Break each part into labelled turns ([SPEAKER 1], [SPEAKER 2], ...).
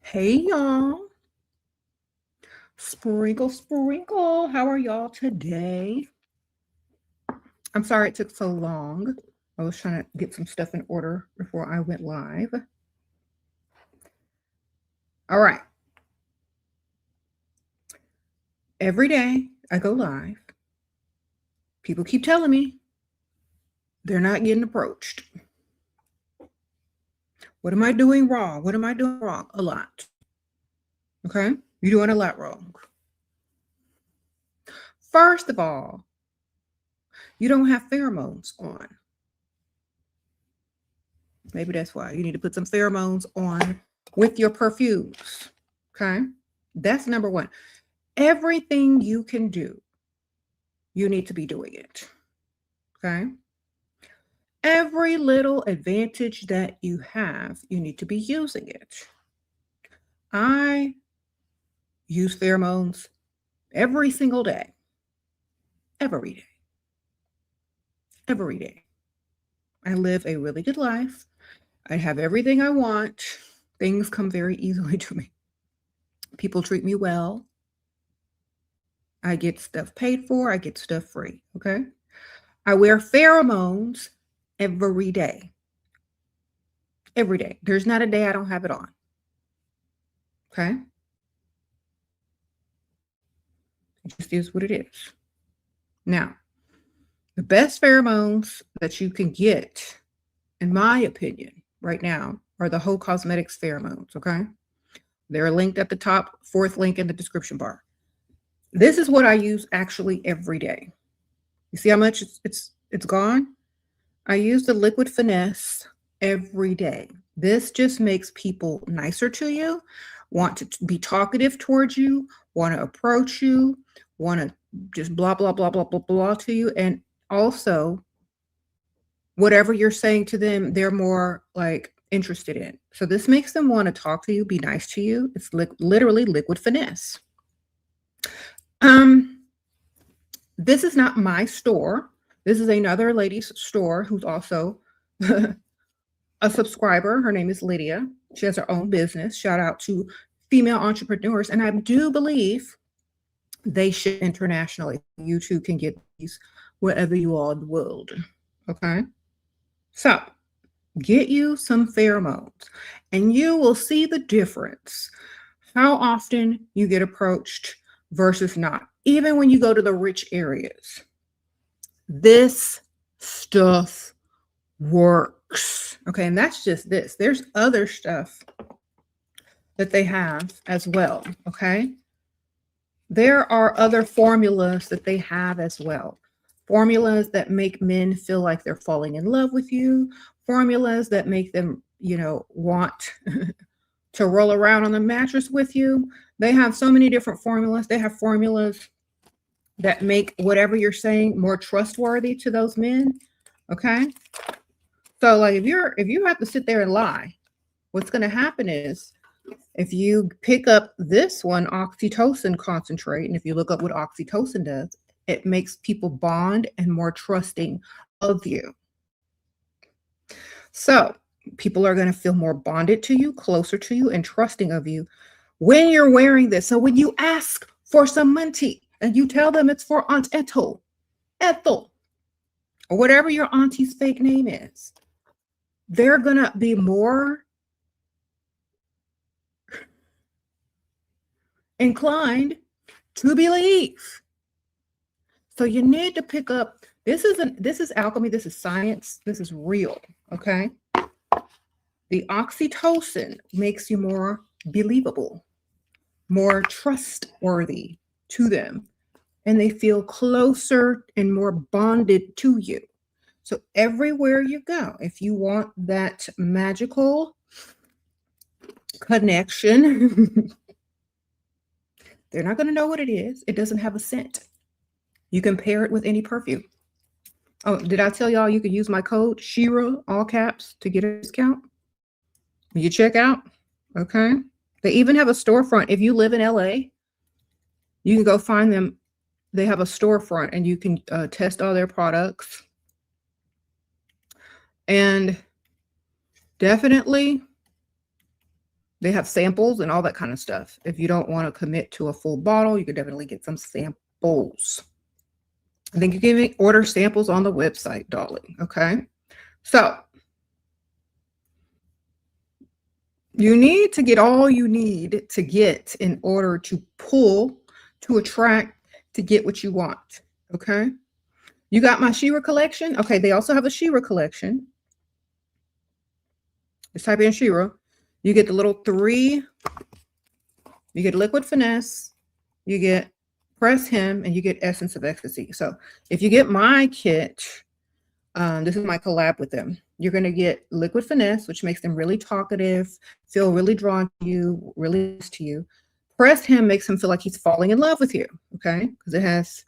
[SPEAKER 1] Hey y'all, sprinkle, sprinkle. How are y'all today? I'm sorry it took so long. I was trying to get some stuff in order before I went live. All right. Every day I go live, people keep telling me they're not getting approached. What am I doing wrong? What am I doing wrong? A lot. Okay? You're doing a lot wrong. First of all, you don't have pheromones on. Maybe that's why you need to put some pheromones on with your perfumes. Okay? That's number one. Everything you can do, you need to be doing it. Okay? Every little advantage that you have, you need to be using it. I use pheromones every single day. Every day. Every day. I live a really good life. I have everything I want. Things come very easily to me. People treat me well. I get stuff paid for. I get stuff free. Okay? I wear pheromones every day. Every day. There's not a day I don't have it on. Okay? It just is what it is. Now, the best pheromones that you can get, in my opinion, right now, are the Heaux Cosmetics pheromones, okay? They're linked at the top, fourth link in the description bar. This is what I use actually every day. You see how much it's gone? I use the Liquid Finesse every day. This just makes people nicer to you, want to be talkative towards you, want to approach you, want to just blah, blah, blah, blah, blah, blah to you. And also, whatever you're saying to them, they're more like interested in. So this makes them want to talk to you, be nice to you. It's literally Liquid Finesse. This is not my store. This is another lady's store who's also a subscriber. Her name is Lydia. She has her own business. Shout out to female entrepreneurs. And I do believe they ship internationally. You too can get these wherever you are in the world. Okay. So get you some pheromones and you will see the difference. How often you get approached versus not. Even when you go to the rich areas. This stuff works. Okay, and that's just this. There's other stuff that they have as well. Okay, there are other formulas that they have as well. Formulas that make men feel like they're falling in love with you. Formulas that make them, want to roll around on the mattress with you. They have so many different formulas. They have formulas that make whatever you're saying more trustworthy to those men. Okay. So like if you have to sit there and lie, what's going to happen is if you pick up this one, oxytocin concentrate, and if you look up what oxytocin does, it makes people bond and more trusting of you. So people are going to feel more bonded to you, closer to you, and trusting of you when you're wearing this. So when you ask for some money and you tell them it's for Aunt Ethel, or whatever your auntie's fake name is, they're going to be more inclined to believe. So you need to pick up, this is alchemy, this is science, this is real, okay? The oxytocin makes you more believable, more trustworthy to them, and they feel closer and more bonded to you. So everywhere you go, if you want that magical connection, they're not going to know what it is. It doesn't have a scent. You can pair it with any perfume. Oh, did I tell y'all you could use my code SHERA, all caps, to get a discount? You check out, okay? They even have a storefront. If you live in LA, you can go find them. They have a storefront and you can test all their products. And definitely They have samples and all that kind of stuff. If you don't want to commit to a full bottle, you could definitely get some samples. I think you can order samples on the website, darling. Okay. So you need to get all you need to get in order to pull, to attract, to get what you want. Okay. You got my SHERA collection. Okay. They also have a SHERA collection. Just type in SHERA. You get the little 3. You get Liquid Finesse. You get Press Him, and you get Essence of Ecstasy. So if you get my kit, this is my collab with them. You're going to get Liquid Finesse, which makes them really talkative, feel really drawn to you, really to you. Press Him makes him feel like he's falling in love with you, okay? Because it has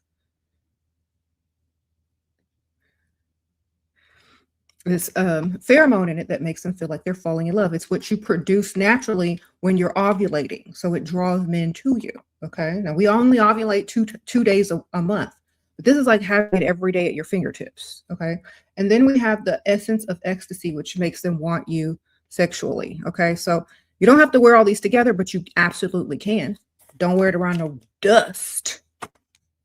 [SPEAKER 1] this pheromone in it that makes them feel like they're falling in love. It's what you produce naturally when you're ovulating. So it draws men to you, okay? Now, we only ovulate two days a month. But this is like having it every day at your fingertips, okay? And then we have the Essence of Ecstasy, which makes them want you sexually, okay? So you don't have to wear all these together, but you absolutely can. Don't wear it around no dust,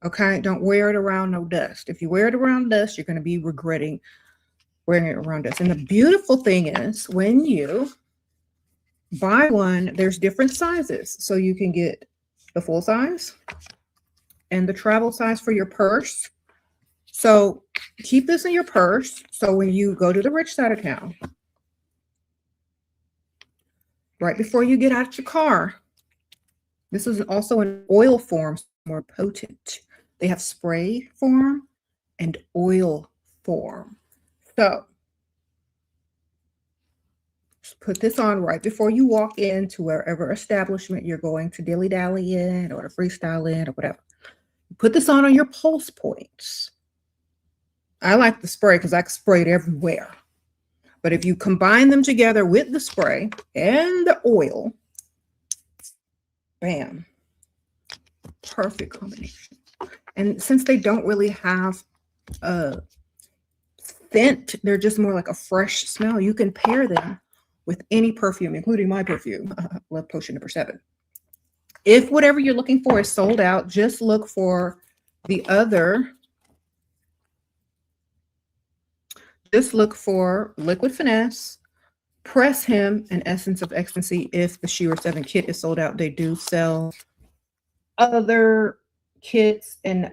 [SPEAKER 1] okay? Don't wear it around no dust. If you wear it around dust, you're going to be regretting wearing it around dust. And the beautiful thing is when you buy one, there's different sizes. So you can get the full size and the travel size for your purse. So keep this in your purse. So when you go to the rich side of town, right before you get out your car, this is also an oil form, more potent. They have spray form and oil form. So just put this on right before you walk into wherever establishment you're going to dilly-dally in or to freestyle in or whatever. Put this on your pulse points. I like the spray because I can spray it everywhere. But if you combine them together with the spray and the oil, bam, perfect combination. And since they don't really have a scent, they're just more like a fresh smell, you can pair them with any perfume, including my perfume, Love Potion number 7. If whatever you're looking for is sold out, just look for the other. Just look for Liquid Finesse, Press Him, and Essence of Ecstasy. If the SheraSeven Kit is sold out, they do sell other kits in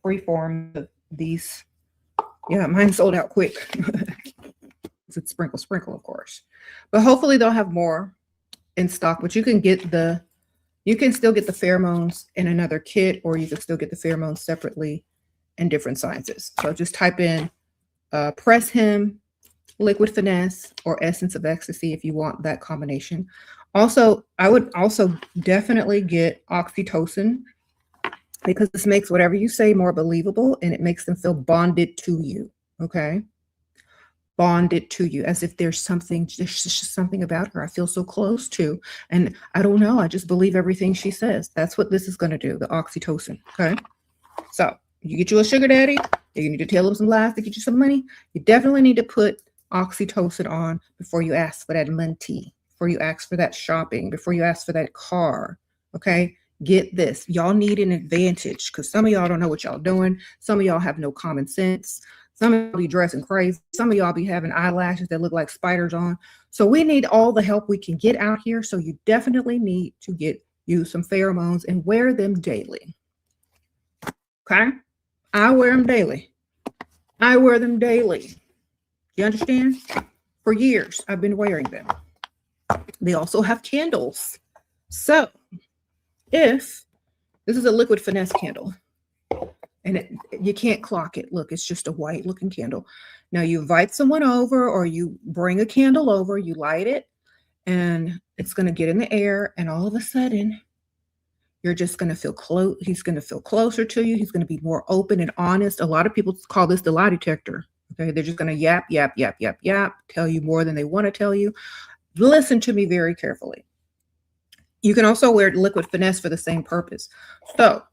[SPEAKER 1] free form of these. Yeah, mine sold out quick. It's sprinkle, of course. But hopefully they'll have more in stock. But you can get you can still get the pheromones in another kit, or you can still get the pheromones separately in different sizes. So just type in Press Him, Liquid Finesse, or Essence of Ecstasy if you want that combination. Also, I would also definitely get oxytocin because this makes whatever you say more believable and it makes them feel bonded to you, okay? Bonded to you, as if there's just something about her I feel so close to, and I don't know, I just believe everything she says. That's what this is going to do, the oxytocin, okay? So you get you a sugar daddy, you need to tell them some lies to get you some money. You definitely need to put oxytocin on before you ask for that money, before you ask for that shopping, before you ask for that car, okay? Get this. Y'all need an advantage because some of y'all don't know what y'all doing. Some of y'all have no common sense. Some of y'all be dressing crazy. Some of y'all be having eyelashes that look like spiders on. So we need all the help we can get out here. So you definitely need to get you some pheromones and wear them daily. Okay? I wear them daily. I wear them daily. You understand? For years, I've been wearing them. They also have candles. So if this is a Liquid Finesse candle, and you can't clock it. Look, it's just a white looking candle. Now you invite someone over or you bring a candle over, you light it, and it's going to get in the air. And all of a sudden, you're just going to feel close. He's going to feel closer to you. He's going to be more open and honest. A lot of people call this the lie detector. Okay. They're just going to yap, yap, yap, yap, yap, tell you more than they want to tell you. Listen to me very carefully. You can also wear Liquid Finesse for the same purpose. So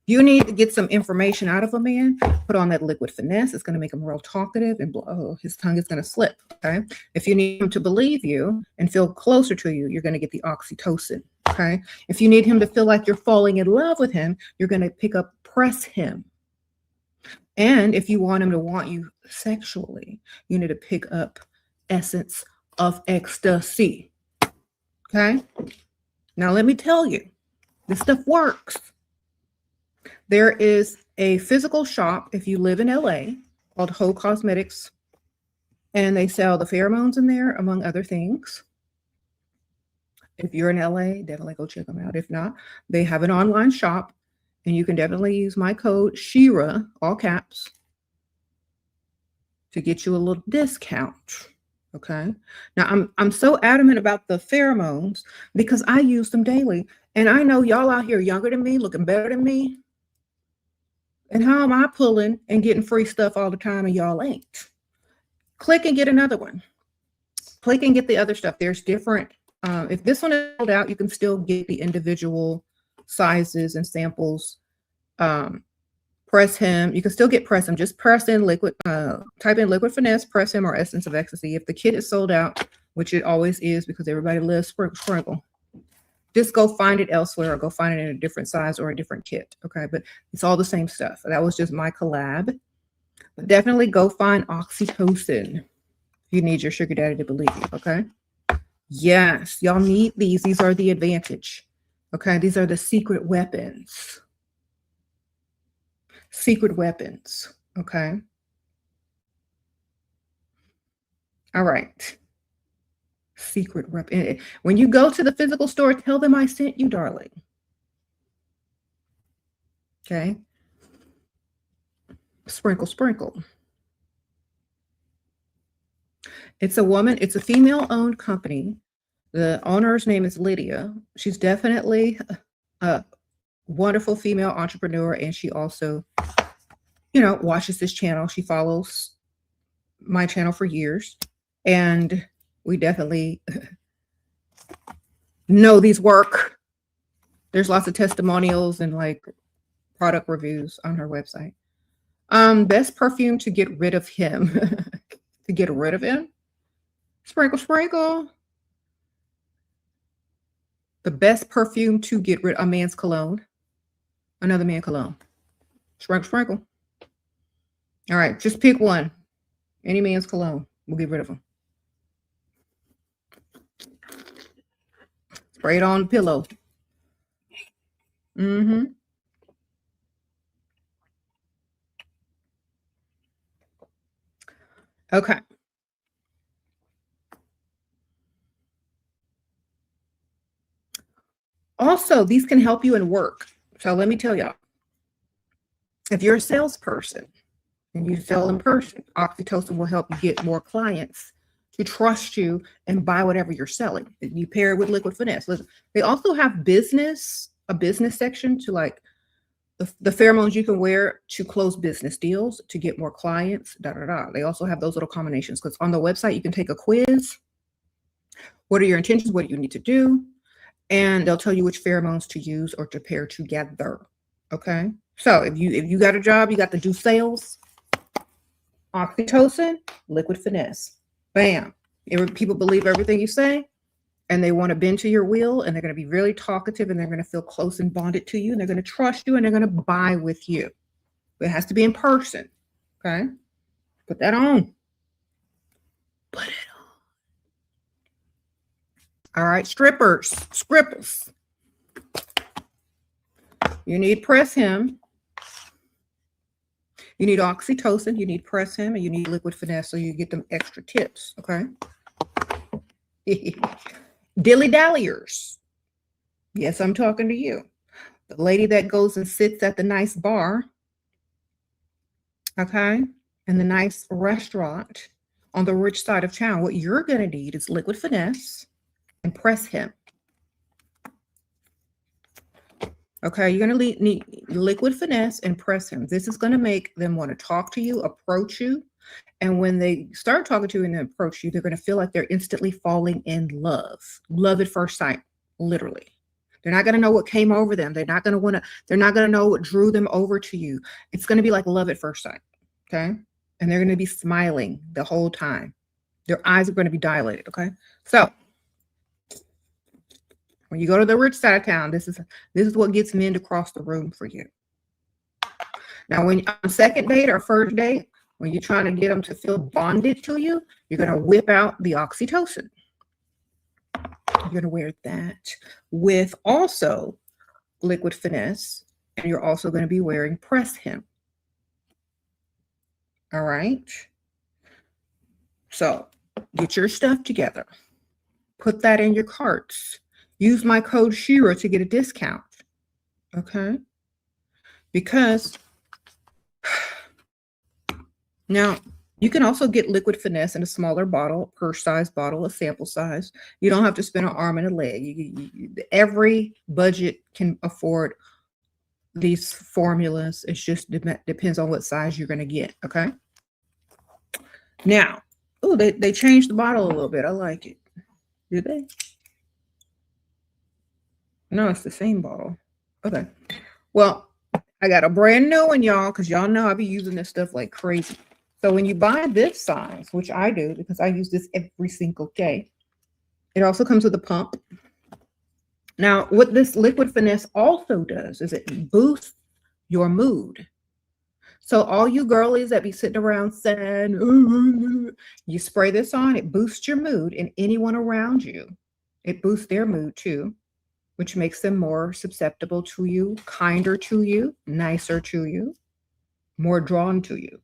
[SPEAKER 1] You need to get some information out of a man, put on that liquid finesse. It's going to make him real talkative and his tongue is going to slip. Okay. If you need him to believe you and feel closer to you, you're going to get the oxytocin. Okay. If you need him to feel like you're falling in love with him, you're going to pick up press him. And if you want him to want you sexually, you need to pick up essence of ecstasy. Okay. Now, let me tell you, this stuff works. There is a physical shop if you live in LA called Heaux Cosmetics, and they sell the pheromones in there, among other things. If you're in LA, definitely go check them out. If not, they have an online shop, and you can definitely use my code SHERA, all caps, to get you a little discount. Okay. Now I'm so adamant about the pheromones because I use them daily, and I know y'all out here younger than me, looking better than me. And how am I pulling and getting free stuff all the time and y'all ain't? Click and get another one. Click and get the other stuff. There's different. If this one is sold out, you can still get the individual sizes and samples. Press him. You can still get press him. Just press in liquid. Type in liquid finesse, press him, or essence of ecstasy. If the kit is sold out, which it always is because everybody loves sprinkle, just go find it elsewhere or go find it in a different size or a different kit. Okay. But it's all the same stuff. That was just my collab. But definitely go find oxytocin. You need your sugar daddy to believe you. Okay. Yes. Y'all need these. These are the advantage. Okay. These are the secret weapons. Secret weapons. Okay. All right. Secret weapon. When you go to the physical store, tell them I sent you, darling. Okay. Sprinkle, sprinkle. It's a woman. It's a female-owned company. The owner's name is Lydia. She's definitely a wonderful female entrepreneur, and she also, watches this channel. She follows my channel for years, and we definitely know these work. There's lots of testimonials and like product reviews on her website. Best perfume to get rid of him. To get rid of him? Sprinkle, sprinkle. The best perfume to get rid of a man's cologne. Another man cologne. Sprinkle, sprinkle. All right, just pick one. Any man's cologne. We'll get rid of him. Spray it on the pillow. Mm-hmm. Okay. Also, these can help you in work. So let me tell y'all, if you're a salesperson and you sell in person, oxytocin will help you get more clients to trust you and buy whatever you're selling. You pair it with liquid finesse. Listen, they also have a business section to like the pheromones you can wear to close business deals, to get more clients, They also have those little combinations because on the website, you can take a quiz. What are your intentions? What do you need to do? And they'll tell you which pheromones to use or to pair together. Okay. So if you got a job, you got to do sales, oxytocin, liquid finesse. Bam. People believe everything you say, and they want to bend to your will, and they're going to be really talkative, and they're going to feel close and bonded to you, and they're going to trust you, and they're going to buy with you. But it has to be in person. Okay. Put that on. Put it on. All right, strippers. You need press him. You need oxytocin, you need press him, and you need liquid finesse, so you get them extra tips, okay? Dilly-dalliers. Yes, I'm talking to you. The lady that goes and sits at the nice bar, okay, and the nice restaurant on the rich side of town. What you're going to need is liquid finesse and press him. Okay, you're going to need liquid finesse and press him. This is going to make them want to talk to you, approach you. And when they start talking to you and they approach you, they're going to feel like they're instantly falling in love. Love at first sight, literally. They're not going to know what came over them. They're not going to know what drew them over to you. It's going to be like love at first sight. Okay. And they're going to be smiling the whole time. Their eyes are going to be dilated. Okay. So when you go to the rich side of town, this is what gets men to cross the room for you. Now, when on second date or first date, when you're trying to get them to feel bonded to you, you're going to whip out the oxytocin. You're going to wear that with also liquid finesse, and you're also going to be wearing press hem. All right. So get your stuff together. Put that in your carts. Use my code SHERA to get a discount. Okay. Because now you can also get liquid finesse in a smaller bottle, purse size bottle, a sample size. You don't have to spend an arm and a leg. Every budget can afford these formulas. It just depends on what size you're going to get. Okay. Now, oh, they changed the bottle a little bit. I like it. Did they? No, it's the same bottle. Okay. Well, I got a brand new one, y'all, because y'all know I be using this stuff like crazy. So when you buy this size, which I do because I use this every single day, it also comes with a pump. Now, what this liquid finesse also does is it boosts your mood. So all you girlies that be sitting around saying, you spray this on, it boosts your mood, and anyone around you, it boosts their mood too, which makes them more susceptible to you, kinder to you, nicer to you, more drawn to you,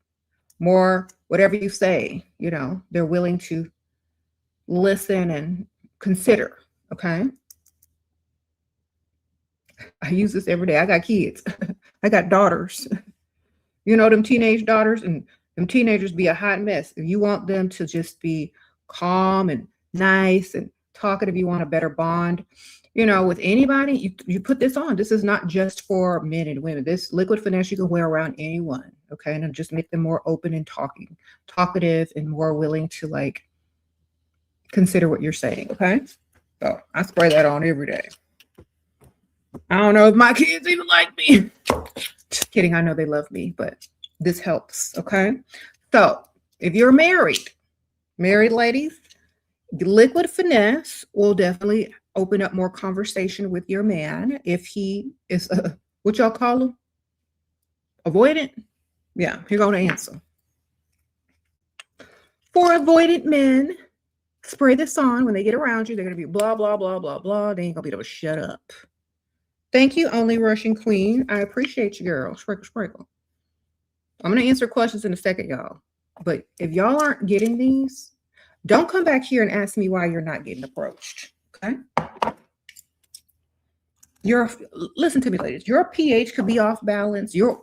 [SPEAKER 1] more whatever you say, you know, they're willing to listen and consider. Okay. I use this every day. I got kids. I got daughters. You know, them teenage daughters, and them teenagers be a hot mess. If you want them to just be calm and nice and talkative, you want a better bond, you know, with anybody, you put this on. This is not just for men and women. This liquid finesse you can wear around anyone. Okay. And just make them more open and talkative and more willing to like consider what you're saying. Okay. So I spray that on every day. I don't know if my kids even like me. Just kidding. I know they love me, but this helps. Okay. So if you're married ladies, liquid finesse will definitely open up more conversation with your man. If he is what y'all call him? Avoidant? Yeah, you're going to answer. For avoidant men, spray this on. When they get around you, they're going to be blah, blah, blah, blah, blah. They ain't going to be able to shut up. Thank you, Only Russian Queen. I appreciate you, girl. Sprinkle, sprinkle. I'm going to answer questions in a second, y'all. But if y'all aren't getting these, don't come back here and ask me why you're not getting approached. Okay? Listen to me, ladies. Your pH could be off balance. Your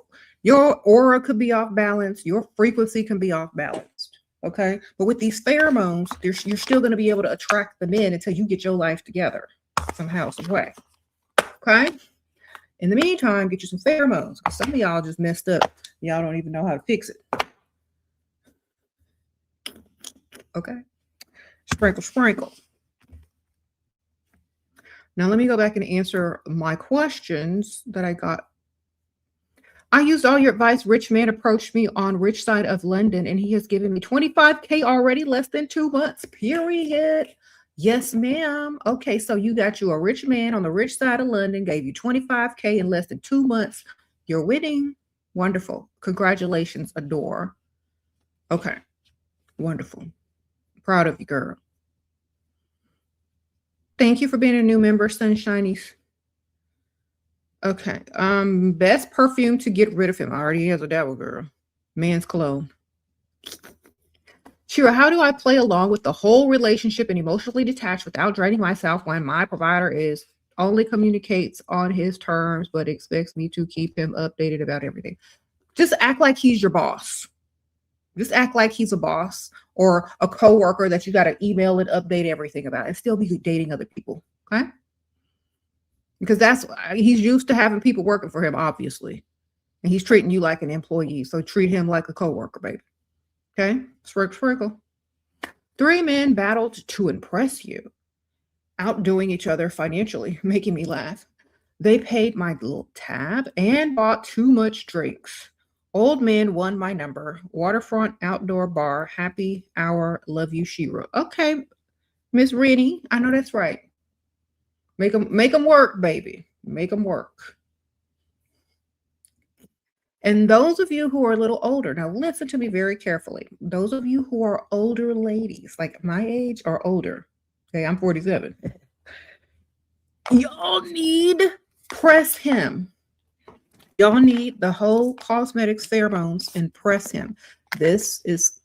[SPEAKER 1] aura could be off balance. Your frequency can be off balanced. Okay? But with these pheromones, you're still going to be able to attract the men until you get your life together somehow, some way. Okay. In the meantime, get you some pheromones. Some of y'all just messed up. Y'all don't even know how to fix it. Okay. Sprinkle, sprinkle. Now let me go back and answer my questions that I got. I used all your advice. Rich man approached me on rich side of London, and he has given me 25K already, less than 2 months, period. Yes, ma'am. Okay, so you got you a rich man on the rich side of London, gave you 25K in less than 2 months. You're winning. Wonderful. Congratulations, Adore. Okay, wonderful. Proud of you, girl. Thank you for being a new member, Sunshinies. Okay, best perfume to get rid of him. I already has a devil, girl. Man's cologne. Shera, how do I play along with the whole relationship and emotionally detached without draining myself when my provider is only communicates on his terms, but expects me to keep him updated about everything? Just act like he's your boss. Just act like he's a boss or a coworker that you got to email and update everything about, and still be dating other people. Okay. Because he's used to having people working for him, obviously. And he's treating you like an employee. So treat him like a coworker, baby. Okay, sprinkle, sprinkle. 3 men battled to impress you, outdoing each other financially, making me laugh. They paid my little tab and bought too much drinks. Old man won my number. Waterfront outdoor bar. Happy hour. Love you, Shera. Okay, Miss Rennie. I know that's right. Make them work, baby. Make them work. And those of you who are a little older, now listen to me very carefully. Those of you who are older ladies, like my age or older, okay, I'm 47. Y'all need Press Him. Y'all need the whole cosmetics pheromones and Press Him. This is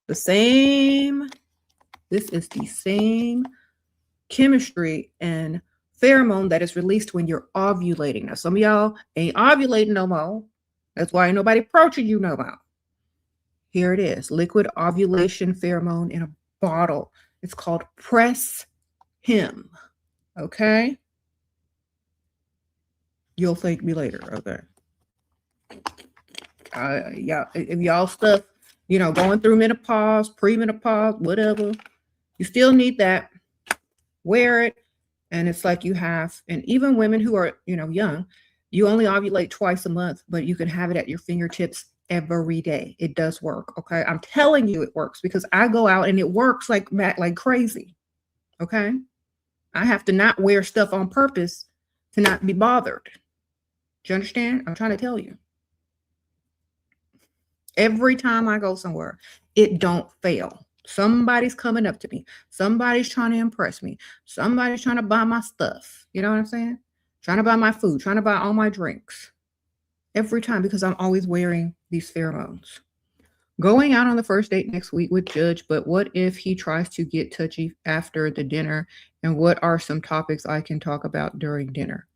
[SPEAKER 1] the same. This is the same chemistry and pheromone that is released when you're ovulating. Now, some of y'all ain't ovulating no more. That's why ain't nobody approaching you no more. Here it is, liquid ovulation pheromone in a bottle. It's called Press Him. Okay? You'll thank me later. Okay. Yeah, if y'all stuff, you know, going through menopause, premenopause, whatever, you still need that. Wear it. And it's like you have, and even women who are, you know, young, you only ovulate twice a month, but you can have it at your fingertips every day. It does work. Okay. I'm telling you it works because I go out and it works like crazy. Okay. I have to not wear stuff on purpose to not be bothered. Do you understand? I'm trying to tell you. Every time I go somewhere, it don't fail. Somebody's coming up to me. Somebody's trying to impress me. Somebody's trying to buy my stuff. You know what I'm saying? Trying to buy my food, trying to buy all my drinks. Every time, because I'm always wearing these pheromones. Going out on the first date next week with Judge, but what if he tries to get touchy after the dinner? And what are some topics I can talk about during dinner?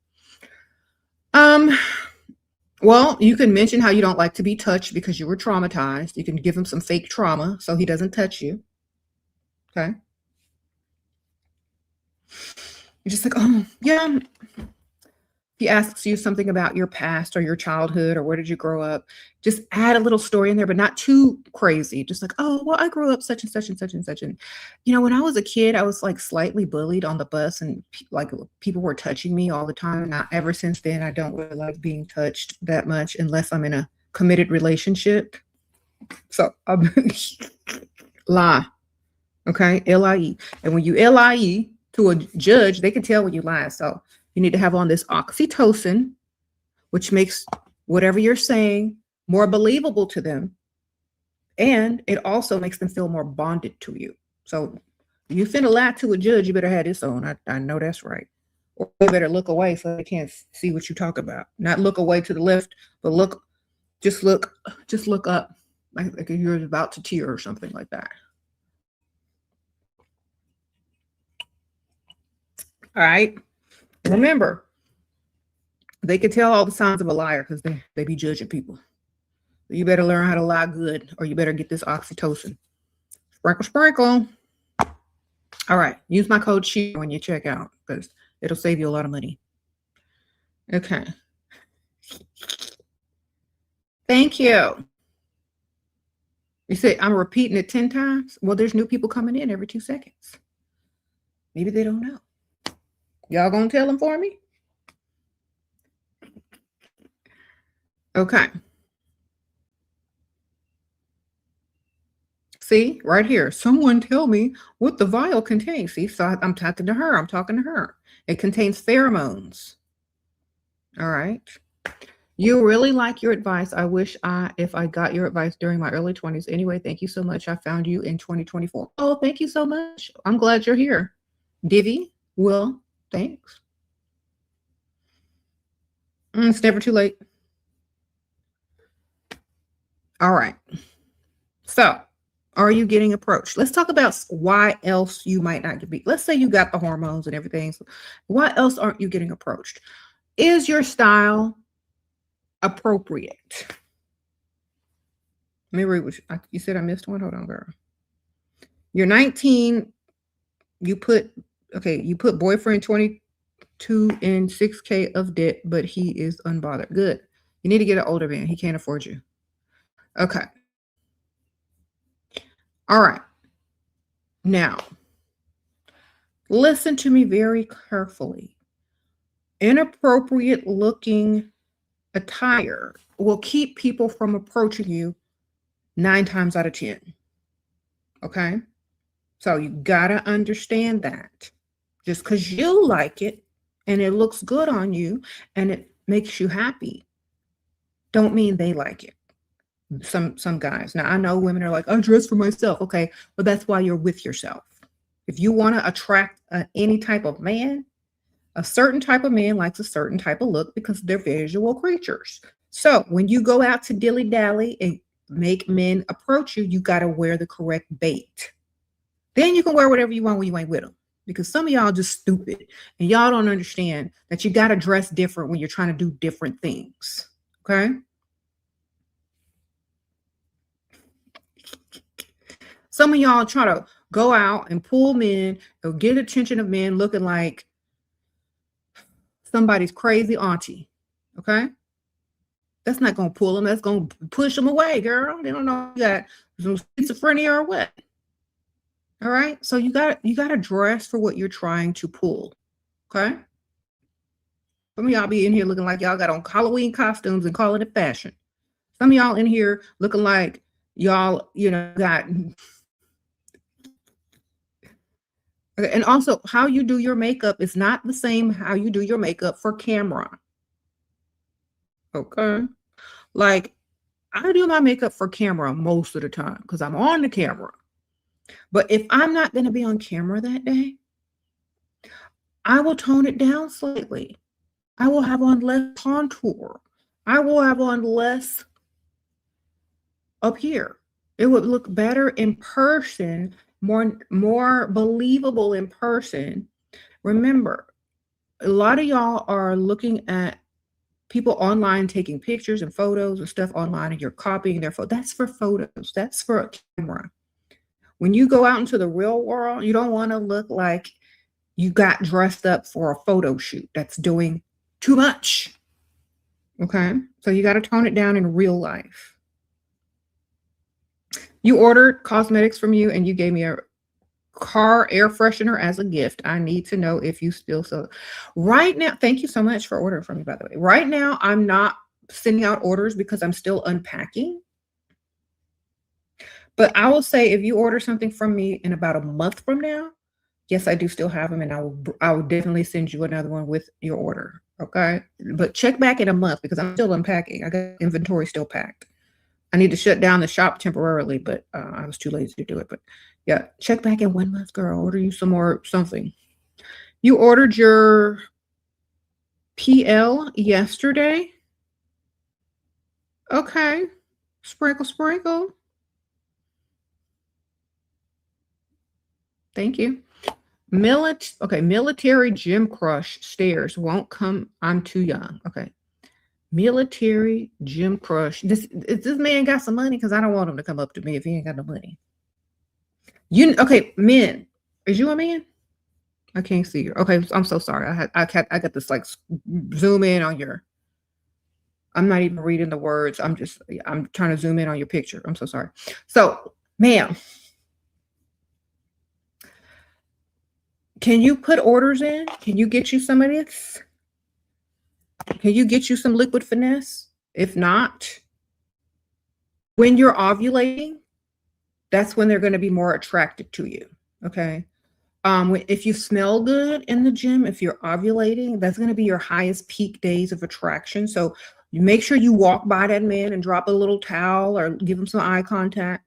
[SPEAKER 1] Well, you can mention how you don't like to be touched because you were traumatized. You can give him some fake trauma so he doesn't touch you. Okay. You're just like, oh, yeah. He asks you something about your past or your childhood or where did you grow up, just add a little story in there, but not too crazy. Just like, oh, well, I grew up such and such and such and such. And, you know, when I was a kid, I was like slightly bullied on the bus and like people were touching me all the time. And ever since then, I don't really like being touched that much unless I'm in a committed relationship. So, lie. Okay. L-I-E. And when you L-I-E to a judge, they can tell when you lie. So, you need to have on this oxytocin, which makes whatever you're saying more believable to them. And it also makes them feel more bonded to you. So you finna lie to a judge, you better have this on. I know that's right. Or you better look away so they can't see what you talk about. Not look away to the left, but just look up like you're about to tear or something like that. All right. Remember, they can tell all the signs of a liar because they be judging people. You better learn how to lie good, or you better get this oxytocin. Sprinkle, sprinkle. All right. Use my code SHERA when you check out because it'll save you a lot of money. Okay. Thank you. You say, I'm repeating it 10 times? Well, there's new people coming in every 2 seconds. Maybe they don't know. Y'all gonna tell them for me? Okay. See, right here. Someone tell me what the vial contains. See, so I'm talking to her. I'm talking to her. It contains pheromones. All right. You really like your advice. I wish if I got your advice during my early 20s. Anyway, thank you so much. I found you in 2024. Oh, thank you so much. I'm glad you're here. Divvy, Will, thanks. It's never too late. All right. So, are you getting approached? Let's talk about why else you might not be. Let's say you got the hormones and everything. So why else aren't you getting approached? Is your style appropriate? Let me read what you said. I missed one. Hold on, girl. You're 19. You put boyfriend 22 in 6K of debt, but he is unbothered. Good. You need to get an older man. He can't afford you. Okay. All right. Now, listen to me very carefully. Inappropriate looking attire will keep people from approaching you 9 times out of 10. Okay? So you gotta understand that. Just because you like it and it looks good on you and it makes you happy, don't mean they like it. Some guys. Now I know women are like, I dress for myself. Okay, but that's why you're with yourself. If you want to attract any type of man, a certain type of man likes a certain type of look because they're visual creatures. So when you go out to dilly dally and make men approach you, you got to wear the correct bait. Then you can wear whatever you want when you ain't with them. Because some of y'all just stupid and y'all don't understand that you got to dress different when you're trying to do different things. Okay. Some of y'all try to go out and pull men or get attention of men looking like somebody's crazy auntie. Okay. That's not going to pull them. That's going to push them away, girl. They don't know you got some schizophrenia or what. All right. So you got to dress for what you're trying to pull. Okay. Some of y'all be in here looking like y'all got on Halloween costumes and calling it fashion. Some of y'all in here looking like y'all, got. Okay. And also how you do your makeup is not the same how you do your makeup for camera. Okay. Like I do my makeup for camera most of the time because I'm on the camera. But if I'm not going to be on camera that day, I will tone it down slightly. I will have on less contour. I will have on less up here. It would look better in person, more believable in person. Remember, a lot of y'all are looking at people online taking pictures and photos and stuff online, and you're copying their photos. That's for photos. That's for a camera. When you go out into the real world, you don't want to look like you got dressed up for a photo shoot. That's doing too much. Okay. So you got to tone it down in real life. You ordered cosmetics from you and you gave me a car air freshener as a gift. I need to know if you still sell it. Right now, thank you so much for ordering from me, by the way. Right now, I'm not sending out orders because I'm still unpacking. But I will say if you order something from me in about a month from now, yes, I do still have them, and I will definitely send you another one with your order. Okay. But check back in a month because I'm still unpacking. I got inventory still packed. I need to shut down the shop temporarily, but I was too lazy to do it. But yeah, check back in 1 month, girl. Order you some more something. You ordered your PL yesterday. Okay. Sprinkle, sprinkle. Thank you. Military gym crush stairs won't come. I'm too young. Okay. Military gym crush. This man got some money because I don't want him to come up to me if he ain't got no money. Okay, men. Is you a man? I can't see you. Okay, I'm so sorry. I got this like zoom in on your. I'm not even reading the words. I'm trying to zoom in on your picture. I'm so sorry. So, ma'am, can you put orders in? Can you get you some of this? Can you get you some liquid finesse? If not, when you're ovulating, that's when they're going to be more attracted to you. Okay. If you smell good in the gym, if you're ovulating, that's going to be your highest peak days of attraction. So you make sure you walk by that man and drop a little towel or give him some eye contact.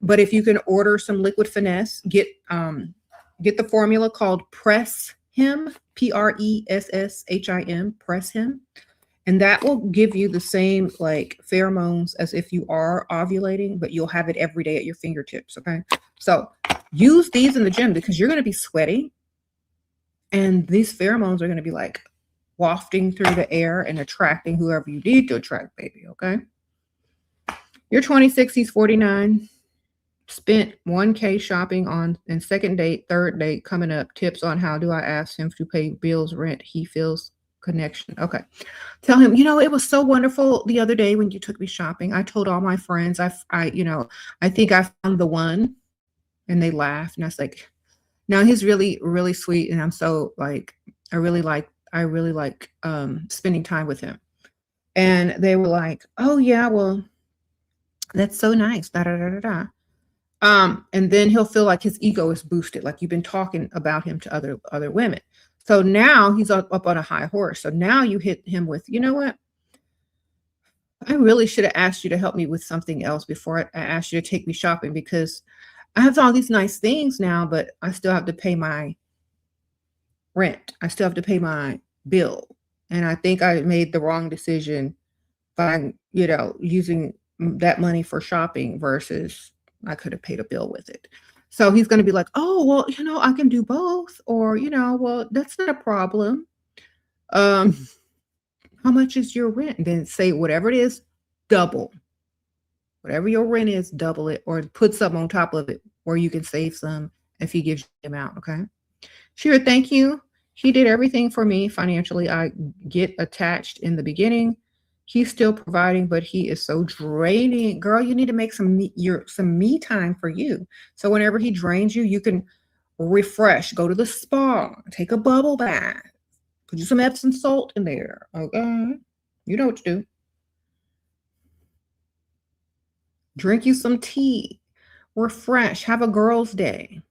[SPEAKER 1] But if you can order some liquid finesse, get the formula called Press Him, PRESSHIM, Press Him. And that will give you the same like pheromones as if you are ovulating, but you'll have it every day at your fingertips. Okay. So use these in the gym because you're going to be sweaty. And these pheromones are going to be like wafting through the air and attracting whoever you need to attract, baby. Okay. You're 26, he's 49. Spent 1K shopping on and second date, third date coming up. Tips on how do I ask him to pay bills, rent? He feels connection. Okay. Tell him, it was so wonderful the other day when you took me shopping. I told all my friends, I think I found the one, and they laughed. And I was like, no, he's really, really sweet. And I'm so like, I really like I really like spending time with him. And they were like, oh yeah, well, that's so nice. Da, da, da, da, da. And then he'll feel like his ego is boosted, like you've been talking about him to other women. So now he's up on a high horse. So now you hit him with, you know what? I really should have asked you to help me with something else before I asked you to take me shopping, because I have all these nice things now, but I still have to pay my rent. I still have to pay my bill. And I think I made the wrong decision by, using that money for shopping versus I could have paid a bill with it. So he's going to be like, oh, well, I can do both. Or, well, that's not a problem. How much is your rent? And then say whatever it is, double. Whatever your rent is, double it, or put something on top of it where you can save some if he gives you the amount. Okay. Shera, thank you. He did everything for me financially. I get attached in the beginning. He's still providing, but he is so draining. Girl, you need to make some me time for you. So whenever he drains you, you can refresh, go to the spa, take a bubble bath, put you some Epsom salt in there. Okay. You know what to do. Drink you some tea, refresh, have a girl's day.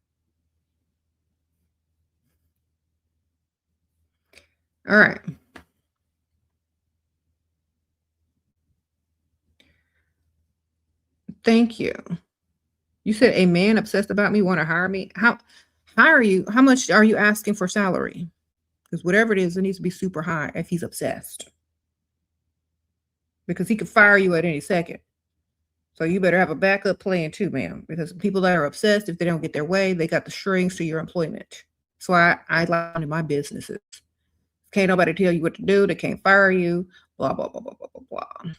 [SPEAKER 1] All right. Thank you. You said a man obsessed about me want to hire me. How hire you? How much are you asking for salary? Because whatever it is, it needs to be super high if he's obsessed. Because he could fire you at any second. So you better have a backup plan too, ma'am. Because people that are obsessed, if they don't get their way, they got the strings to your employment. So I like in my businesses. Can't nobody tell you what to do. They can't fire you. Blah, blah, blah, blah, blah, blah, blah.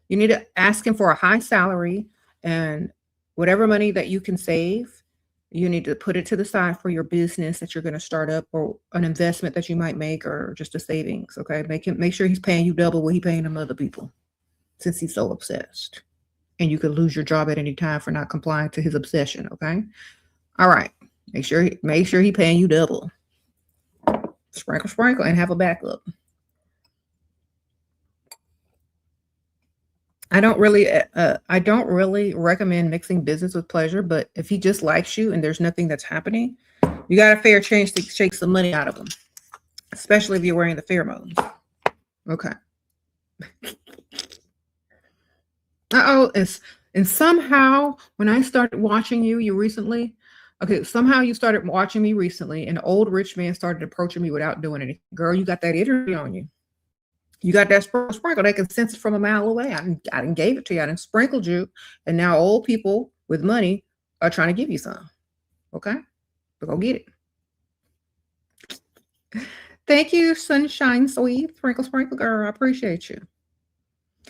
[SPEAKER 1] You need to ask him for a high salary, and whatever money that you can save, you need to put it to the side for your business that you're going to start up, or an investment that you might make, or just a savings. Okay. Make sure he's paying you double what he's paying them other people, since he's so obsessed. And you could lose your job at any time for not complying to his obsession. Okay. All right. Make sure he paying you double. Sprinkle, sprinkle, and have a backup. I don't really recommend mixing business with pleasure, but if he just likes you and there's nothing that's happening, you got a fair chance to shake some money out of him, especially if you're wearing the pheromones. Okay. And somehow when I started watching you recently, somehow you started watching me recently, and the old rich man started approaching me without doing anything. Girl, you got that energy on you. You got that sprinkle. They can sense it from a mile away. I didn't gave it to you. I didn't sprinkled you. And now old people with money are trying to give you some. Okay? So go get it. Thank you, Sunshine Sweet. Sprinkle, sprinkle, girl. I appreciate you.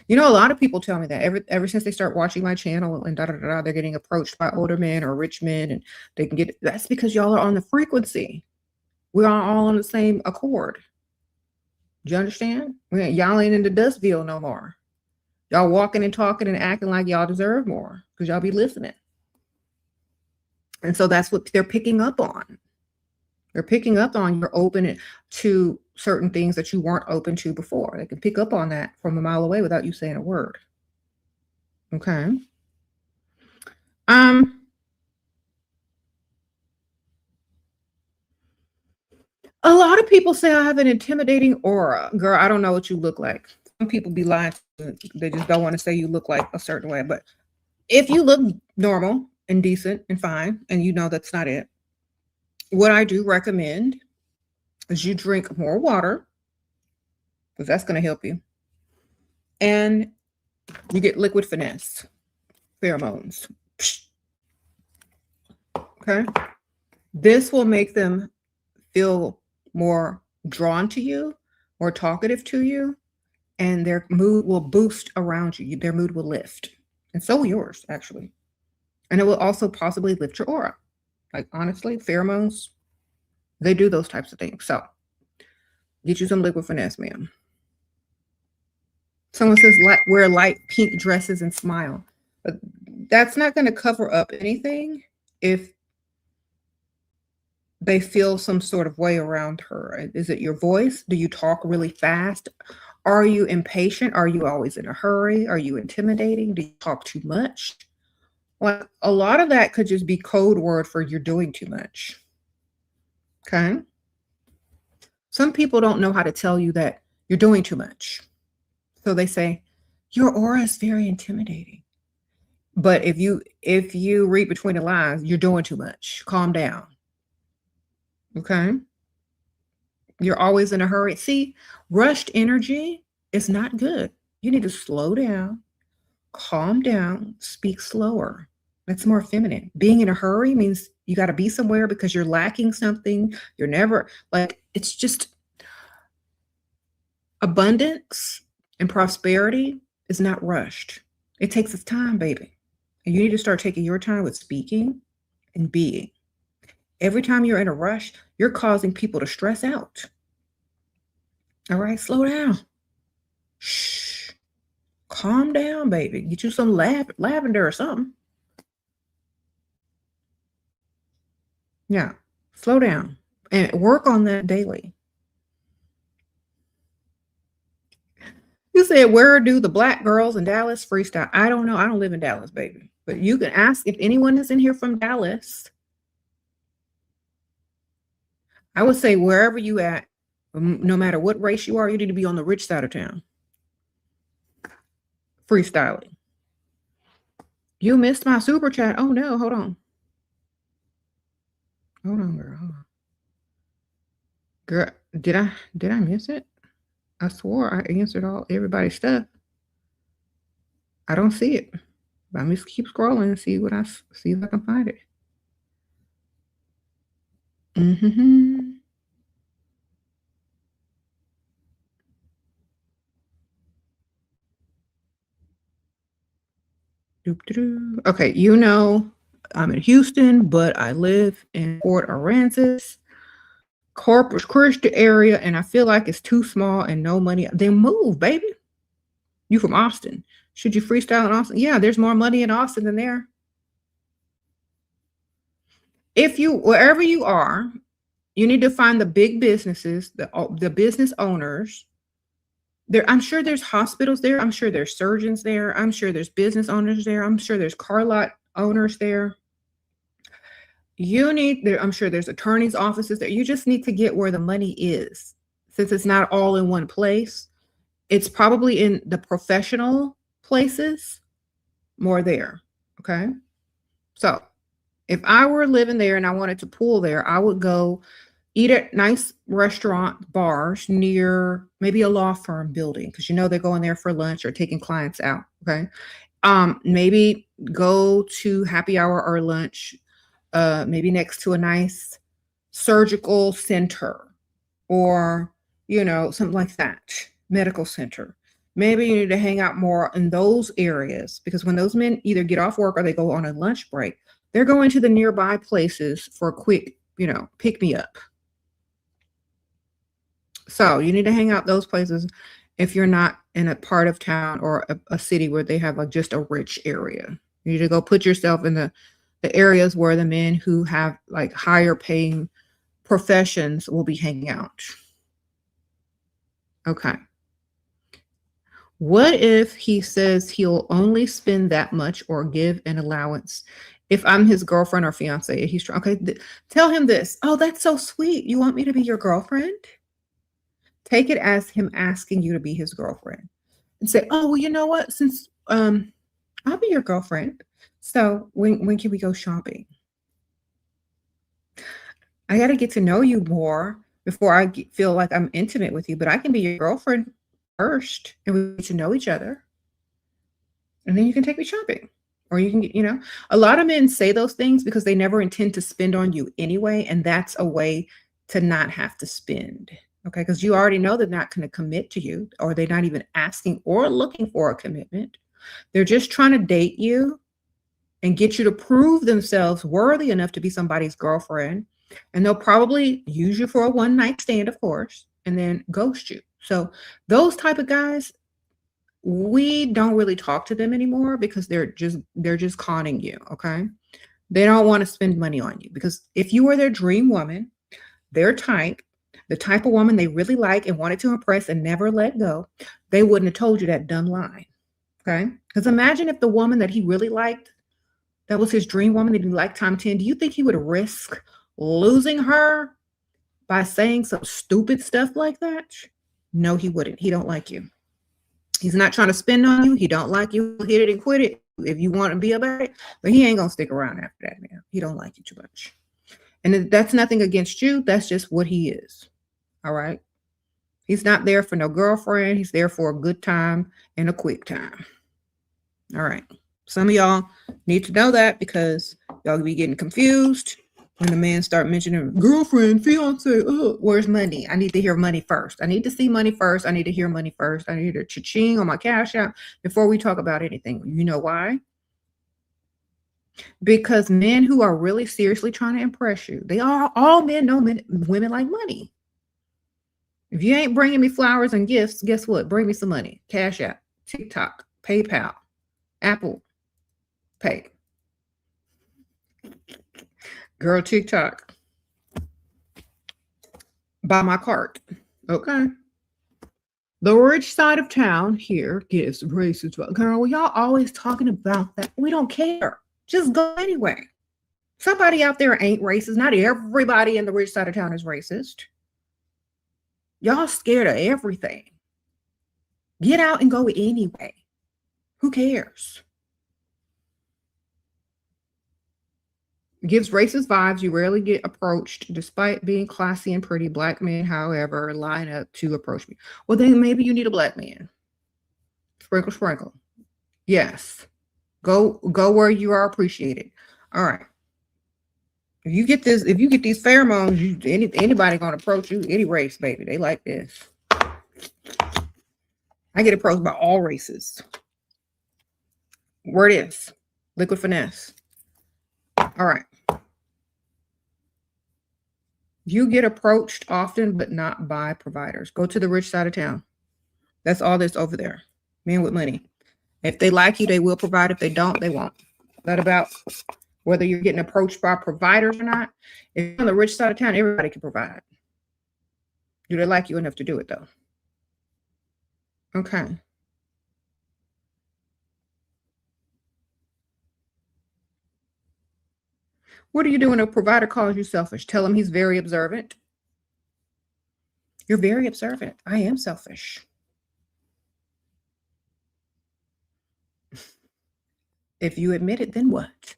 [SPEAKER 1] A lot of people tell me that ever since they start watching my channel and they're getting approached by older men or rich men, and they can get, that's because y'all are on the frequency. We're all on the same accord. Do you understand? Y'all ain't in the Dustville no more. Y'all walking and talking and acting like y'all deserve more because y'all be listening. And so that's what they're picking up on. They're picking up on you're open to certain things that you weren't open to before. They can pick up on that from a mile away without you saying a word. Okay. A lot of people say I have an intimidating aura. Girl, I don't know what you look like. Some people be lying. They just don't want to say you look like a certain way. But if you look normal and decent and fine, and that's not it, what I do recommend is you drink more water, because that's going to help you. And you get liquid finesse, pheromones. Okay. This will make them feel more drawn to you, more talkative to you, and their mood will boost around you. Their mood will lift. And so will yours, actually. And it will also possibly lift your aura. Like, honestly, pheromones, they do those types of things. So get you some liquid finesse, ma'am. Someone says wear light pink dresses and smile. But that's not going to cover up anything if they feel some sort of way around her. Is it your voice? Do you talk really fast? Are you impatient? Are you always in a hurry? Are you intimidating? Do you talk too much? Like, a lot of that could just be code word for you're doing too much. Okay. Some people don't know how to tell you that you're doing too much. So they say, your aura is very intimidating. But if you read between the lines, you're doing too much. Calm down. Okay. You're always in a hurry. See, rushed energy is not good. You need to slow down, calm down, speak slower. That's more feminine. Being in a hurry means you got to be somewhere because you're lacking something. You're never like, it's just abundance and prosperity is not rushed. It takes its time, baby. And you need to start taking your time with speaking and being. Every time you're in a rush, you're causing people to stress out. All right, slow down. Shh. Calm down, baby. Get you some lavender or something. Yeah, slow down and work on that daily. You said, where do the Black girls in Dallas freestyle? I don't know. I don't live in Dallas, baby. But you can ask if anyone is in here from Dallas. I would say wherever you at, no matter what race you are, you need to be on the rich side of town. Freestyling. You missed my super chat. Oh no, hold on. Hold on, girl. Hold on. Girl, did I miss it? I swore I answered everybody's stuff. I don't see it. But I'm just keep scrolling and see what see if I can find it. Okay, I'm in Houston, but I live in Port Aransas, Corpus Christi area, and I feel like it's too small and no money. Then move, baby. You from Austin. Should you freestyle in Austin? Yeah, there's more money in Austin than there. Wherever you are, you need to find the big businesses, the business owners. I'm sure there's hospitals there. I'm sure there's surgeons there. I'm sure there's business owners there. I'm sure there's car lot owners there. I'm sure there's attorneys' offices there. You just need to get where the money is. Since it's not all in one place, it's probably in the professional places more there. Okay. So if I were living there and I wanted to pool there, I would go eat at nice restaurant bars near maybe a law firm building, because they're going there for lunch or taking clients out. Okay. Maybe go to happy hour or lunch, maybe next to a nice surgical center or, something like that, medical center. Maybe you need to hang out more in those areas, because when those men either get off work or they go on a lunch break, they're going to the nearby places for a quick, pick me up. So you need to hang out those places if you're not in a part of town or a city where they have just a rich area. You need to go put yourself in the areas where the men who have like higher paying professions will be hanging out. Okay. What if he says he'll only spend that much or give an allowance if I'm his girlfriend or fiance? He's okay. Tell him this. Oh, that's so sweet. You want me to be your girlfriend? Take it as him asking you to be his girlfriend, and say, oh, well, you know what? Since I'll be your girlfriend. So when can we go shopping? I got to get to know you more before I feel like I'm intimate with you, but I can be your girlfriend first and we get to know each other. And then you can take me shopping, or you can get, a lot of men say those things because they never intend to spend on you anyway. And that's a way to not have to spend. Okay. Because you already know they're not going to commit to you, or they're not even asking or looking for a commitment. They're just trying to date you and get you to prove themselves worthy enough to be somebody's girlfriend. And they'll probably use you for a one-night stand, of course, and then ghost you. So those type of guys, we don't really talk to them anymore because they're just conning you. Okay. They don't want to spend money on you because if you were their dream woman, their type, the type of woman they really like and wanted to impress and never let go, they wouldn't have told you that dumb lie. Okay? Because imagine if the woman that he really liked, that was his dream woman that he liked time 10, do you think he would risk losing her by saying some stupid stuff like that? No, he wouldn't. He don't like you. He's not trying to spend on you. He don't like you. Hit it and quit it if you want to be about it. But he ain't going to stick around after that, man. He don't like you too much. And that's nothing against you. That's just what he is. All right? He's not there for no girlfriend. He's there for a good time and a quick time. All right. Some of y'all need to know that because y'all be getting confused when the man start mentioning girlfriend, fiance, where's money? I need to hear money first. I need to see money first. I need to hear money first. I need a cha-ching on my Cash App before we talk about anything. You know why? Because men who are really seriously trying to impress you, they are all men know women like money. If you ain't bringing me flowers and gifts, guess what? Bring me some money. Cash App, TikTok, PayPal, Apple Pay. Girl, TikTok. Buy my cart. Okay. The rich side of town here gives racist. Girl, y'all always talking about that. We don't care. Just go anyway. Somebody out there ain't racist. Not everybody in the rich side of town is racist. Y'all scared of everything. Get out and go anyway. Who cares? Gives racist vibes. You rarely get approached despite being classy and pretty. Black men, however, line up to approach me. Well, then maybe you need a black man. Sprinkle, sprinkle. Yes. Go where you are appreciated. All right. If you get these pheromones, anybody gonna approach you, any race, baby. They like this. I get approached by all races. Word is liquid finesse. All right. You get approached often, but not by providers. Go to the rich side of town. That's all that's over there. Men with money. If they like you, they will provide. If they don't, they won't. Not about whether you're getting approached by providers or not. If you're on the rich side of town, everybody can provide. Do they like you enough to do it, though? Okay. What do you do when a provider calls you selfish? Tell him he's very observant. You're very observant. I am selfish. If you admit it, then what?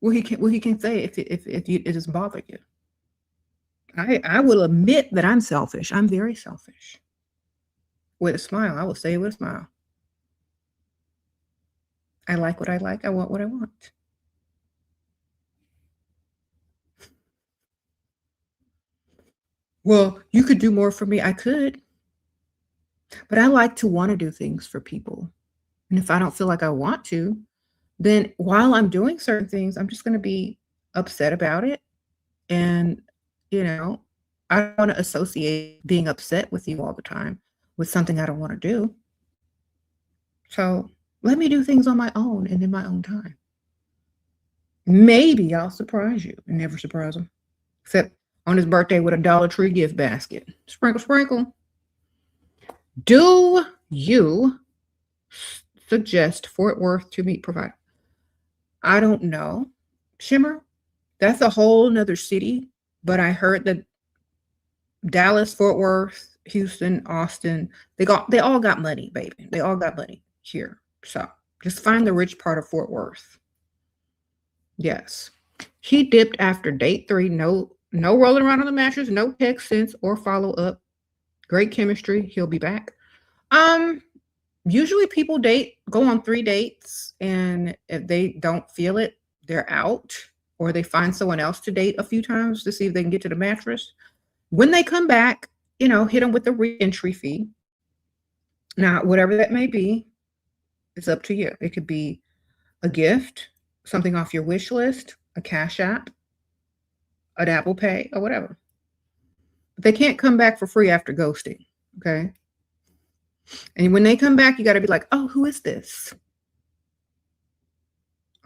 [SPEAKER 1] Well, he can say if it doesn't bother you. I will admit that I'm selfish. I'm very selfish. With a smile. I will say it with a smile. I like what I like. I want what I want. Well, you could do more for me. I could. But I like to want to do things for people. And if I don't feel like I want to, then while I'm doing certain things, I'm just going to be upset about it. And, I don't want to associate being upset with you all the time with something I don't want to do. So let me do things on my own and in my own time. Maybe I'll surprise you and never surprise him. Except on his birthday with a Dollar Tree gift basket. Sprinkle, sprinkle. Do you suggest Fort Worth to meet provider? I don't know. Shimmer, that's a whole nother city. But I heard that Dallas, Fort Worth, Houston, Austin, they all got money, baby. They all got money here. So just find the rich part of Fort Worth. Yes. He dipped after date 3. No rolling around on the mattress, no text since or follow up. Great chemistry. He'll be back. Usually people go on 3 dates, and if they don't feel it, they're out, or they find someone else to date a few times to see if they can get to the mattress. When they come back, hit them with the re-entry fee. Now, whatever that may be, it's up to you. It could be a gift, something off your wish list, a Cash App, an Apple Pay, or whatever. But they can't come back for free after ghosting, okay? And when they come back, you got to be like, oh, who is this?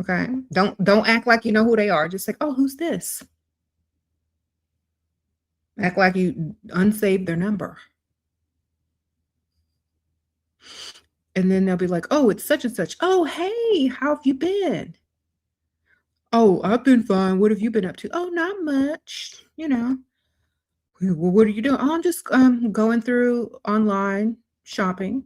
[SPEAKER 1] Okay. Don't act like you know who they are. Just like, oh, who's this? Act like you unsaved their number. And then they'll be like, oh, it's such and such. Oh, hey, how have you been? Oh, I've been fine. What have you been up to? Oh, not much. Well, what are you doing? Oh, I'm just going through online shopping.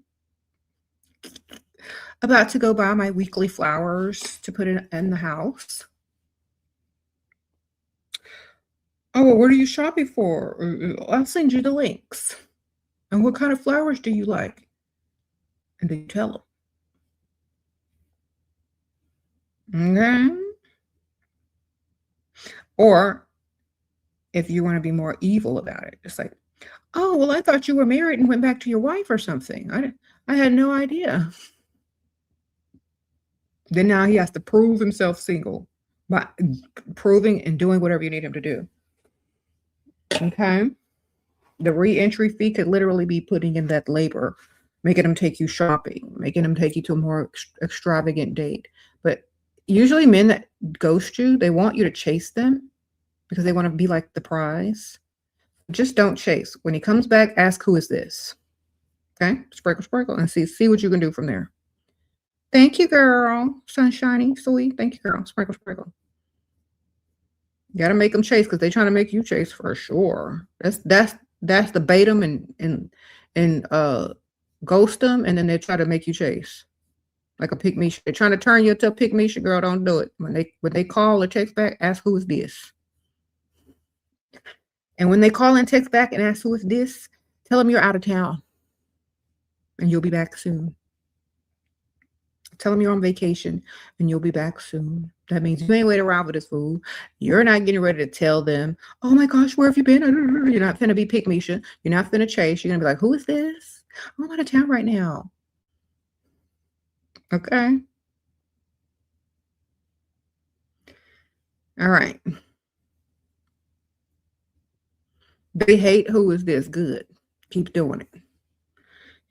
[SPEAKER 1] About to go buy my weekly flowers to put in the house. Oh, well, what are you shopping for? I'll send you the links. And what kind of flowers do you like? And they tell them. Okay. Or if you want to be more evil about it, it's like, oh, well, I thought you were married and went back to your wife or something. I had no idea. Then now he has to prove himself single by proving and doing whatever you need him to do. Okay. The re-entry fee could literally be putting in that labor, making them take you shopping, making them take you to a more extravagant date. But usually men that ghost you, they want you to chase them because they want to be like the prize. Just don't chase. When he comes back, ask, who is this? Okay. Sprinkle, sprinkle, and see what you can do from there. Thank you, girl. Sunshiny, sweet. Thank you, girl. Sprinkle, sprinkle. You gotta make them chase because they're trying to make you chase for sure. That's the bait them and ghost them, and then they try to make you chase like a pygmy. They're trying to turn you into a pygmy. Girl, don't do it. When they call or text back, ask, who is this? And when they call and text back and ask, who is this, tell them you're out of town and you'll be back soon. Tell them you're on vacation and you'll be back soon. That means you ain't waiting around for this fool. You're not getting ready to tell them, oh my gosh, where have you been? You're not finna be pygmy. You're not finna chase. You're gonna be like, who is this? I'm out of town right now. Okay. All right. They hate, who is this? Good. Keep doing it.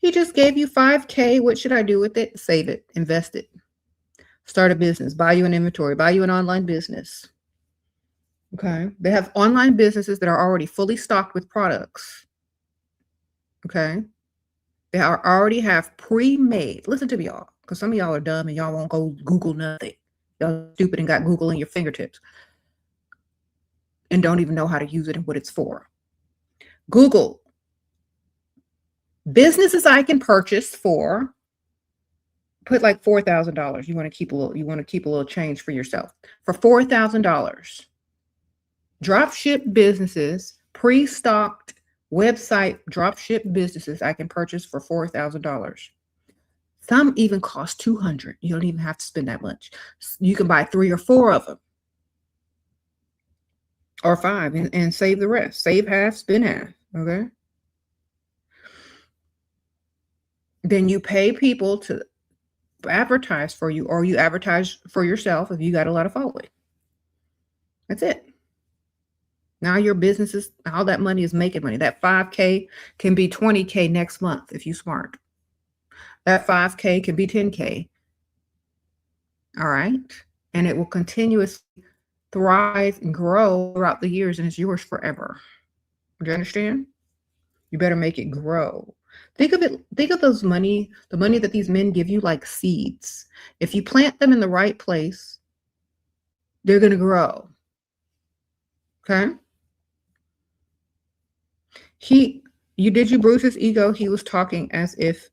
[SPEAKER 1] He just gave you $5K. What should I do with it? Save it. Invest it. Start a business. Buy you an inventory. Buy you an online business. Okay. They have online businesses that are already fully stocked with products. Okay. They already have pre-made. Listen to me, y'all, because some of y'all are dumb and y'all won't go Google nothing. Y'all stupid and got Google in your fingertips and don't even know how to use it and what it's for. Google businesses I can purchase for. Put like $4,000. You want to keep a little. You want to keep a little change for yourself for $4,000. Drop ship businesses, pre-stocked website drop ship businesses I can purchase for $4,000. Some even cost $200. You don't even have to spend that much. You can buy 3 or 4 of them, or 5, and save the rest. Save half, spend half. Okay. Then you pay people to advertise for you, or you advertise for yourself if you got a lot of following. That's it. Now your business is, all that money is making money. That 5K can be 20K next month if you're smart. That 5K can be 10K. All right. And it will continuously thrive and grow throughout the years, and it's yours forever. Do you understand? You better make it grow. Think of it, think of the money that these men give you like seeds. If you plant them in the right place, they're going to grow. Okay? Did you bruise his ego? He was talking as if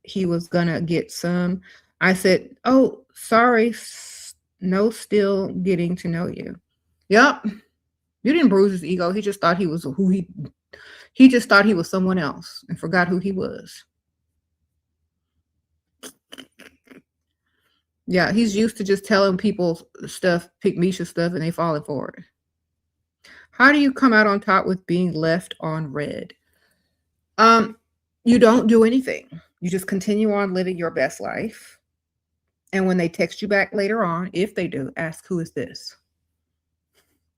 [SPEAKER 1] he was going to get some. I said, oh, sorry. No, still getting to know you. Yep. You didn't bruise his ego. He just thought he was he just thought he was someone else and forgot who he was. Yeah, he's used to just telling people stuff, Pygmisha stuff, and they falling for it. How do you come out on top with being left on red? You don't do anything. You just continue on living your best life. And when they text you back later on, if they do, ask, who is this?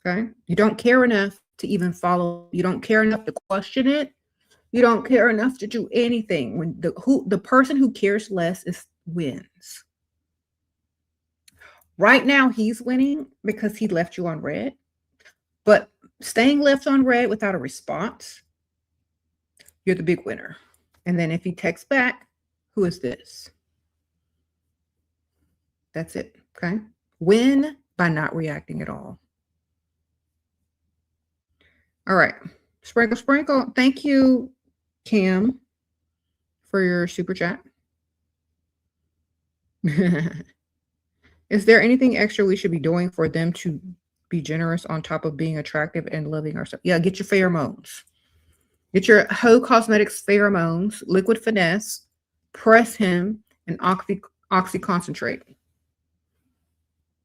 [SPEAKER 1] Okay. You don't care enough to even follow. You don't care enough to question it. You don't care enough to do anything. When the person who cares less wins. Right now, he's winning because he left you on red. But staying left on red without a response, you're the big winner. And then if he texts back, who is this? That's it. Okay. Win by not reacting at all. All right. Sprinkle, sprinkle. Thank you, Kim, for your super chat. Is there anything extra we should be doing for them to be generous on top of being attractive and loving ourselves? Yeah, get your pheromones. Get your Heaux Cosmetics pheromones, liquid finesse, press him, and oxy concentrate.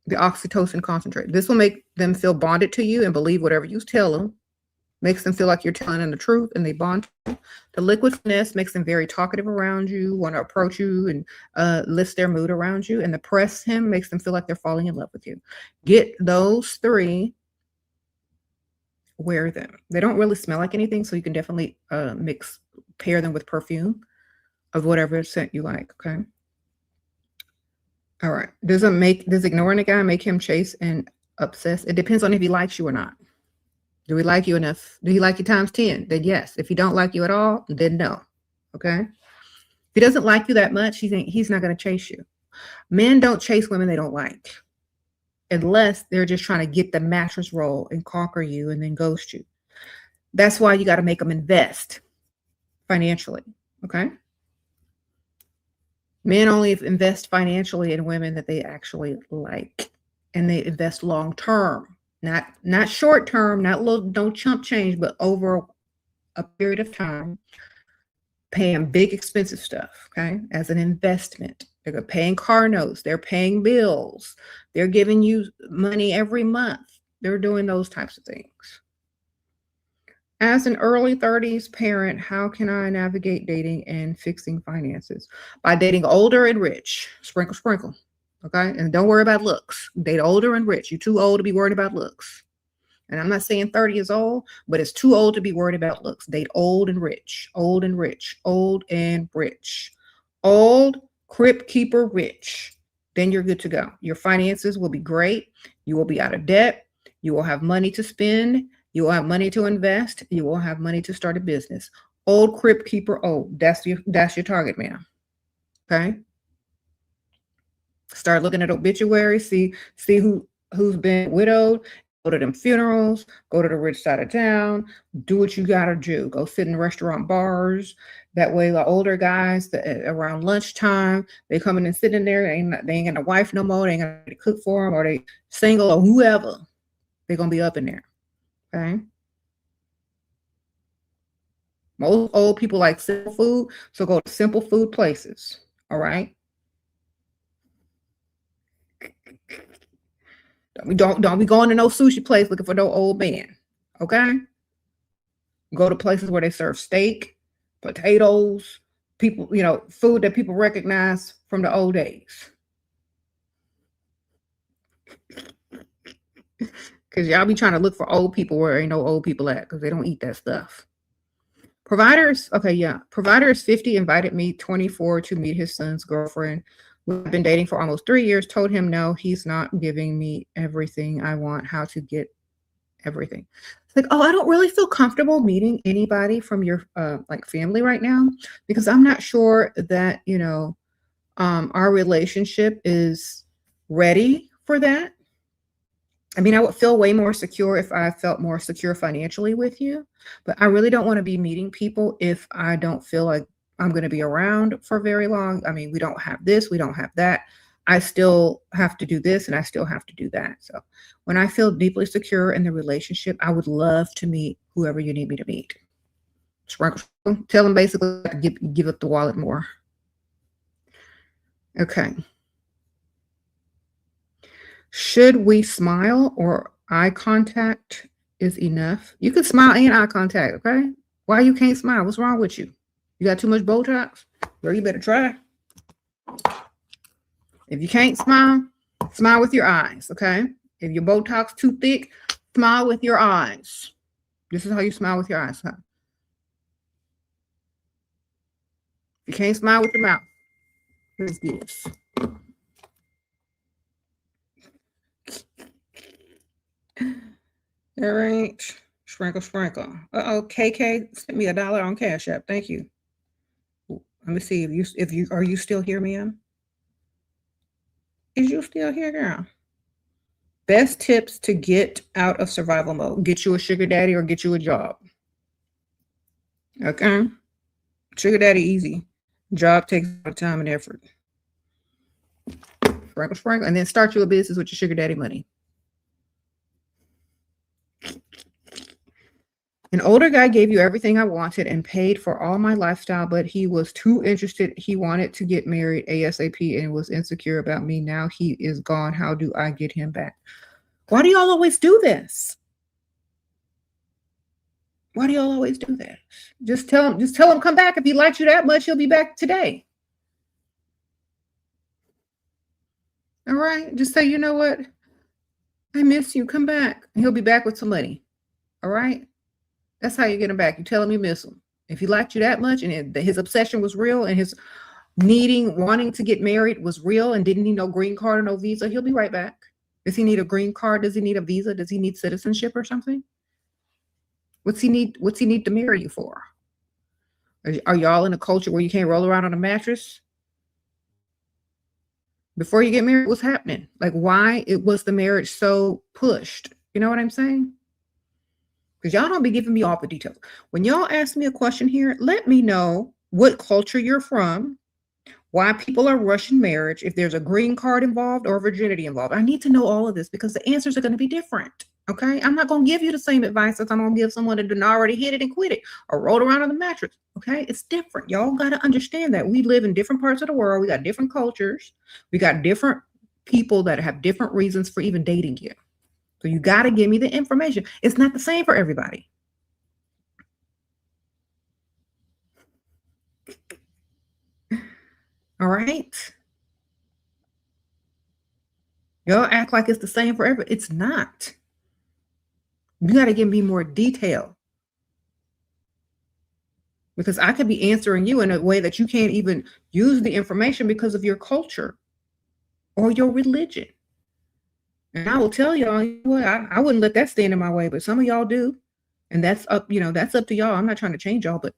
[SPEAKER 1] The oxytocin concentrate. This will make them feel bonded to you and believe whatever you tell them. Makes them feel like you're telling them the truth and they bond. The liquid finesse makes them very talkative around you, want to approach you and lift their mood around you. And the press him makes them feel like they're falling in love with you. Get those three, wear them. They don't really smell like anything, so you can definitely pair them with perfume of whatever scent you like, okay? All right. Does ignoring a guy make him chase and obsess? It depends on if he likes you or not. Do he like you enough? Do he like you times 10? Then yes. If he don't like you at all, then no. Okay. If he doesn't like you that much, he's not going to chase you. Men don't chase women they don't like, unless they're just trying to get the mattress roll and conquer you and then ghost you. That's why you got to make them invest financially. Okay. Men only invest financially in women that they actually like, and they invest long term. Not short term, not little, no chump change, but over a period of time, paying big expensive stuff, okay, as an investment. They're paying car notes, they're paying bills, they're giving you money every month. They're doing those types of things. As an early 30s parent, how can I navigate dating and fixing finances? By dating older and rich. Sprinkle, sprinkle. Okay. And don't worry about looks. Date older and rich. You're too old to be worried about looks. And I'm not saying 30 is old, but it's too old to be worried about looks. Date old and rich, old and rich, old and rich. Old, crypt keeper, rich. Then you're good to go. Your finances will be great. You will be out of debt. You will have money to spend. You will have money to invest. You will have money to start a business. Old, crypt keeper, old. That's your target, man. Okay. Start looking at obituaries, see who's been widowed, go to them funerals, go to the rich side of town, do what you gotta do. Go sit in restaurant bars. That way the older guys around lunchtime, they come in and sit in there, they ain't got a wife no more, they ain't got to cook for them, or they single or whoever. They're gonna be up in there. Okay. Most old people like simple food, so go to simple food places. All right. Don't be going to no sushi place looking for no old man. Okay. Go to places where they serve steak, potatoes, people, food that people recognize from the old days. Because y'all be trying to look for old people where ain't no old people at, because they don't eat that stuff. Providers, okay, yeah. Provider is 50, invited me 24 to meet his son's girlfriend. We've been dating for almost 3 years. Told him no, he's not giving me everything I want. How to get everything? It's like, oh, I don't really feel comfortable meeting anybody from your like family right now, because I'm not sure that our relationship is ready for that. I mean, I would feel way more secure if I felt more secure financially with you, but I really don't want to be meeting people if I don't feel like I'm going to be around for very long. I mean, we don't have this, we don't have that. I still have to do this and I still have to do that. So when I feel deeply secure in the relationship, I would love to meet whoever you need me to meet. Sprinkle, tell them basically to give up the wallet more. Okay. Should we smile or eye contact is enough? You can smile and eye contact, okay? Why you can't smile? What's wrong with you? You got too much Botox? Girl, you better try. If you can't smile, smile with your eyes, okay? If your Botox too thick, smile with your eyes. This is how you smile with your eyes, huh? If you can't smile with your mouth, here's this. All right. Sprinkle, sprinkle. Uh-oh, KK sent me $1 on Cash App. Thank you. Let me see if you are you still here, ma'am? Is you still here, girl? Best tips to get out of survival mode. Get you a sugar daddy or get you a job. Okay. Sugar daddy easy. Job takes a lot of time and effort. Sprinkle, sprinkle, and then start you a business with your sugar daddy money. An older guy gave you everything I wanted and paid for all my lifestyle, but he was too interested. He wanted to get married ASAP and was insecure about me. Now he is gone. How do I get him back? Why do y'all always do this? Why do y'all always do that? Just tell him come back. If he likes you that much, he'll be back today. All right. Just say, you know what? I miss you. Come back. He'll be back with some money. All right. That's how you get him back. You tell him you miss him. If he liked you that much and his obsession was real and his wanting to get married was real and didn't need no green card or no visa, he'll be right back. Does he need a green card? Does he need a visa? Does he need citizenship or something? What's he need to marry you for? Are y'all in a culture where you can't roll around on a mattress? Before you get married, what's happening? Like, why was the marriage so pushed? You know what I'm saying? Because y'all don't be giving me all the details. When y'all ask me a question here, let me know what culture you're from, why people are rushing marriage, if there's a green card involved or virginity involved. I need to know all of this because the answers are going to be different. Okay. I'm not going to give you the same advice as I'm going to give someone that didn't already hit it and quit it or rolled around on the mattress. Okay. It's different. Y'all got to understand that we live in different parts of the world. We got different cultures. We got different people that have different reasons for even dating you. So you got to give me the information. It's not the same for everybody. All right. Y'all act like it's the same for everybody. It's not. You got to give me more detail. Because I could be answering you in a way that you can't even use the information because of your culture or your religion. And I will tell y'all, I wouldn't let that stand in my way, but some of y'all do. And that's up, that's up to y'all. I'm not trying to change y'all, but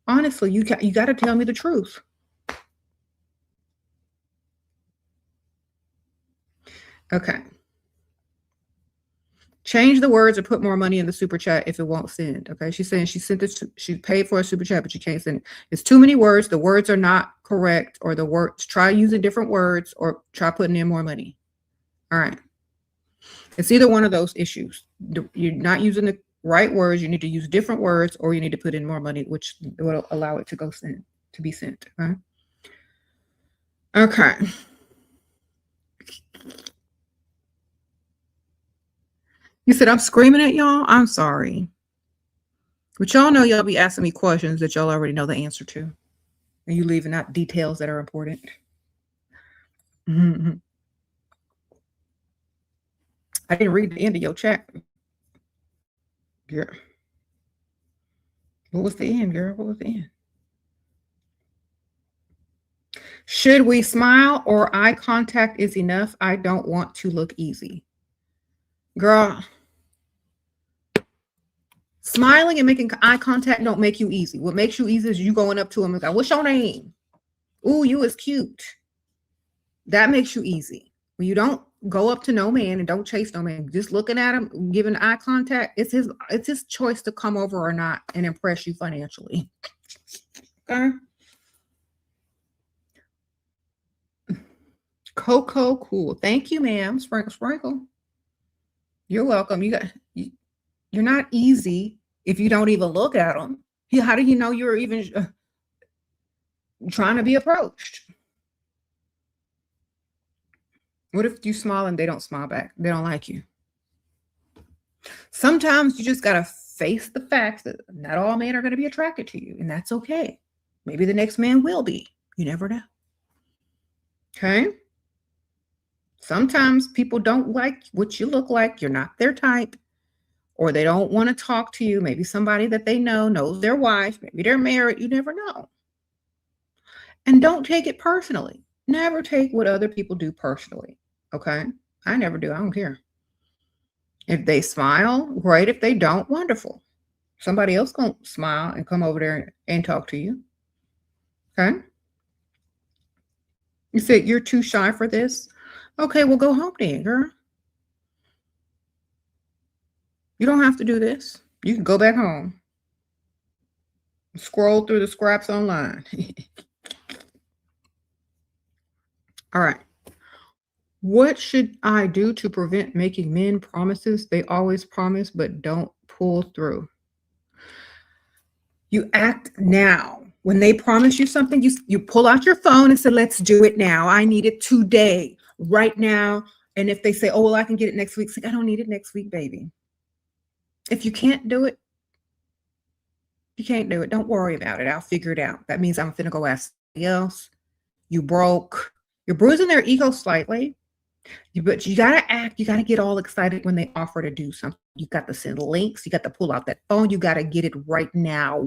[SPEAKER 1] honestly, you got to tell me the truth. Okay. Change the words or put more money in the super chat if it won't send. Okay. She's saying she paid for a super chat, but she can't send it. It's too many words. The words are not correct, or the words, try using different words or try putting in more money. All right. It's either one of those issues. You're not using the right words. You need to use different words, or you need to put in more money, which will allow it to be sent. Okay. You said I'm screaming at y'all? I'm sorry. But y'all know y'all be asking me questions that y'all already know the answer to. And you leaving out details that are important. Mm-hmm. I didn't read the end of your chat. Girl. What was the end, girl? What was the end? Should we smile or eye contact is enough? I don't want to look easy. Girl, smiling and making eye contact don't make you easy. What makes you easy is you going up to him and go, what's your name? Ooh, you is cute. That makes you easy. When you don't go up to no man and don't chase no man, just looking at him, giving eye contact, it's his choice to come over or not and impress you financially. Okay. Coco cool. Thank you, ma'am. Sprinkle, sprinkle. You're welcome. You're not easy if you don't even look at them. How do you know you're even trying to be approached? What if you smile and they don't smile back? They don't like you. Sometimes you just got to face the facts that not all men are going to be attracted to you, and that's okay. Maybe the next man will be. You never know. Okay? Sometimes people don't like what you look like. You're not their type, or they don't want to talk to you. Maybe somebody that they know knows their wife. Maybe they're married. You never know. And don't take it personally. Never take what other people do personally. Okay? I never do. I don't care. If they smile, great. If they don't, wonderful. Somebody else gonna smile and come over there and talk to you. Okay. You said you're too shy for this? Okay, well, go home then, girl. You don't have to do this. You can go back home. Scroll through the scraps online. All right. What should I do to prevent making men promises they always promise but don't pull through? You act now. When they promise you something, you pull out your phone and say, let's do it now. I need it today, right now. And if they say, oh, well, I can get it next week, it's like, I don't need it next week, baby. If you can't do it, you can't do it. Don't worry about it. I'll figure it out. That means I'm finna go ask somebody else. You broke. You're bruising their ego slightly. But you got to act. You got to get all excited when they offer to do something. You got to send links. You got to pull out that phone. You got to get it right now.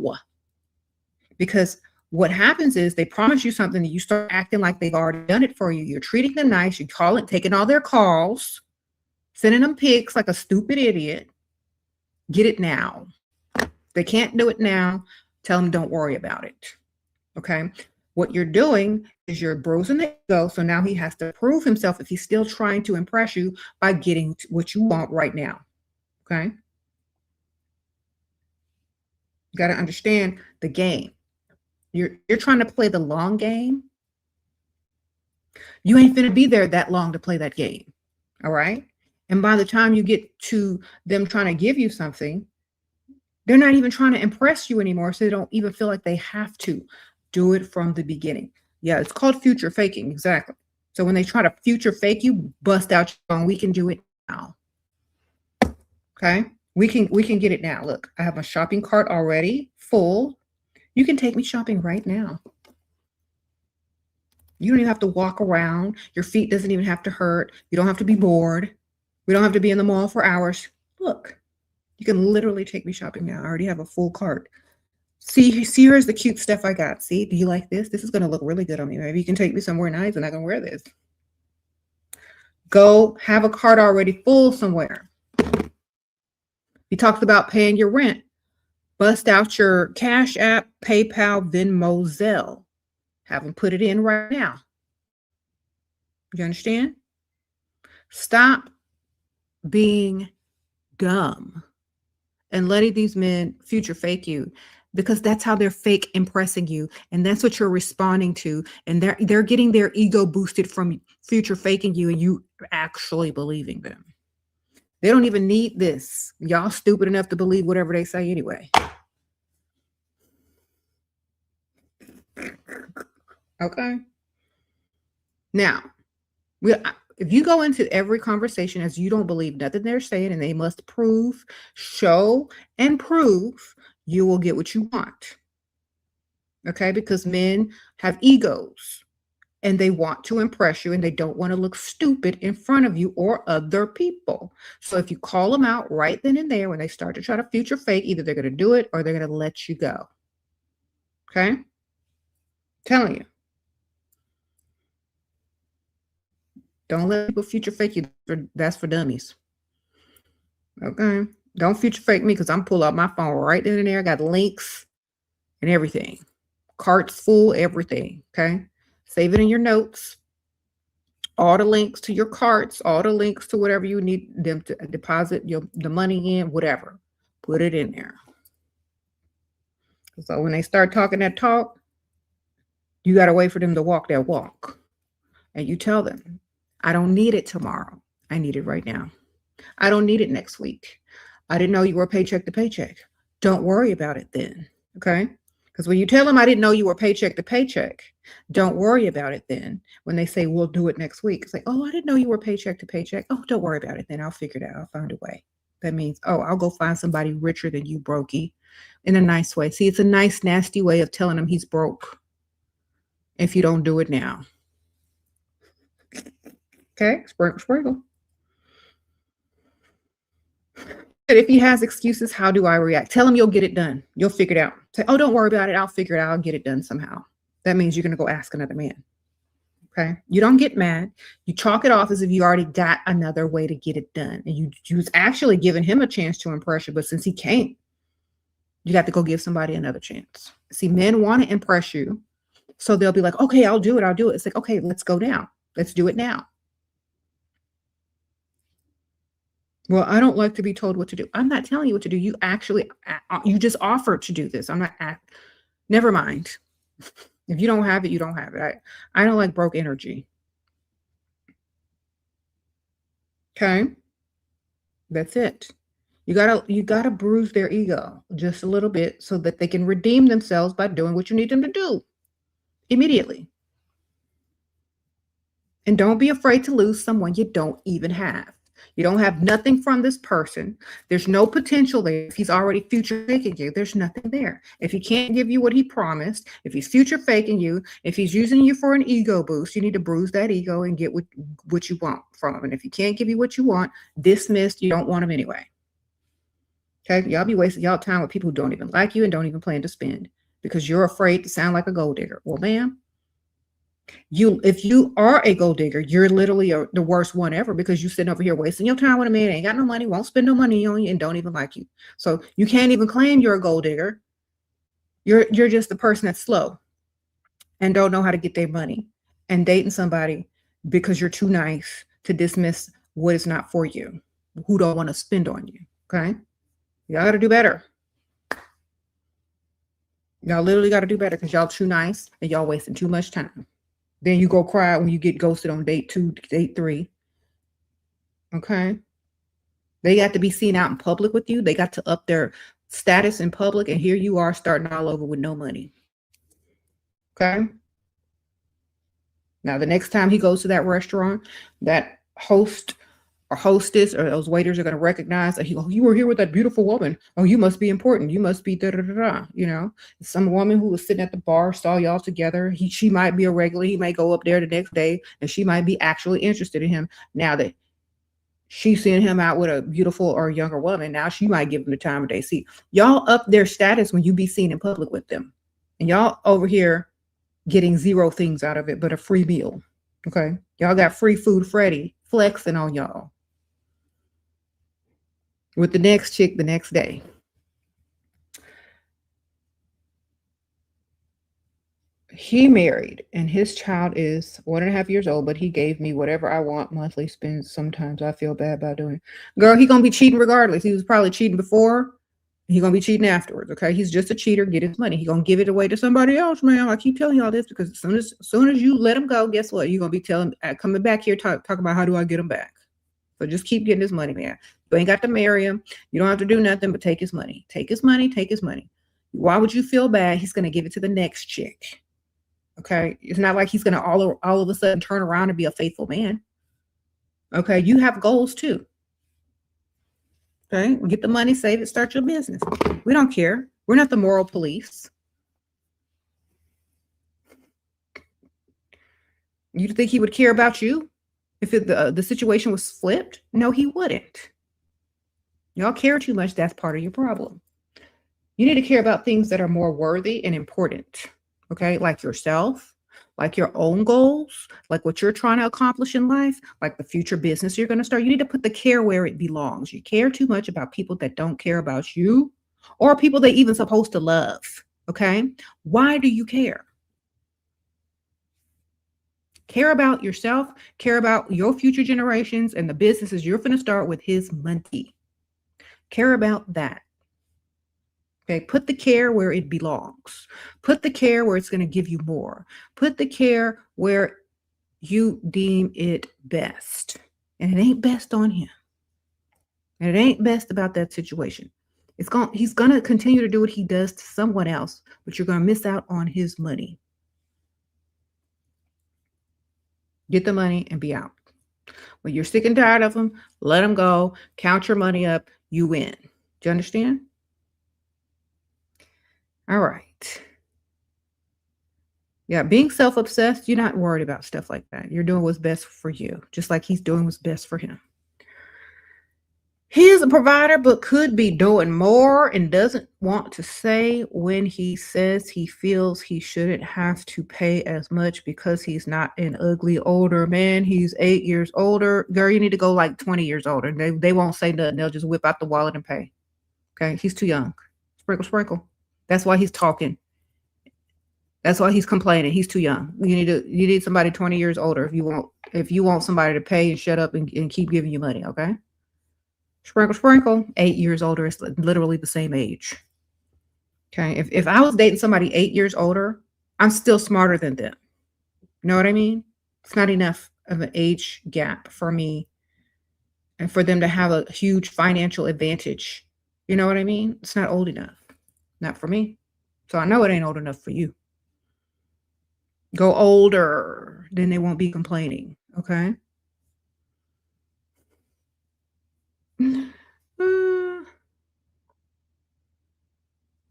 [SPEAKER 1] Because what happens is they promise you something and you start acting like they've already done it for you. You're treating them nice. You call it, taking all their calls, sending them pics like a stupid idiot. Get it now. If they can't do it now, tell them don't worry about it. Okay? What you're doing is you're bruising the ego, so now he has to prove himself if he's still trying to impress you by getting what you want right now. Okay? You got to understand the game. You're trying to play the long game. You ain't finna be there that long to play that game. All right? And by the time you get to them trying to give you something, they're not even trying to impress you anymore, so they don't even feel like they have to. Do it from the beginning. Yeah, it's called future faking. Exactly. So when they try to future fake you, bust out your phone. We can do it now. Okay? We can get it now. Look, I have my shopping cart already full. You can take me shopping right now. You don't even have to walk around. Your feet doesn't even have to hurt. You don't have to be bored. We don't have to be in the mall for hours. Look, you can literally take me shopping now. I already have a full cart. See, here's the cute stuff I got. See, do you like this? This is going to look really good on me. Maybe you can take me somewhere nice and I can wear this. Go have a cart already full somewhere. He talks about paying your rent. Bust out your Cash App, PayPal, Venmo, Zelle. Have them put it in right now. You understand? Stop being dumb and letting these men future fake you, because that's how they're fake impressing you. And that's what you're responding to. And they're getting their ego boosted from future faking you and you actually believing them. They don't even need this. Y'all stupid enough to believe whatever they say anyway. Okay. Now, if you go into every conversation as you don't believe nothing they're saying and they must prove, show, and prove, you will get what you want. Okay? Because men have egos and they want to impress you and they don't want to look stupid in front of you or other people. So if you call them out right then and there when they start to try to future fake, either they're going to do it or they're going to let you go. Okay? Telling you. Don't let people future fake you. That's for dummies. Okay? Don't future fake me because I'm pulling out my phone right then and there. I got links and everything. Carts full, everything. Okay? Save it in your notes. All the links to your carts, all the links to whatever you need them to deposit the money in, whatever. Put it in there. So when they start talking that talk, you got to wait for them to walk that walk. And you tell them, I don't need it tomorrow. I need it right now. I don't need it next week. I didn't know you were paycheck to paycheck. Don't worry about it then. Okay? Because when you tell them I didn't know you were paycheck to paycheck, don't worry about it then. When they say we'll do it next week, it's like, oh, I didn't know you were paycheck to paycheck. Oh, don't worry about it then. I'll figure it out. I'll find a way. That means, oh, I'll go find somebody richer than you, brokey, in a nice way. See, it's a nice, nasty way of telling him he's broke if you don't do it now. Okay, sprinkle. But if he has excuses, how do I react? Tell him you'll get it done. You'll figure it out. Say, oh, don't worry about it. I'll figure it out. I'll get it done somehow. That means you're going to go ask another man. Okay. You don't get mad. You chalk it off as if you already got another way to get it done. And you was actually giving him a chance to impress you, but since he can't, you got to go give somebody another chance. See, men want to impress you. So they'll be like, okay, I'll do it. I'll do it. It's like, okay, let's go now. Let's do it now. Well, I don't like to be told what to do. I'm not telling you what to do. You actually, you just offered to do this. I'm not, never mind. If you don't have it, you don't have it. I don't like broke energy. Okay. That's it. You gotta bruise their ego just a little bit so that they can redeem themselves by doing what you need them to do immediately. And don't be afraid to lose someone you don't even have. You don't have nothing from this person. There's no potential there. If he's already future faking you, there's nothing there. If he can't give you what he promised, if he's future faking you, if he's using you for an ego boost, you need to bruise that ego and get what you want from him. And if he can't give you what you want, dismissed, you don't want him anyway. Okay, y'all be wasting y'all time with people who don't even like you and don't even plan to spend because you're afraid to sound like a gold digger. Well, ma'am, if you are a gold digger, you're literally the worst one ever because you're sitting over here wasting your time with a man, ain't got no money, won't spend no money on you, and don't even like you. So you can't even claim you're a gold digger. You're just the person that's slow and don't know how to get their money and dating somebody because you're too nice to dismiss what is not for you, who don't want to spend on you. Okay. Y'all got to do better. Y'all literally got to do better because y'all too nice and y'all wasting too much time. Then you go cry when you get ghosted on date 2, date 3. Okay. They got to be seen out in public with you. They got to up their status in public. And here you are starting all over with no money. Okay. Now, the next time he goes to that restaurant, that host or hostess or those waiters are going to recognize that you were here with that beautiful woman. Oh, you must be important. You must be da-da-da-da. You know, some woman who was sitting at the bar saw y'all together. She might be a regular. He may go up there the next day and she might be actually interested in him. Now that she's seeing him out with a beautiful or younger woman, now she might give him the time of day. See, y'all up their status when you be seen in public with them. And y'all over here getting zero things out of it but a free meal. Okay. Y'all got free food Freddy flexing on y'all with the next chick the next day. He married and his child is 1.5 years old, but he gave me whatever I want monthly spends. Sometimes I feel bad about doing it. Girl, he gonna be cheating regardless. He was probably cheating before. He gonna be cheating afterwards. Okay, he's just a cheater. Get his money. He gonna give it away to somebody else, man. I keep telling y'all this because as soon as you let him go, guess what? You're gonna be coming back here talk about how do I get him back. So just keep getting his money, man. You ain't got to marry him. You don't have to do nothing but take his money. Take his money. Take his money. Why would you feel bad? He's gonna give it to the next chick. Okay, it's not like he's gonna all of a sudden turn around and be a faithful man. Okay, you have goals too. Okay, get the money, save it, start your business. We don't care. We're not the moral police. You think he would care about you if the situation was flipped? No, he wouldn't. Y'all care too much. That's part of your problem. You need to care about things that are more worthy and important. Okay, like yourself, like your own goals, like what you're trying to accomplish in life, like the future business you're going to start. You need to put the care where it belongs. You care too much about people that don't care about you or people they even supposed to love. Okay, why do you care? Care about yourself, care about your future generations and the businesses you're going to start with his money. Care about that. Okay, put the care where it belongs. Put the care where it's going to give you more. Put the care where you deem it best. And it ain't best on him. And it ain't best about that situation. He's going to continue to do what he does to someone else, but you're going to miss out on his money. Get the money and be out. When you're sick and tired of him, let him go. Count your money up. You win. Do you understand? All right. Yeah, being self-obsessed, you're not worried about stuff like that. You're doing what's best for you, just like he's doing what's best for him. He is a provider, but could be doing more and doesn't want to say when he says he feels he shouldn't have to pay as much because he's not an ugly older man. He's 8 years older. Girl, you need to go like 20 years older. They won't say nothing. They'll just whip out the wallet and pay. Okay, he's too young. Sprinkle, sprinkle. That's why he's talking. That's why he's complaining. He's too young. You need somebody 20 years older if you want somebody to pay and shut up and keep giving you money, okay? Sprinkle, sprinkle. 8 years older is literally the same age. Okay. If I was dating somebody 8 years older, I'm still smarter than them. You know what I mean? It's not enough of an age gap for me and for them to have a huge financial advantage. You know what I mean? It's not old enough. Not for me. So I know it ain't old enough for you. Go older, then they won't be complaining. Okay.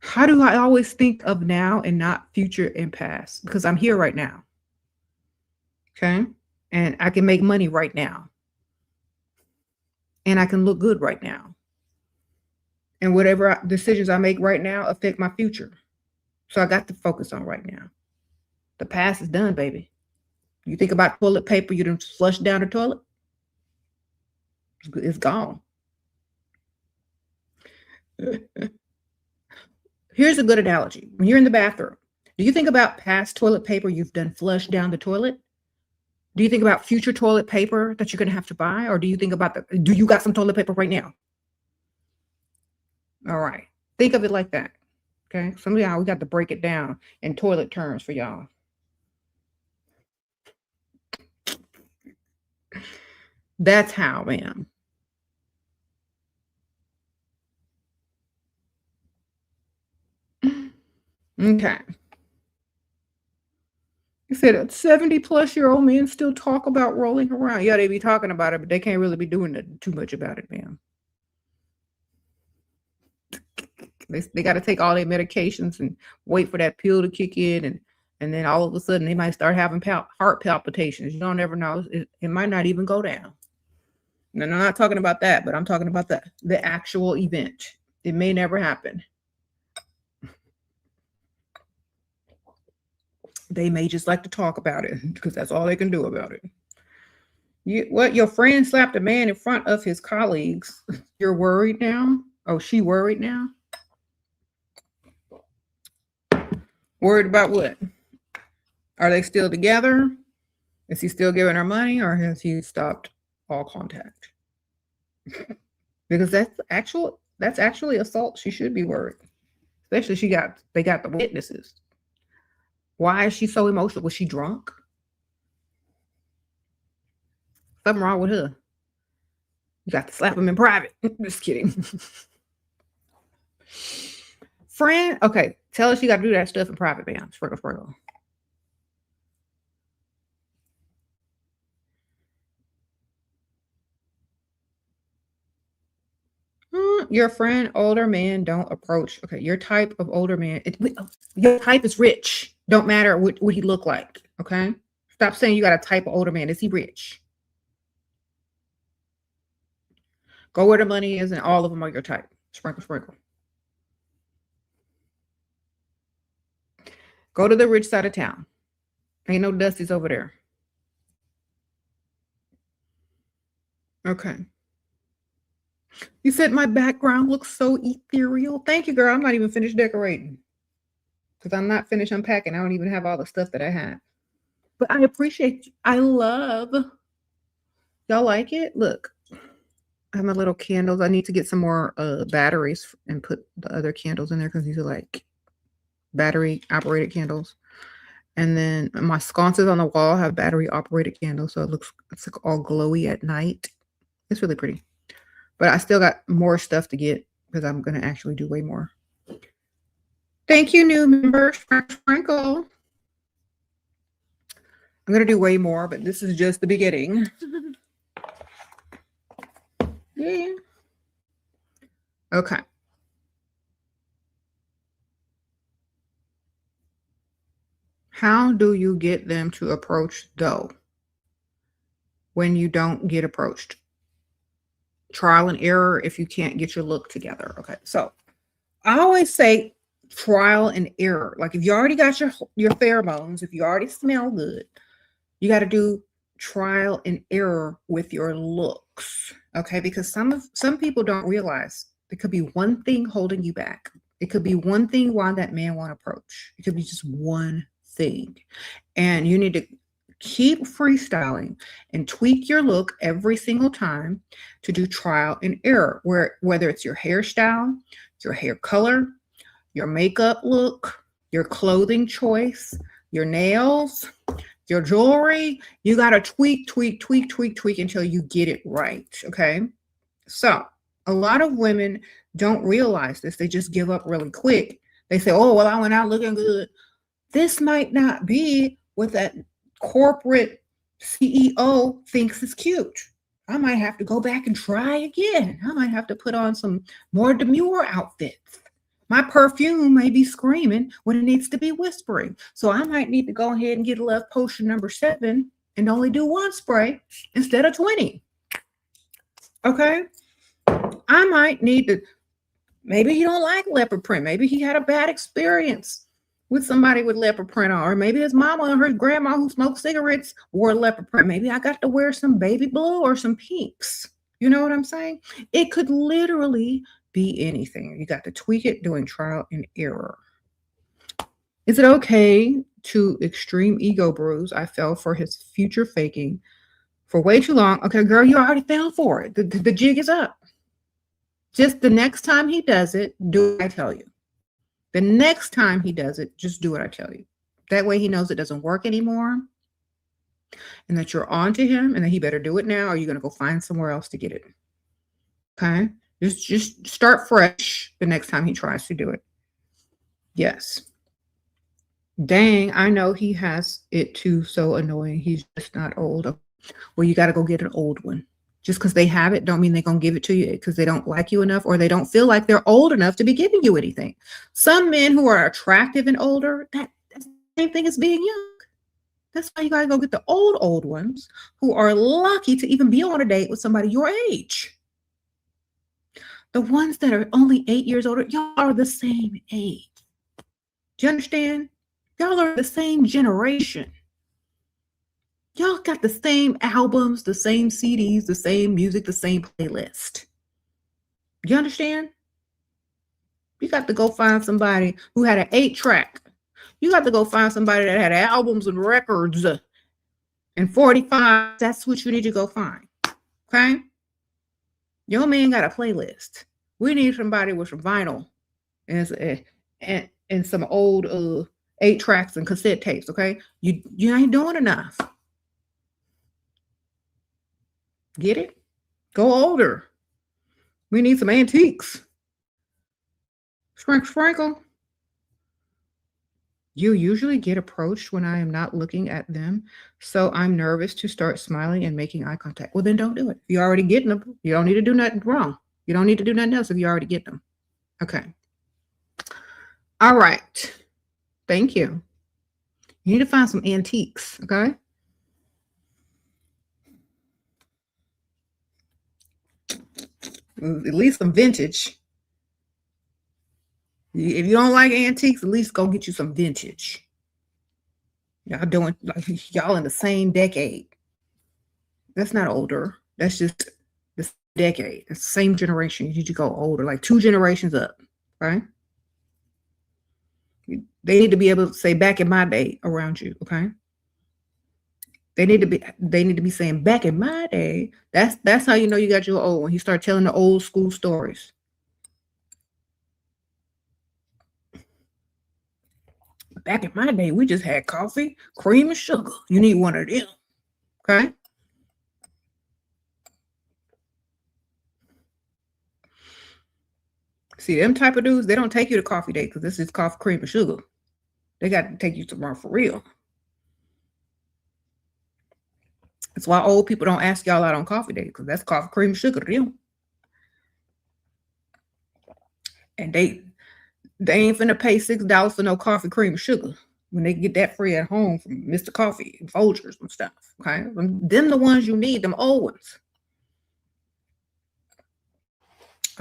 [SPEAKER 1] How do I always think of now and not future and past? Because I'm here right now. Okay. And I can make money right now. And I can look good right now. And whatever decisions I make right now affect my future. So I got to focus on right now. The past is done, baby. You think about toilet paper, you done flush down the toilet. It's gone. Here's a good analogy. When you're in the bathroom, do you think about past toilet paper you've done flushed down the toilet? Do you think about future toilet paper that you're going to have to buy? Or do you think about do you got some toilet paper right now? All right. Think of it like that. Okay. Some of y'all, we got to break it down in toilet terms for y'all. That's how, ma'am. Okay. You said a 70-plus-year-old men still talk about rolling around. Yeah, they be talking about it, but they can't really be doing too much about it, ma'am. They got to take all their medications and wait for that pill to kick in, and then all of a sudden they might start having heart palpitations. You don't ever know. It might not even go down. And I'm not talking about that, but I'm talking about the actual event. It may never happen. They may just like to talk about it because that's all they can do about it. What? Your friend slapped a man in front of his colleagues. You're worried now? Oh, she worried now? Worried about what? Are they still together? Is he still giving her money, or has he stopped all contact? Because that's actually assault. She should be worried. Especially they got the witnesses. Why is she so emotional? Was she drunk? Something wrong with her. You got to slap him in private. Just kidding. Friend, okay, tell her she got to do that stuff in private, man. Sprinkle, sprinkle. Your friend, older man, don't approach. Okay, your type of older man. Your type is rich. Don't matter what he look like. Okay, stop saying you got a type of older man. Is he rich? Go where the money is, and all of them are your type. Sprinkle, sprinkle. Go to the rich side of town. Ain't no dusties over there. Okay. You said my background looks so ethereal. Thank you, girl. I'm not even finished decorating because I'm not finished unpacking. I don't even have all the stuff that I have. But I appreciate you. I love. Y'all like it? Look, I have my little candles. I need to get some more batteries and put the other candles in there because these are like battery operated candles. And then my sconces on the wall have battery operated candles, so it's like all glowy at night. It's really pretty. But I still got more stuff to get because I'm going to actually do way more. Thank you, new member, Sprinkle. I'm going to do way more, but this is just the beginning. Yeah. Okay. How do you get them to approach though when you don't get approached? trial and error if you can't get your look together. Okay, so I always say trial and error. Like if you already got your pheromones, if you already smell good, you got to do trial and error with your looks. Okay, because some people don't realize there could be one thing holding you back. It could be one thing why that man won't approach. It could be just one thing, and you need to keep freestyling and tweak your look every single time to do trial and error, whether it's your hairstyle, your hair color, your makeup look, your clothing choice, your nails, your jewelry. You got to tweak until you get it right. Okay. So a lot of women don't realize this. They just give up really quick. They say, oh, well, I went out looking good. This might not be what that corporate CEO thinks is cute. I might have to go back and try again. I might have to put on some more demure outfits. My perfume may be screaming when it needs to be whispering. So I might need to go ahead and get Love Potion number 7 and only do 1 spray instead of 20. Okay? I might need to, maybe he don't like leopard print. Maybe he had a bad experience with somebody with leopard print on, or maybe his mama or her grandma who smoked cigarettes wore leopard print. Maybe I got to wear some baby blue or some pinks. You know what I'm saying? It could literally be anything. You got to tweak it doing trial and error. Is it okay to extreme ego bruise? I fell for his future faking for way too long. Okay, girl, you already fell for it. The jig is up. Just the next time he does it, do what I tell you. The next time he does it, just do what I tell you. That way he knows it doesn't work anymore and that you're on to him and that he better do it now or you're going to go find somewhere else to get it. Okay? Just start fresh the next time he tries to do it. Yes. Dang, I know he has it too. So annoying. He's just not old. Well, you got to go get an old one. Just because they have it don't mean they're going to give it to you because they don't like you enough or they don't feel like they're old enough to be giving you anything. Some men who are attractive and older, that's the same thing as being young. That's why you got to go get the old ones who are lucky to even be on a date with somebody your age. The ones that are only 8 years older, y'all are the same age. Do you understand? Y'all are the same generation. Y'all got the same albums, the same CDs, the same music, the same playlist. You understand? You got to go find somebody who had an 8-track. You got to go find somebody that had albums and records and 45. That's what you need to go find. Okay? Your man got a playlist. We need somebody with some vinyl and some old 8 tracks and cassette tapes. Okay? You ain't doing enough. Get it? Go older. We need some antiques. Sprinkle. You usually get approached when I am not looking at them, so I'm nervous to start smiling and making eye contact. Well, then don't do it. If you're already getting them, you don't need to do nothing wrong. You don't need to do nothing else if you already get them. Okay. All right. Thank you. You need to find some antiques, okay? At least some vintage. If you don't like antiques, at least go get you some vintage. Y'all doing like y'all in the same decade. That's not older. That's just the decade. It's the same generation. You need to go older, like 2 generations up, right? They need to be able to say back in my day around you, okay? They need to be saying back in my day. That's how you know you got your old when you start telling the old school stories. Back in my day, we just had coffee, cream, and sugar. You need one of them. Okay? See, them type of dudes, they don't take you to coffee date because this is coffee, cream, and sugar. They got to take you somewhere for real. That's why old people don't ask y'all out on coffee date because that's coffee, cream, and sugar to them. And they ain't finna pay $6 for no coffee, cream, and sugar when they get that free at home from Mr. Coffee and Folgers and stuff. Okay, them the ones you need, them old ones.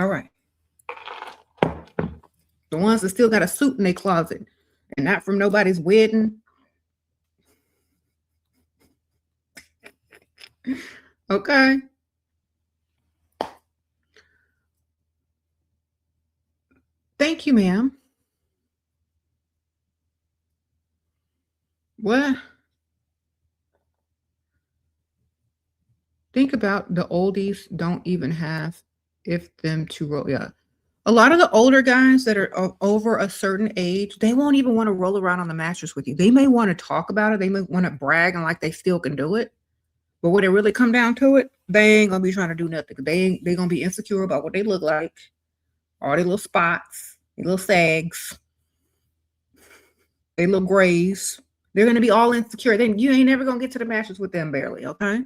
[SPEAKER 1] All right. The ones that still got a suit in their closet and not from nobody's wedding. Okay. Thank you, ma'am. What? Think about the oldies don't even have if them to roll. Yeah. A lot of the older guys that are over a certain age, they won't even want to roll around on the mattress with you. They may want to talk about it. They may want to brag and like they still can do it. But when it really come down to it, they ain't gonna be trying to do nothing. They gonna be insecure about what they look like, all their little spots, their little sags, their little grays. They're gonna be all insecure. Then you ain't never gonna get to the mattress with them barely, okay?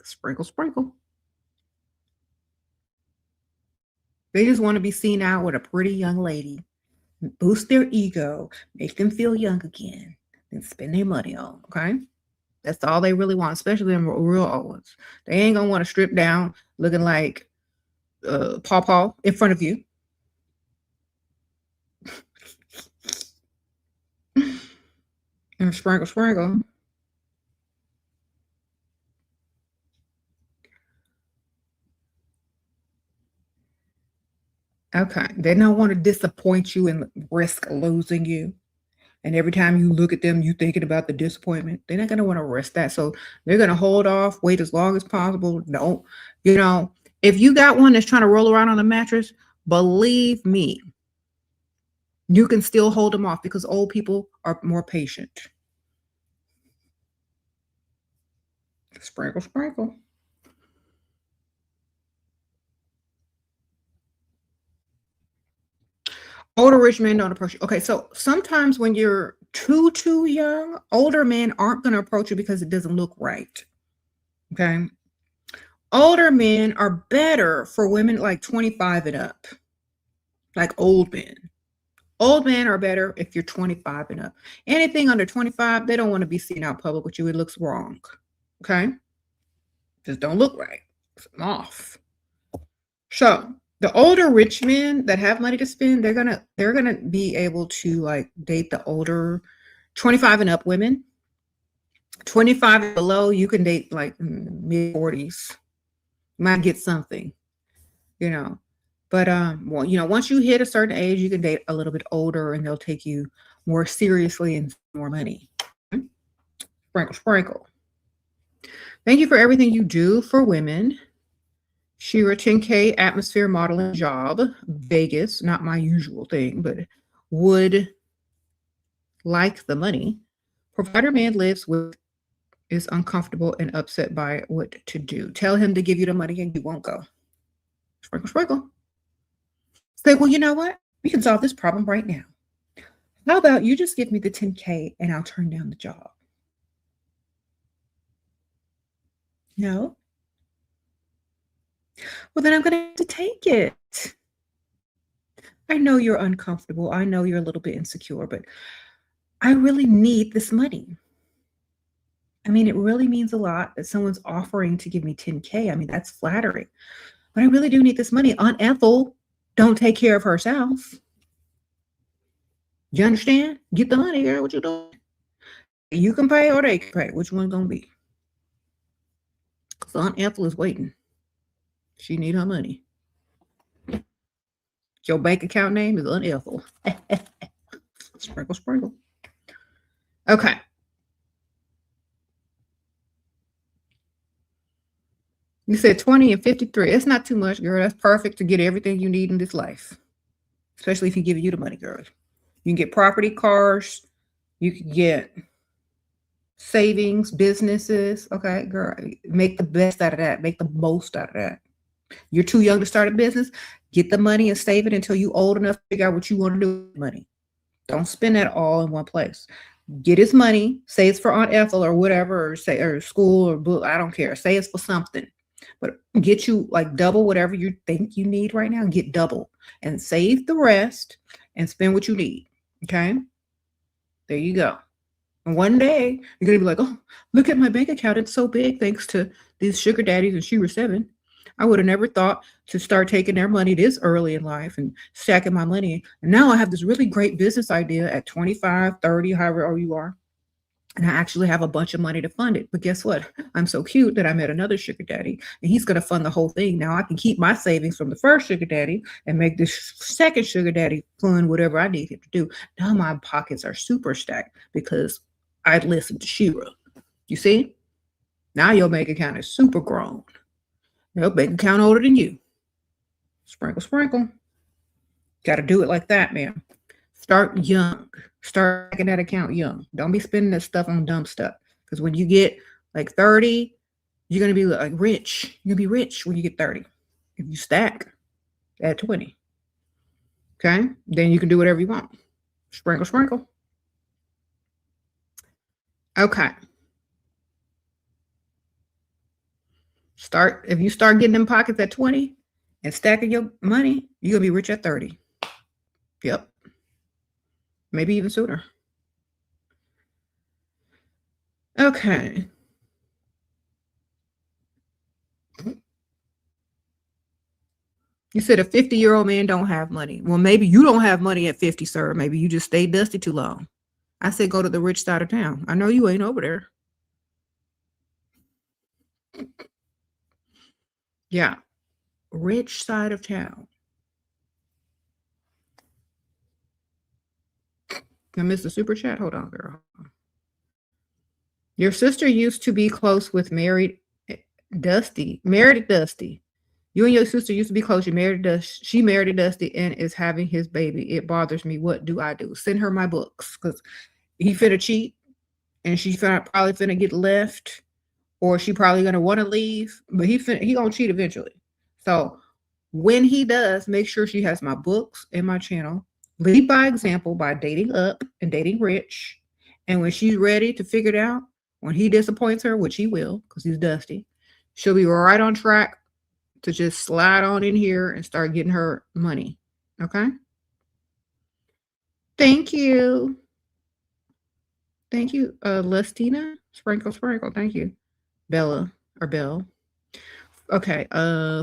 [SPEAKER 1] Sprinkle, sprinkle. They just want to be seen out with a pretty young lady, boost their ego, make them feel young again, and spend their money on, okay? That's all they really want, especially them real old ones. They ain't gonna want to strip down looking like Paw in front of you. And sprinkle, sprinkle. Okay. They don't want to disappoint you and risk losing you. And every time you look at them, you thinking about the disappointment. They're not going to want to risk that. So they're going to hold off, wait as long as possible. Don't, if you got one that's trying to roll around on the mattress, believe me, you can still hold them off because old people are more patient. Sprinkle, sprinkle. Older rich men don't approach you. Okay, so sometimes when you're too young, older men aren't going to approach you because it doesn't look right. Okay. Older men are better for women like 25 and up, like old men. Old men are better if you're 25 and up. Anything under 25, they don't want to be seen out public with you. It looks wrong. Okay. Just don't look right. It's off. So the older rich men that have money to spend, they're gonna be able to like date the older 25 and up women. 25 and below, you can date like mid 40s. You might get something, But once you hit a certain age, you can date a little bit older and they'll take you more seriously and more money. Sprinkle, sprinkle. Thank you for everything you do for women. SHERA 10K atmosphere modeling job, Vegas, not my usual thing, but would like the money. Provider man lives with, is uncomfortable and upset by what to do. Tell him to give you the money and you won't go. Sprinkle, sprinkle. Say, well, you know what? We can solve this problem right now. How about you just give me the 10K and I'll turn down the job? No? Well, then I'm going to have to take it. I know you're uncomfortable. I know you're a little bit insecure, but I really need this money. I mean, it really means a lot that someone's offering to give me 10K. I mean, that's flattering. But I really do need this money. Aunt Ethel don't take care of herself. You understand? Get the money, girl. What you doing? You can pay or they can pay. Which one's going to be? Because Aunt Ethel is waiting. She need her money. Your bank account name is Aunt Ethel. Sprinkle, sprinkle. Okay. You said 20 and 53. It's not too much, girl. That's perfect to get everything you need in this life. Especially if he give you the money, girl. You can get property, cars. You can get savings, businesses. Okay, girl. Make the best out of that. Make the most out of that. You're too young to start a business. Get the money and save it until you're old enough to figure out what you want to do with money. Don't spend that all in one place. Get his money. Say it's for Aunt Ethel or whatever, or school or book. I don't care. Say it's for something. But get you like double whatever you think you need right now. Get double and save the rest and spend what you need. Okay. There you go. And one day you're going to be like, oh, look at my bank account. It's so big thanks to these sugar daddies and SheraSeven. I would have never thought to start taking their money this early in life and stacking my money. And now I have this really great business idea at 25, 30, however old you are. And I actually have a bunch of money to fund it. But guess what? I'm so cute that I met another sugar daddy, and he's going to fund the whole thing. Now I can keep my savings from the first sugar daddy and make this second sugar daddy fund whatever I need him to do. Now my pockets are super stacked because I listened to SHERA. You see? Now your bank account is super grown. Your bank account older than you. Sprinkle, sprinkle. Got to do it like that, man. Start young. Start making that account young. Don't be spending that stuff on dumb stuff. Because when you get like 30, you're going to be like rich. You'll be rich when you get 30. If you stack at 20. Okay? Then you can do whatever you want. Sprinkle, sprinkle. Okay. If you start getting them pockets at 20 and stacking your money, you're going to be rich at 30. Yep. Maybe even sooner. Okay. You said a 50-year-old man don't have money. Well, maybe you don't have money at 50, sir. Maybe you just stayed dusty too long. I said go to the rich side of town. I know you ain't over there. Yeah. Rich side of town. I missed the super chat. Hold on, girl. Your sister used to be close with married Dusty. Married Dusty. You and your sister used to be close. You married Dusty. She married Dusty and is having his baby. It bothers me. What do I do? Send her my books because he finna cheat and she probably finna get left, or she probably gonna want to leave, but he gonna cheat eventually. So when he does, make sure she has my books and my channel. Lead by example by dating up and dating rich. And when she's ready to figure it out, when he disappoints her, which he will because he's Dusty, she'll be right on track to just slide on in here and start getting her money. Okay? Thank you. Thank you, Lustina. Sprinkle, sprinkle. Thank you. Bella or Belle. Okay.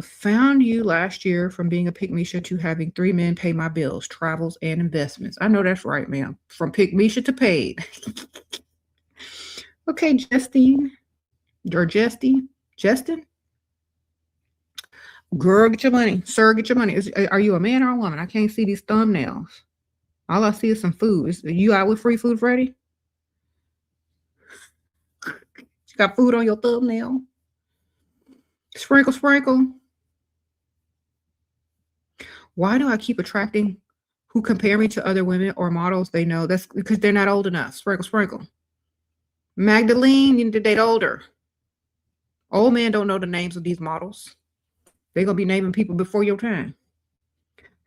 [SPEAKER 1] Found you last year from being a Pygmisha to having 3 men pay my bills, travels, and investments. I know that's right, ma'am. From Pygmisha to paid. Okay, Justine. Or Justin. Girl, get your money. Sir, get your money. Are you a man or a woman? I can't see these thumbnails. All I see is some food. You out with free food, Freddie? You got food on your thumbnail? Sprinkle, sprinkle. Why do I keep attracting who compare me to other women or models they know? That's because they're not old enough. Sprinkle, sprinkle. Magdalene, you need to date older. Old men don't know the names of these models. They're going to be naming people before your time.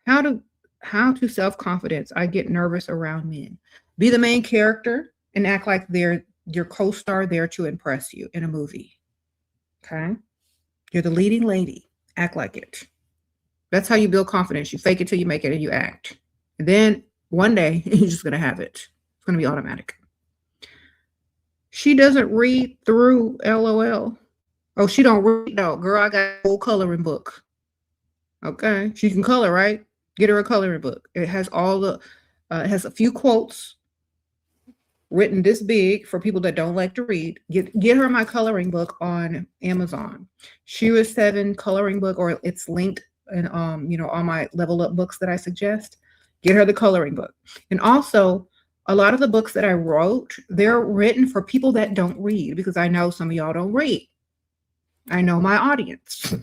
[SPEAKER 1] How to self-confidence. I get nervous around men. Be the main character and act like they're your co-star there to impress you in a movie. Okay? You're the leading lady. Act like it. That's how you build confidence. You fake it till you make it and you act. And then one day, you're just going to have it. It's going to be automatic. She doesn't read through LOL. Oh, she don't read. No, girl, I got a whole coloring book. Okay. She can color, right? Get her a coloring book. It has all the, it has a few quotes written this big for people that don't like to read. Get her my coloring book on Amazon. SheraSeven coloring book, or it's linked in all my level up books that I suggest. Get her the coloring book. And also, a lot of the books that I wrote, they're written for people that don't read, because I know some of y'all don't read. I know my audience.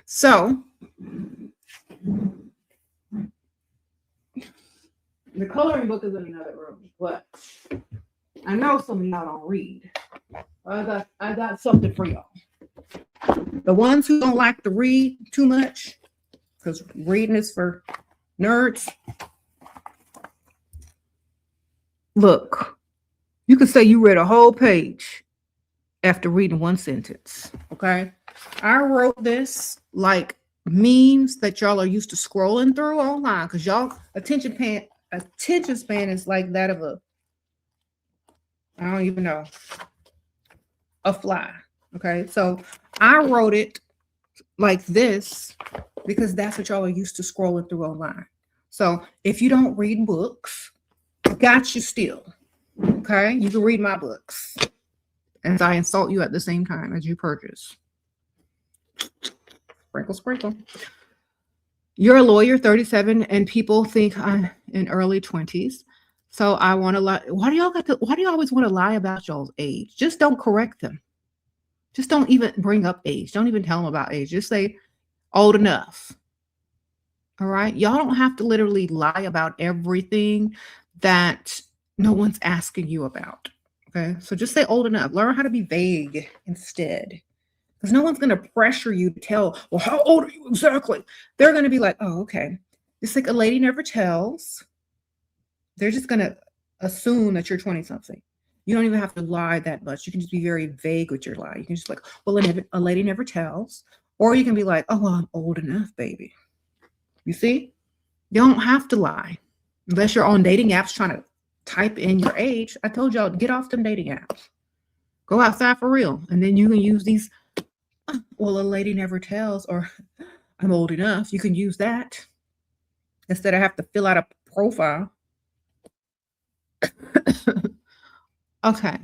[SPEAKER 1] So the coloring book is in another room, but I know some of y'all don't read. I got something for y'all. The ones who don't like to read too much, because reading is for nerds. Look, you can say you read a whole page after reading one sentence. Okay, I wrote this like memes that y'all are used to scrolling through online, because y'all attention span is like that of a, I don't even know, a fly. Okay, so I wrote it like this because that's what y'all are used to scrolling through online. So if you don't read books, I got you still. Okay, you can read my books as I insult you at the same time as you purchase. Sprinkle, sprinkle. You're a lawyer, 37, and people think I'm in early 20s. So I want to lie. Why do you always want to lie about y'all's age? Just don't correct them. Just don't even bring up age. Don't even tell them about age. Just say old enough. All right. Y'all don't have to literally lie about everything that no one's asking you about. Okay. So just say old enough. Learn how to be vague instead. Because no one's going to pressure you to tell, well, how old are you exactly? They're going to be like, oh, okay. It's like a lady never tells. They're just going to assume that you're 20 something. You don't even have to lie that much. You can just be very vague with your lie. You can just like, well, a lady never tells. Or you can be like, oh, well, I'm old enough, baby. You see? You don't have to lie. Unless you're on dating apps trying to type in your age. I told y'all, get off them dating apps. Go outside for real. And then you can use these, well, a lady never tells, or I'm old enough. You can use that instead of have to fill out a profile. Okay.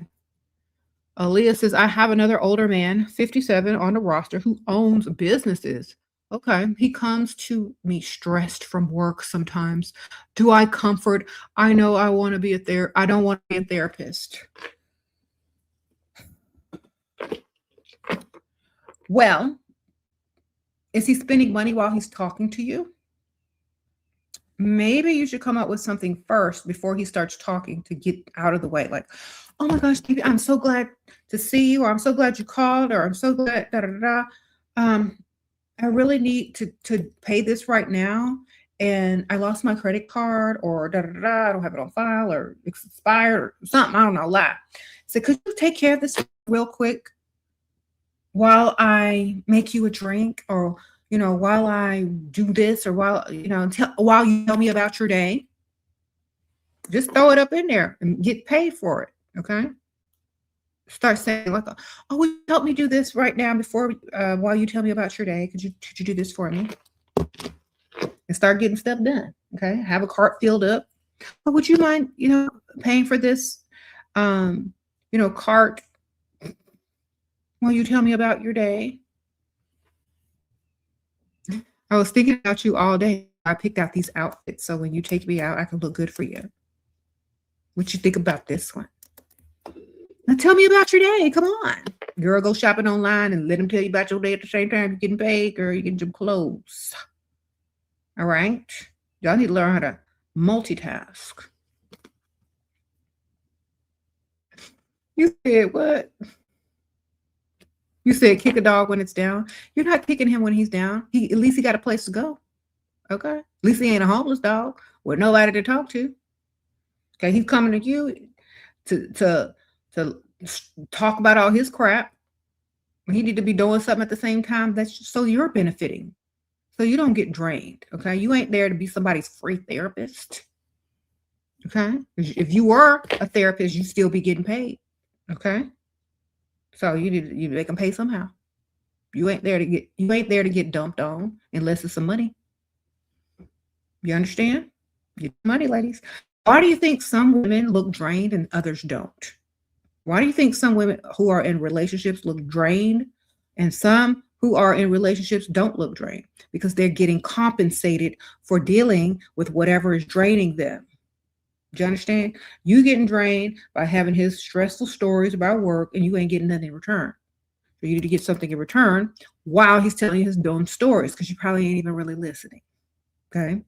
[SPEAKER 1] Aaliyah says, I have another older man, 57, on the roster who owns businesses. Okay. He comes to me stressed from work sometimes. Do I comfort? I know I want to be I don't want to be a therapist. Well, is he spending money while he's talking to you? Maybe you should come up with something first before he starts talking to get out of the way. Like, oh my gosh, baby, I'm so glad to see you, or I'm so glad you called, or I'm so glad, da da da. I really need to pay this right now, and I lost my credit card, or da da da. I don't have it on file, or it's expired, or something. I don't know. Lie. So could you take care of this real quick while I make you a drink, or while I do this, or while while you tell me about your day? Just throw it up in there and get paid for it. Okay. Start saying like, oh, will you help me do this right now before while you tell me about your day? Could you do this for me? And start getting stuff done. Okay. Have a cart filled up. But would you mind, paying for this cart while you tell me about your day? I was thinking about you all day. I picked out these outfits so when you take me out, I can look good for you. What you think about this one? Now tell me about your day. Come on. Girl, go shopping online and let them tell you about your day at the same time you're getting paid. Girl, you're getting some clothes. All right? Y'all need to learn how to multitask. You said what? You said kick a dog when it's down. You're not kicking him when he's down. At least he got a place to go. Okay? At least he ain't a homeless dog with nobody to talk to. Okay? He's coming to you to talk about all his crap. He need to be doing something at the same time. That's so you're benefiting. So you don't get drained. Okay? You ain't there to be somebody's free therapist. Okay? If you were a therapist, you'd still be getting paid. Okay? So you make them pay somehow. You ain't there to get dumped on unless it's some money. You understand? Get money, ladies. Why do you think some women look drained and others don't? Why do you think some women who are in relationships look drained and some who are in relationships don't look drained? Because they're getting compensated for dealing with whatever is draining them. Do you understand? You getting drained by having his stressful stories about work and you ain't getting nothing in return. So you need to get something in return while he's telling you his dumb stories because you probably ain't even really listening. Okay?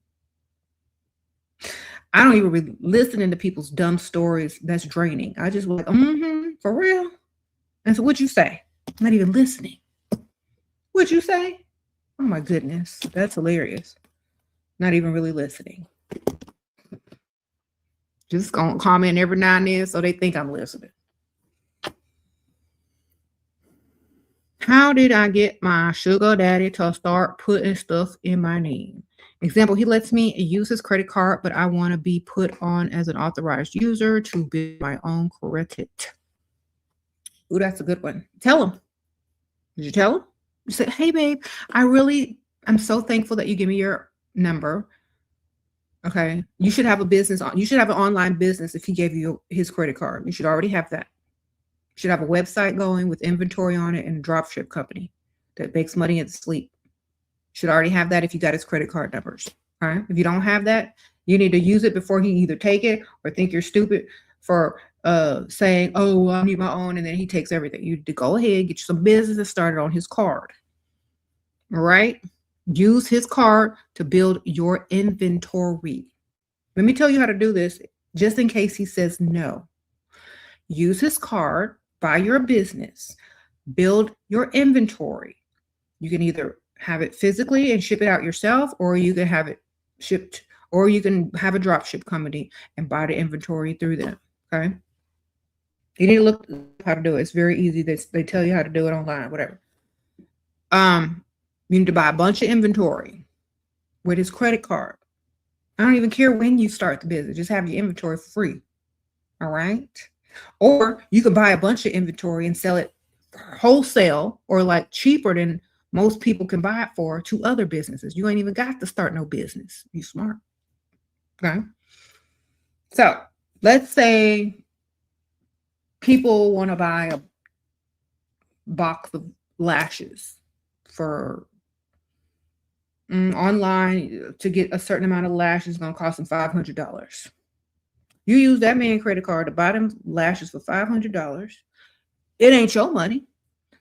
[SPEAKER 1] I don't even really listening to people's dumb stories. That's draining. I just like, for real? And so what'd you say? I'm not even listening. What'd you say? Oh my goodness. That's hilarious. Not even really listening. Just gonna comment every now and then so they think I'm listening. How did I get my sugar daddy to start putting stuff in my name? Example, he lets me use his credit card, but I want to be put on as an authorized user to build my own credit. Ooh, that's a good one. Tell him. Did you tell him? You say, hey, babe, I'm so thankful that you give me your number. Okay. You should have a business on, you should have an online business if he gave you his credit card. You should already have that. You should have a website going with inventory on it and a drop ship company that makes money in sleep. You should already have that if you got his credit card numbers. All right. If you don't have that, you need to use it before he either take it or think you're stupid for saying, oh, I need my own, and then he takes everything. You need to go ahead, get you some business started on his card. All right. Use his card to build your inventory. Let me tell you how to do this just in case he says no. Use his card, buy your business, build your inventory. You can either have it physically and ship it out yourself, or you can have it shipped, or you can have a drop ship company and buy the inventory through them. Okay. You need to look how to do it. It's very easy. They tell you how to do it online, whatever. You need to buy a bunch of inventory with his credit card. I don't even care when you start the business. Just have your inventory for free. All right. Or you can buy a bunch of inventory and sell it wholesale or like cheaper than most people can buy it for to other businesses. You ain't even got to start no business. You smart. Okay. So let's say people want to buy a box of lashes for online to get a certain amount of lashes. Going to cost them $500. You use that man credit card to buy them lashes for $500. It ain't your money.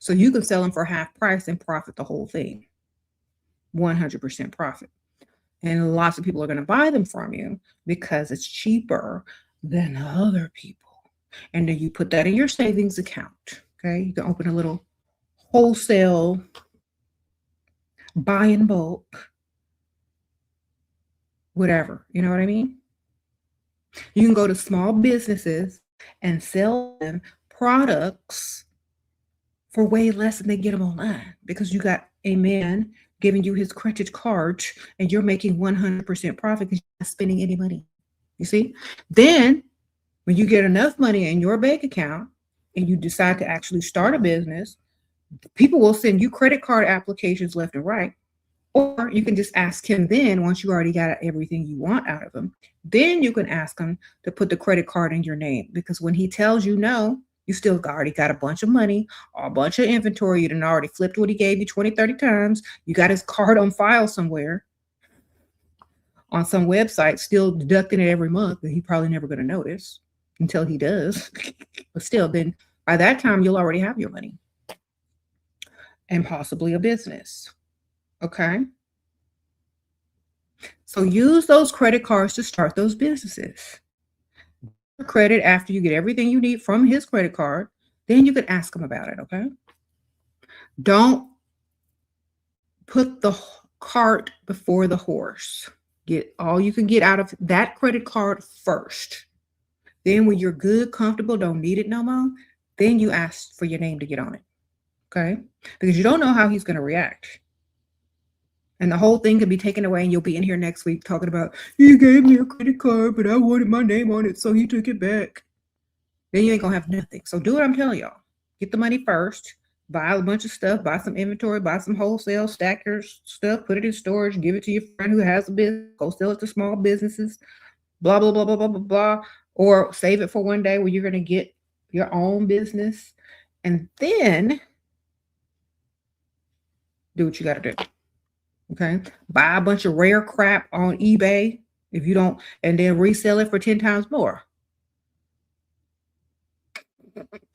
[SPEAKER 1] So you can sell them for half price and profit the whole thing. 100% profit. And lots of people are going to buy them from you because it's cheaper than other people. And then you put that in your savings account. Okay. You can open a little wholesale buy in bulk, whatever. You know what I mean? You can go to small businesses and sell them products for way less than they get them online because you got a man giving you his credit card and you're making 100% profit because you're not spending any money. You see? Then when you get enough money in your bank account and you decide to actually start a business, people will send you credit card applications left and right. Or you can just ask him then, once you already got everything you want out of him, then you can ask him to put the credit card in your name. Because when he tells you no, you still already got a bunch of money, or a bunch of inventory. You done already flipped what he gave you 20, 30 times. You got his card on file somewhere on some website, still deducting it every month that he probably never going to notice until he does. But still, then by that time, you'll already have your money and possibly a business. Okay. So use those credit cards to start those businesses. Credit after you get everything you need from his credit card, then you can ask him about it. Okay. Don't put the cart before the horse. Get all you can get out of that credit card first. Then when you're good, comfortable, don't need it no more, then you ask for your name to get on it. Okay. Because you don't know how he's going to react. And the whole thing could be taken away and you'll be in here next week talking about, he gave me a credit card, but I wanted my name on it, so he took it back. Then you ain't going to have nothing. So do what I'm telling y'all. Get the money first. Buy a bunch of stuff. Buy some inventory. Buy some wholesale. Stack your stuff. Put it in storage. Give it to your friend who has a business. Go sell it to small businesses. Blah, blah, blah, blah, blah, blah, blah. Or save it for one day where you're going to get your own business. And then do what you got to do. Okay. Buy a bunch of rare crap on eBay if you don't, and then resell it for 10 times more.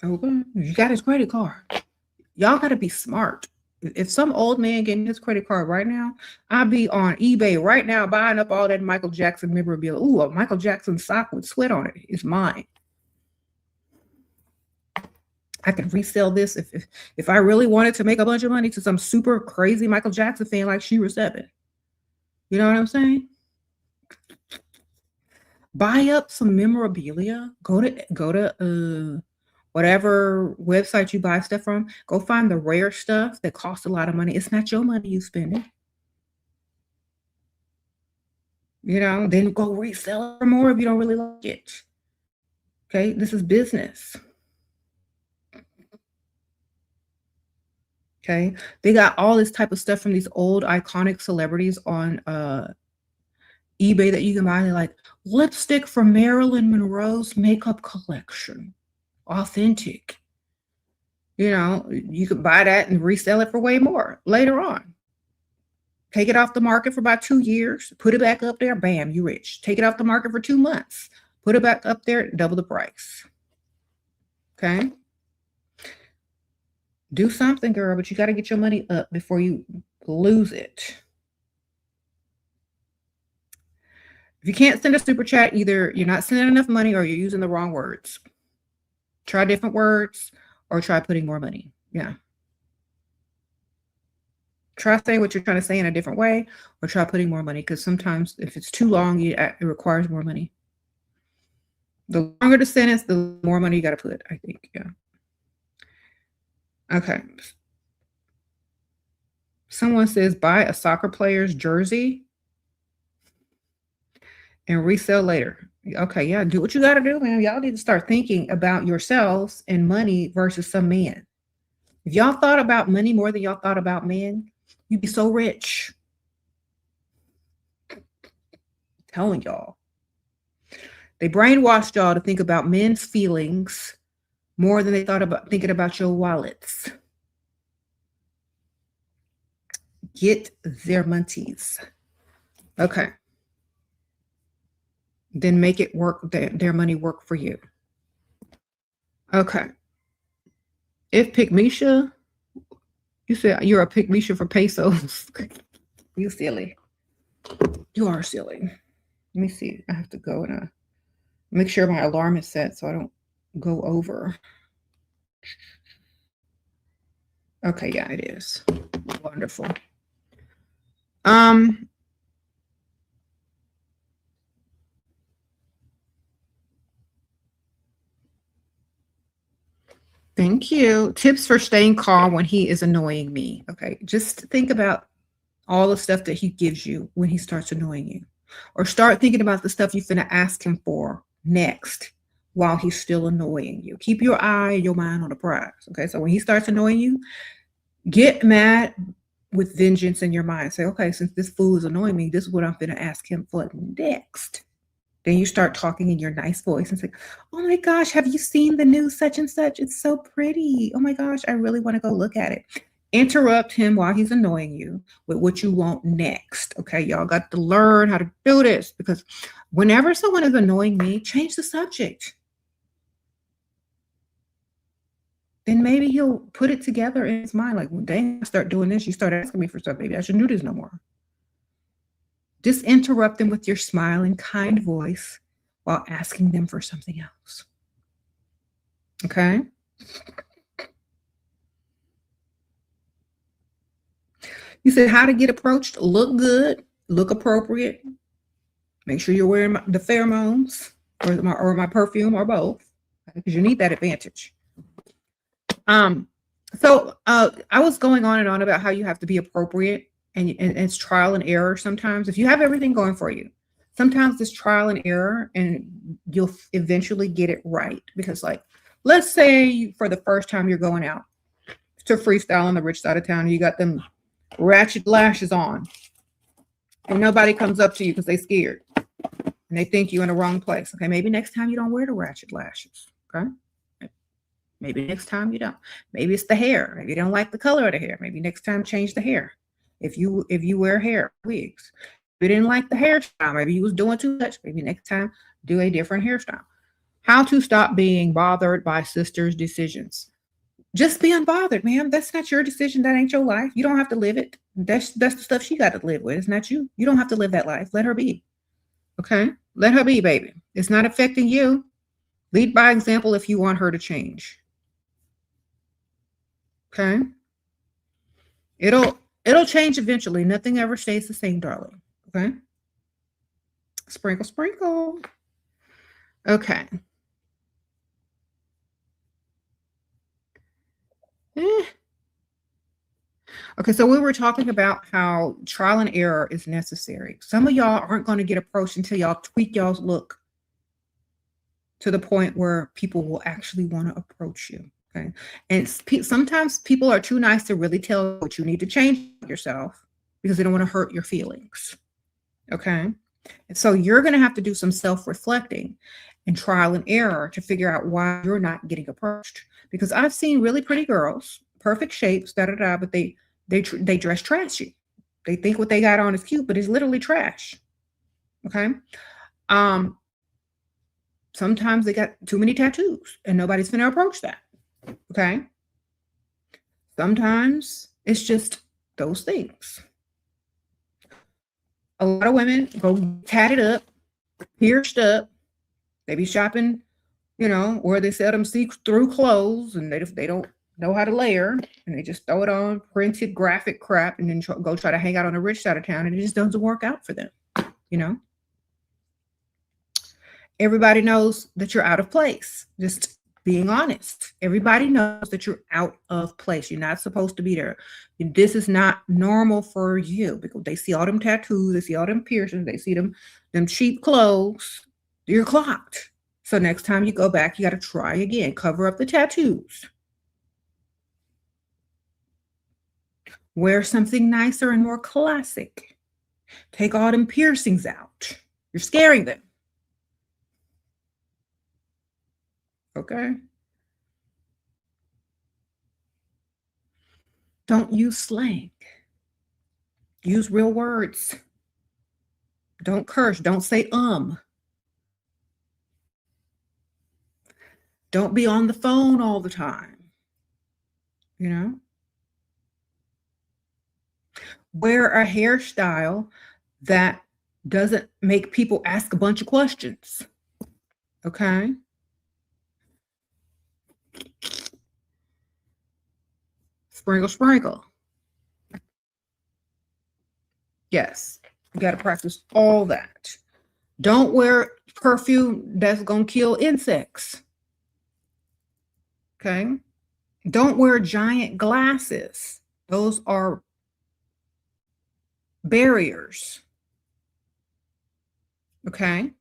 [SPEAKER 1] Okay. You got his credit card. Y'all got to be smart. If some old man getting his credit card right now, I'd be on eBay right now buying up all that Michael Jackson memorabilia. Ooh, a Michael Jackson sock with sweat on it. It's mine. I can resell this if I really wanted to make a bunch of money to some super crazy Michael Jackson fan like SheraSeven. You know what I'm saying? Buy up some memorabilia. Go to whatever website you buy stuff from. Go find the rare stuff that costs a lot of money. It's not your money you spend it. You know, then go resell it for more if you don't really like it. Okay, this is business. Okay. They got all this type of stuff from these old iconic celebrities on eBay that you can buy. They're like lipstick from Marilyn Monroe's makeup collection. Authentic. You know, you could buy that and resell it for way more later on. Take it off the market for about 2 years, put it back up there, bam, you rich. Take it off the market for 2 months, put it back up there, double the price. Okay. Do something, girl, but you got to get your money up before you lose it. If you can't send a super chat, either you're not sending enough money or you're using the wrong words. Try different words or try putting more money. Yeah. Try saying what you're trying to say in a different way or try putting more money, because sometimes if it's too long, it requires more money. The longer the sentence, the more money you got to put, I think. Yeah. Okay. Someone says buy a soccer player's jersey and resell later. Okay, yeah, do what you got to do, man. Y'all need to start thinking about yourselves and money versus some man. If y'all thought about money more than y'all thought about men, you'd be so rich. I'm telling y'all. They brainwashed y'all to think about men's feelings more than they thought about thinking about your wallets. Get their munties. Okay. Then make it work, their money work for you. Okay. If Pygmisha, you said you're a Pygmisha for pesos. You silly. You are silly. Let me see. I have to go and make sure my alarm is set so I don't go over. Okay, yeah, it is. Wonderful. Thank you. Tips for staying calm when he is annoying me. Okay, just think about all the stuff that he gives you when he starts annoying you. Or start thinking about the stuff you're going to ask him for next while he's still annoying you. Keep your eye and your mind on the prize. Okay, so when he starts annoying you, get mad with vengeance in your mind. Say, okay, since this fool is annoying me, this is what I'm going to ask him for next. Then you start talking in your nice voice and say, oh my gosh, have you seen the new such and such? It's so pretty. Oh my gosh, I really want to go look at it. Interrupt him while he's annoying you with what you want next. Okay, y'all got to learn how to do this, because whenever someone is annoying me, change the subject. Then maybe he'll put it together in his mind like, well, dang, I start doing this. You start asking me for stuff. Maybe I shouldn't do this no more. Just interrupt them with your smiling, kind voice while asking them for something else. Okay? You said how to get approached. Look good. Look appropriate. Make sure you're wearing the Pheromones or my perfume or both, because you need that advantage. So I was going on and on about how you have to be appropriate, and it's trial and error sometimes. If you have everything going for you, sometimes it's trial and error, and you'll eventually get it right. Because, like, let's say for the first time you're going out to freestyle on the rich side of town, and you got them ratchet lashes on, and nobody comes up to you because they're scared and they think you're in the wrong place. Okay, maybe next time you don't wear the ratchet lashes. Okay. Maybe next time you don't. Maybe it's the hair. Maybe you don't like the color of the hair. Maybe next time change the hair. If you wear hair wigs, if you didn't like the hairstyle, maybe you was doing too much. Maybe next time do a different hairstyle. How to stop being bothered by sister's decisions. Just be unbothered, ma'am. That's not your decision. That ain't your life. You don't have to live it. That's the stuff she got to live with. It's not you. You don't have to live that life. Let her be. Okay? Let her be, baby. It's not affecting you. Lead by example if you want her to change. Okay? It'll change eventually. Nothing ever stays the same, darling. Okay? Sprinkle, sprinkle. Okay. Okay, so we were talking about how trial and error is necessary. Some of y'all aren't going to get approached until y'all tweak y'all's look to the point where people will actually want to approach you. Okay. And sometimes people are too nice to really tell you what you need to change yourself because they don't want to hurt your feelings. Okay. And so you're going to have to do some self-reflecting and trial and error to figure out why you're not getting approached. Because I've seen really pretty girls, perfect shapes, but they dress trashy. They think what they got on is cute, but it's literally trash. Okay. Sometimes they got too many tattoos and nobody's going to approach that. Okay. Sometimes it's just those things. A lot of women go tatted up, pierced up. They be shopping, where they sell them see-through clothes, and they don't know how to layer, and they just throw it on printed graphic crap, and then go try to hang out on the rich side of town, and it just doesn't work out for them. Everybody knows that you're out of place. Just being honest. Everybody knows that you're out of place. You're not supposed to be there. This is not normal for you, because they see all them tattoos, they see all them piercings, they see them cheap clothes. You're clocked. So next time you go back, you got to try again. Cover up the tattoos. Wear something nicer and more classic. Take all them piercings out. You're scaring them. Okay. Don't use slang. Use real words. Don't curse. Don't say Don't be on the phone all the time. Wear a hairstyle that doesn't make people ask a bunch of questions. Okay. Sprinkle, sprinkle. Yes, you got to practice all that. Don't wear perfume that's going to kill insects. Okay. Don't wear giant glasses. Those are barriers. Okay.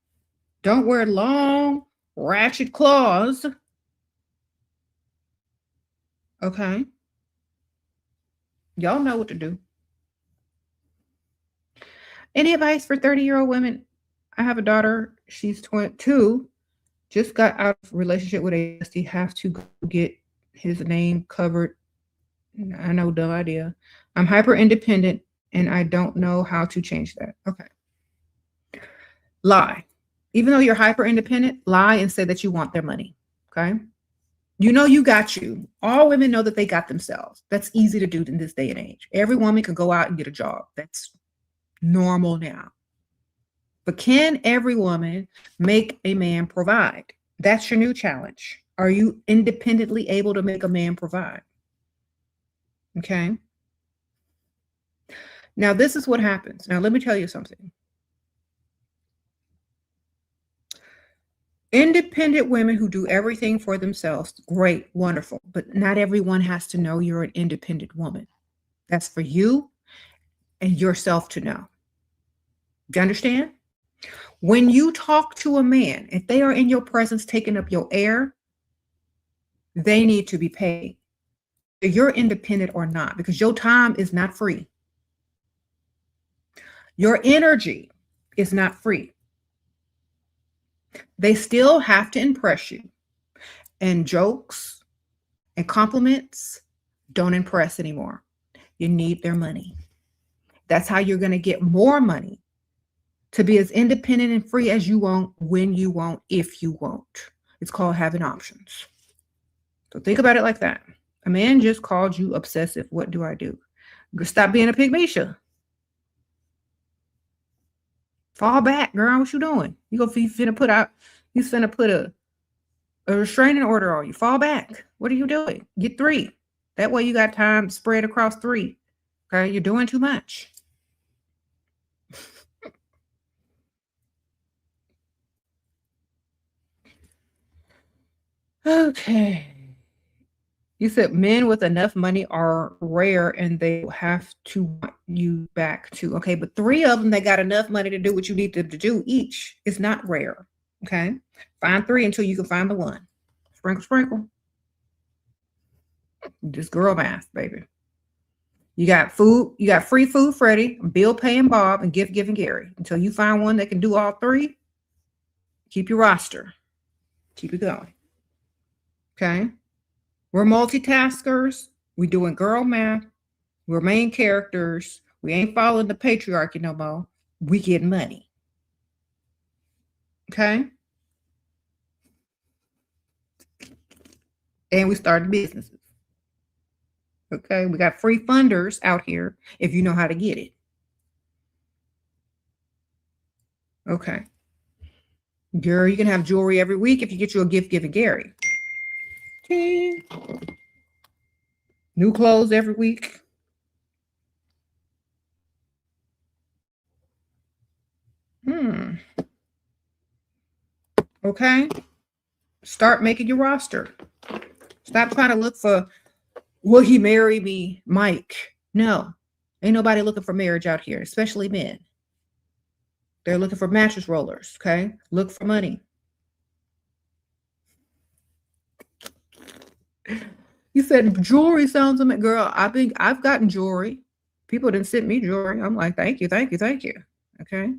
[SPEAKER 1] Don't wear long, ratchet claws. Okay. Y'all know what to do. Any advice for 30-year-old women? I have a daughter. She's 22. Just got out of a relationship with a bestie. Have to go get his name covered. I know, dumb idea. I'm hyper independent and I don't know how to change that. Okay. Lie. Even though you're hyper independent, lie and say that you want their money. Okay. You got you. All women know that they got themselves. That's easy to do in this day and age. Every woman can go out and get a job. That's normal now. But can every woman make a man provide? That's your new challenge. Are you independently able to make a man provide? Okay. Now, this is what happens. Now, let me tell you something. Independent women who do everything for themselves, great, wonderful. But not everyone has to know you're an independent woman. That's for you and yourself to know. Do you understand? When you talk to a man, if they are in your presence taking up your air, they need to be paid. You're independent or not, because your time is not free. Your energy is not free. They still have to impress you. And jokes and compliments don't impress anymore. You need their money. That's how you're going to get more money to be as independent and free as you want, when you want, if you want. It's called having options. So think about it like that. A man just called you obsessive. What do I do? Stop being a pygmeisha. Fall back, girl. What you doing? You finna put a restraining order on you. Fall back. What are you doing? Get 3. That way you got time spread across 3. Okay, you're doing too much. Okay. You said men with enough money are rare and they have to want you back too. Okay, but 3 of them that got enough money to do what you need them to do each is not rare. Okay, find 3 until you can find the one. Sprinkle, sprinkle. Just girl math, baby. You got food, you got free food, Freddie, bill paying Bob, and gift giving Gary. Until you find one that can do all three, keep your roster. Keep it going. Okay. We're multitaskers. We're doing girl math. We're main characters. We ain't following the patriarchy no more. We get money. Okay. And we started businesses. Okay. We got free funders out here if you know how to get it. Okay. Girl, you can have jewelry every week if you get you a gift giving Gary. Okay. New clothes every week. Okay. Start making your roster. Stop trying to look for, will he marry me, Mike? No. Ain't nobody looking for marriage out here, especially men. They're looking for mattress rollers, okay? Look for money. You said jewelry sounds amazing. Girl, I've gotten jewelry. People didn't send me jewelry. I'm like, thank you, thank you, thank you. Okay.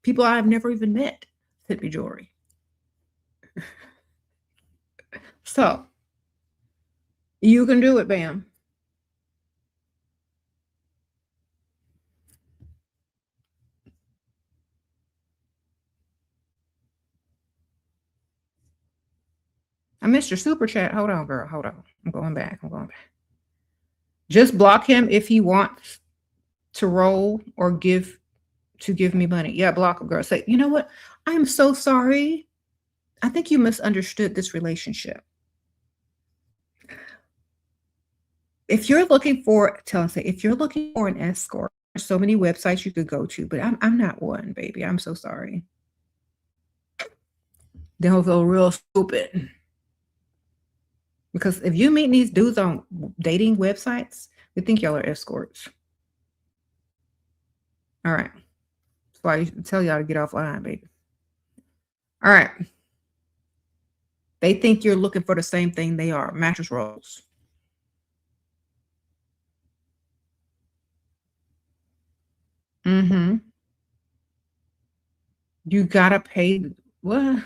[SPEAKER 1] People I've never even met sent me jewelry. So you can do it, Bam. I missed your super chat. Hold on, girl. Hold on. I'm going back. Just block him if he wants to roll or give me money. Yeah, block him, girl. Say, you know what? I'm so sorry. I think you misunderstood this relationship. If you're looking for, if you're looking for an escort, there's so many websites you could go to, but I'm not one, baby. I'm so sorry. They'll feel real stupid. Because if you meet these dudes on dating websites, they think y'all are escorts. All right. That's why I tell y'all to get offline, baby. All right. They think you're looking for the same thing they are, mattress rolls. Mm-hmm. You gotta pay. What?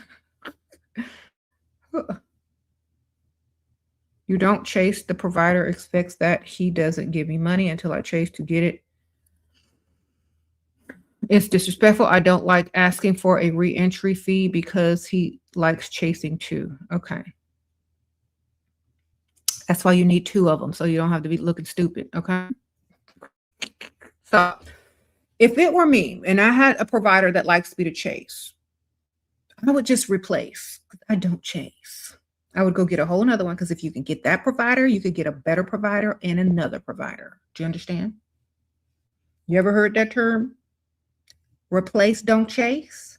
[SPEAKER 1] You don't chase. The provider expects that he doesn't give me money until I chase to get it. It's disrespectful. I don't like asking for a re-entry fee because he likes chasing too. Okay. That's why you need two of them, so you don't have to be looking stupid. Okay. So if it were me and I had a provider that likes me to chase, I would just replace. I don't chase. I would go get a whole nother one, because if you can get that provider, you could get a better provider and another provider. Do you understand? You ever heard that term? Replace, don't chase.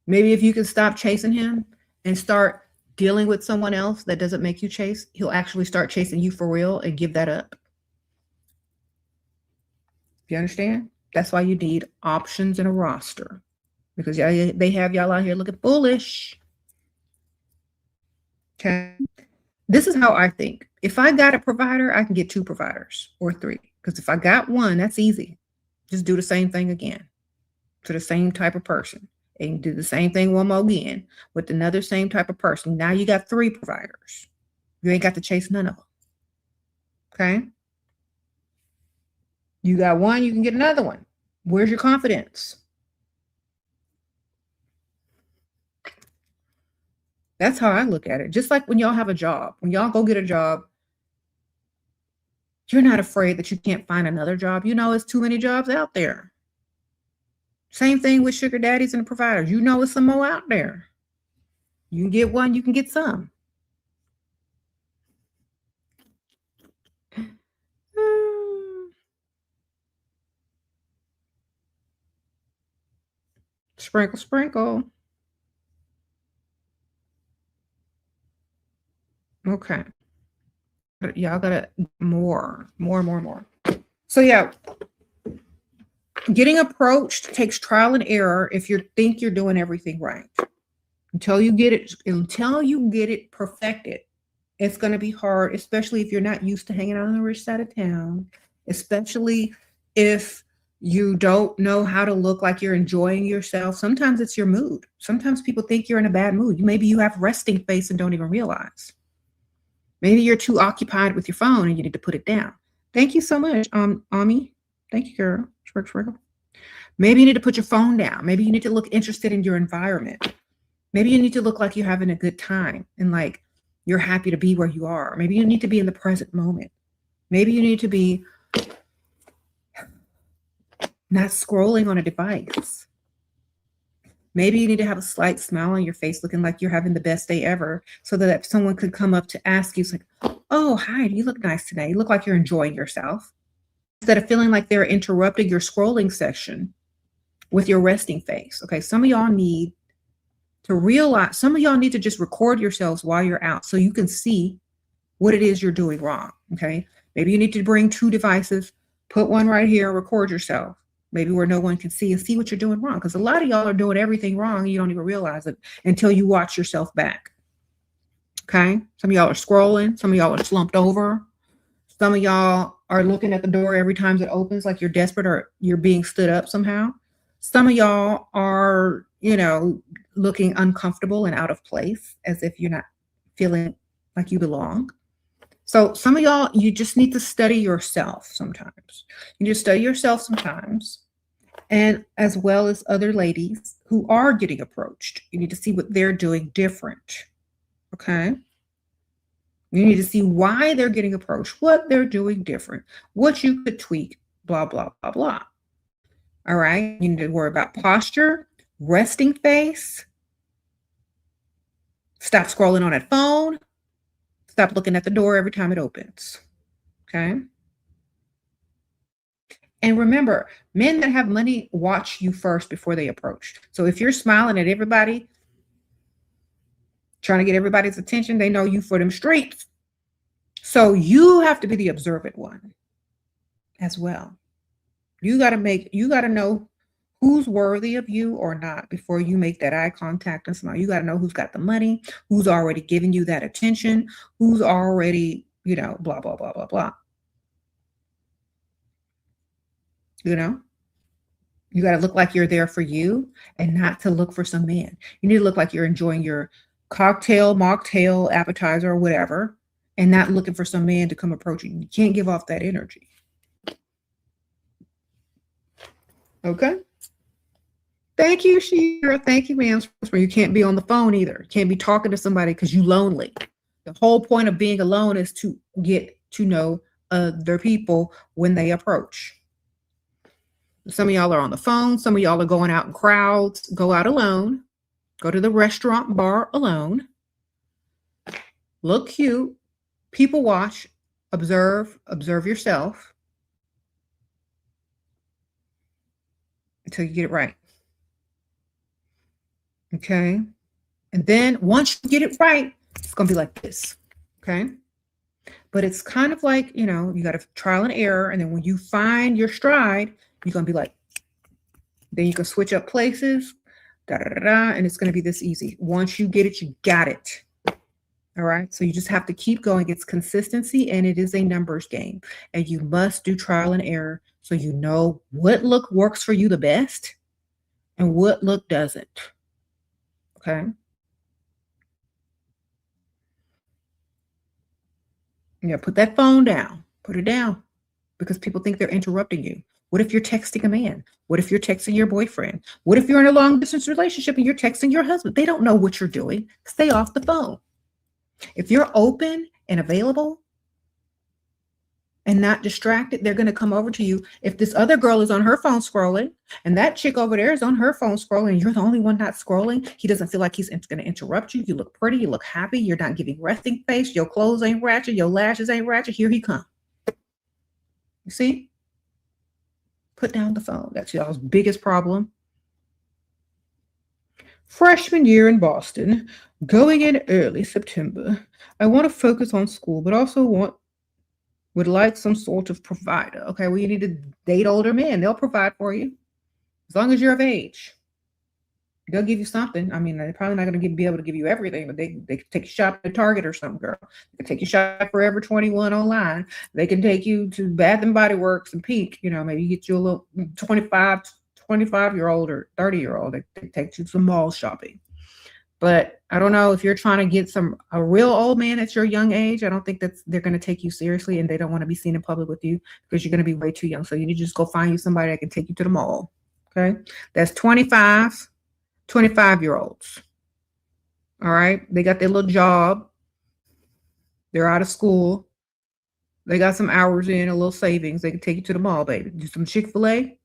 [SPEAKER 1] Maybe if you can stop chasing him and start dealing with someone else that doesn't make you chase, he'll actually start chasing you for real and give that up. You understand? That's why you need options in a roster, because they have y'all out here looking foolish. Okay. This is how I think. If I got a provider, I can get two providers or three. Because if I got one, that's easy. Just do the same thing again to the same type of person, and do the same thing one more again with another same type of person. Now you got three providers. You ain't got to chase none of them. Okay. You got one, you can get another one. Where's your confidence? That's how I look at it. Just like when y'all have a job, when y'all go get a job, you're not afraid that you can't find another job. You know, it's too many jobs out there. Same thing with sugar daddies and providers. You know, it's some more out there. You can get one, you can get some. Sprinkle, sprinkle. Okay. Y'all gotta more. So yeah, getting approached takes trial and error if you think you're doing everything right. Until you get it perfected, It's going to be hard, especially if you're not used to hanging out on the rich side of town, especially if you don't know how to look like you're enjoying yourself. Sometimes it's your mood. Sometimes people think you're in a bad mood. Maybe you have resting face and don't even realize. Maybe you're too occupied with your phone and you need to put it down. Thank you so much, Ami. Thank you, girl. Maybe you need to put your phone down. Maybe you need to look interested in your environment. Maybe you need to look like you're having a good time and like you're happy to be where you are. Maybe you need to be in the present moment. Maybe you need to be not scrolling on a device. Maybe you need to have a slight smile on your face, looking like you're having the best day ever, so that if someone could come up to ask you, it's like, oh, hi, you look nice today. You look like you're enjoying yourself. Instead of feeling like they're interrupting your scrolling session with your resting face. Okay, some of y'all need to realize, some of y'all need to just record yourselves while you're out so you can see what it is you're doing wrong. Okay, maybe you need to bring 2 devices, put one right here, record yourself. Maybe where no one can see and see what you're doing wrong. Because a lot of y'all are doing everything wrong and you don't even realize it until you watch yourself back. Okay. Some of y'all are scrolling. Some of y'all are slumped over. Some of y'all are looking at the door every time it opens like you're desperate or you're being stood up somehow. Some of y'all are, looking uncomfortable and out of place as if you're not feeling like you belong. So some of y'all, you just need to study yourself sometimes. You need to study yourself sometimes, and as well as other ladies who are getting approached. You need to see what they're doing different, okay? You need to see why they're getting approached, what they're doing different, what you could tweak, blah, blah, blah, blah. All right? You need to worry about posture, resting face, stop scrolling on that phone, stop looking at the door every time it opens, okay? And remember, men that have money watch you first before they approach. So if you're smiling at everybody, trying to get everybody's attention, they know you for them streets. So you have to be the observant one as well. You got to know who's worthy of you or not before you make that eye contact and smile. You got to know who's got the money, who's already giving you that attention, who's already, blah, blah, blah, blah, blah. You got to look like you're there for you and not to look for some man. You need to look like you're enjoying your cocktail, mocktail, appetizer, or whatever, and not looking for some man to come approach you. You can't give off that energy. Okay? Thank you, Shera. Thank you, ma'am. You can't be on the phone either. You can't be talking to somebody because you're lonely. The whole point of being alone is to get to know other people when they approach. Some of y'all are on the phone. Some of y'all are going out in crowds. Go out alone. Go to the restaurant, bar alone. Look cute. People watch. Observe yourself until you get it right. Okay. And then once you get it right, it's going to be like this. Okay. But it's kind of like, you got to trial and error. And then when you find your stride, you're going to be like, then you can switch up places, and it's going to be this easy. Once you get it, you got it. All right. So you just have to keep going. It's consistency and it is a numbers game. And you must do trial and error so you know what look works for you the best and what look doesn't. Okay. Put that phone down. Put it down because people think they're interrupting you. What if you're texting a man? What if you're texting your boyfriend? What if you're in a long distance relationship and you're texting your husband? They don't know what you're doing. Stay off the phone. If you're open and available and not distracted, they're going to come over to you. If this other girl is on her phone scrolling and that chick over there is on her phone scrolling and you're the only one not scrolling, he doesn't feel like he's going to interrupt you. You look pretty. You look happy. You're not giving resting face. Your clothes ain't ratchet. Your lashes ain't ratchet. Here he comes. You see? Put down the phone. That's y'all's biggest problem. Freshman year in Boston, going in early September. I want to focus on school, but also would like some sort of provider. Okay, well, you need to date older men. They'll provide for you as long as you're of age. They'll give you something. I mean, they're probably not going to be able to give you everything, but they can take you shopping at Target or something, girl. They can take you shopping at Forever 21 online. They can take you to Bath and Body Works and Peak. You know, maybe you get you a little 25-year-old or 30-year-old. They take you to mall shopping. But I don't know if you're trying to get a real old man at your young age. I don't think they're going to take you seriously, and they don't want to be seen in public with you because you're going to be way too young. So you need to just go find you somebody that can take you to the mall. Okay, that's 25-year-olds. All right, they got their little job. They're out of school. They got some hours in, a little savings. They can take you to the mall, baby. Do some Chick-fil-A.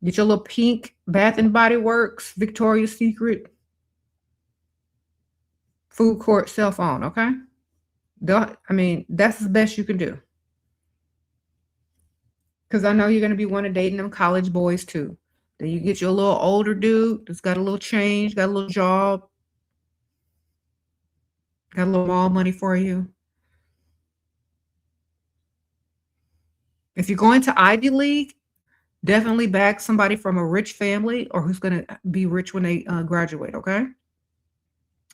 [SPEAKER 1] Get your little pink Bath and Body Works, Victoria's Secret, food court cell phone, okay? I mean, that's the best you can do. Because I know you're going to be wanting dating them college boys too. Then you get you a little older dude that's got a little change, got a little job, got a little more money for you. If you're going to Ivy League, definitely back somebody from a rich family or who's going to be rich when they graduate, okay?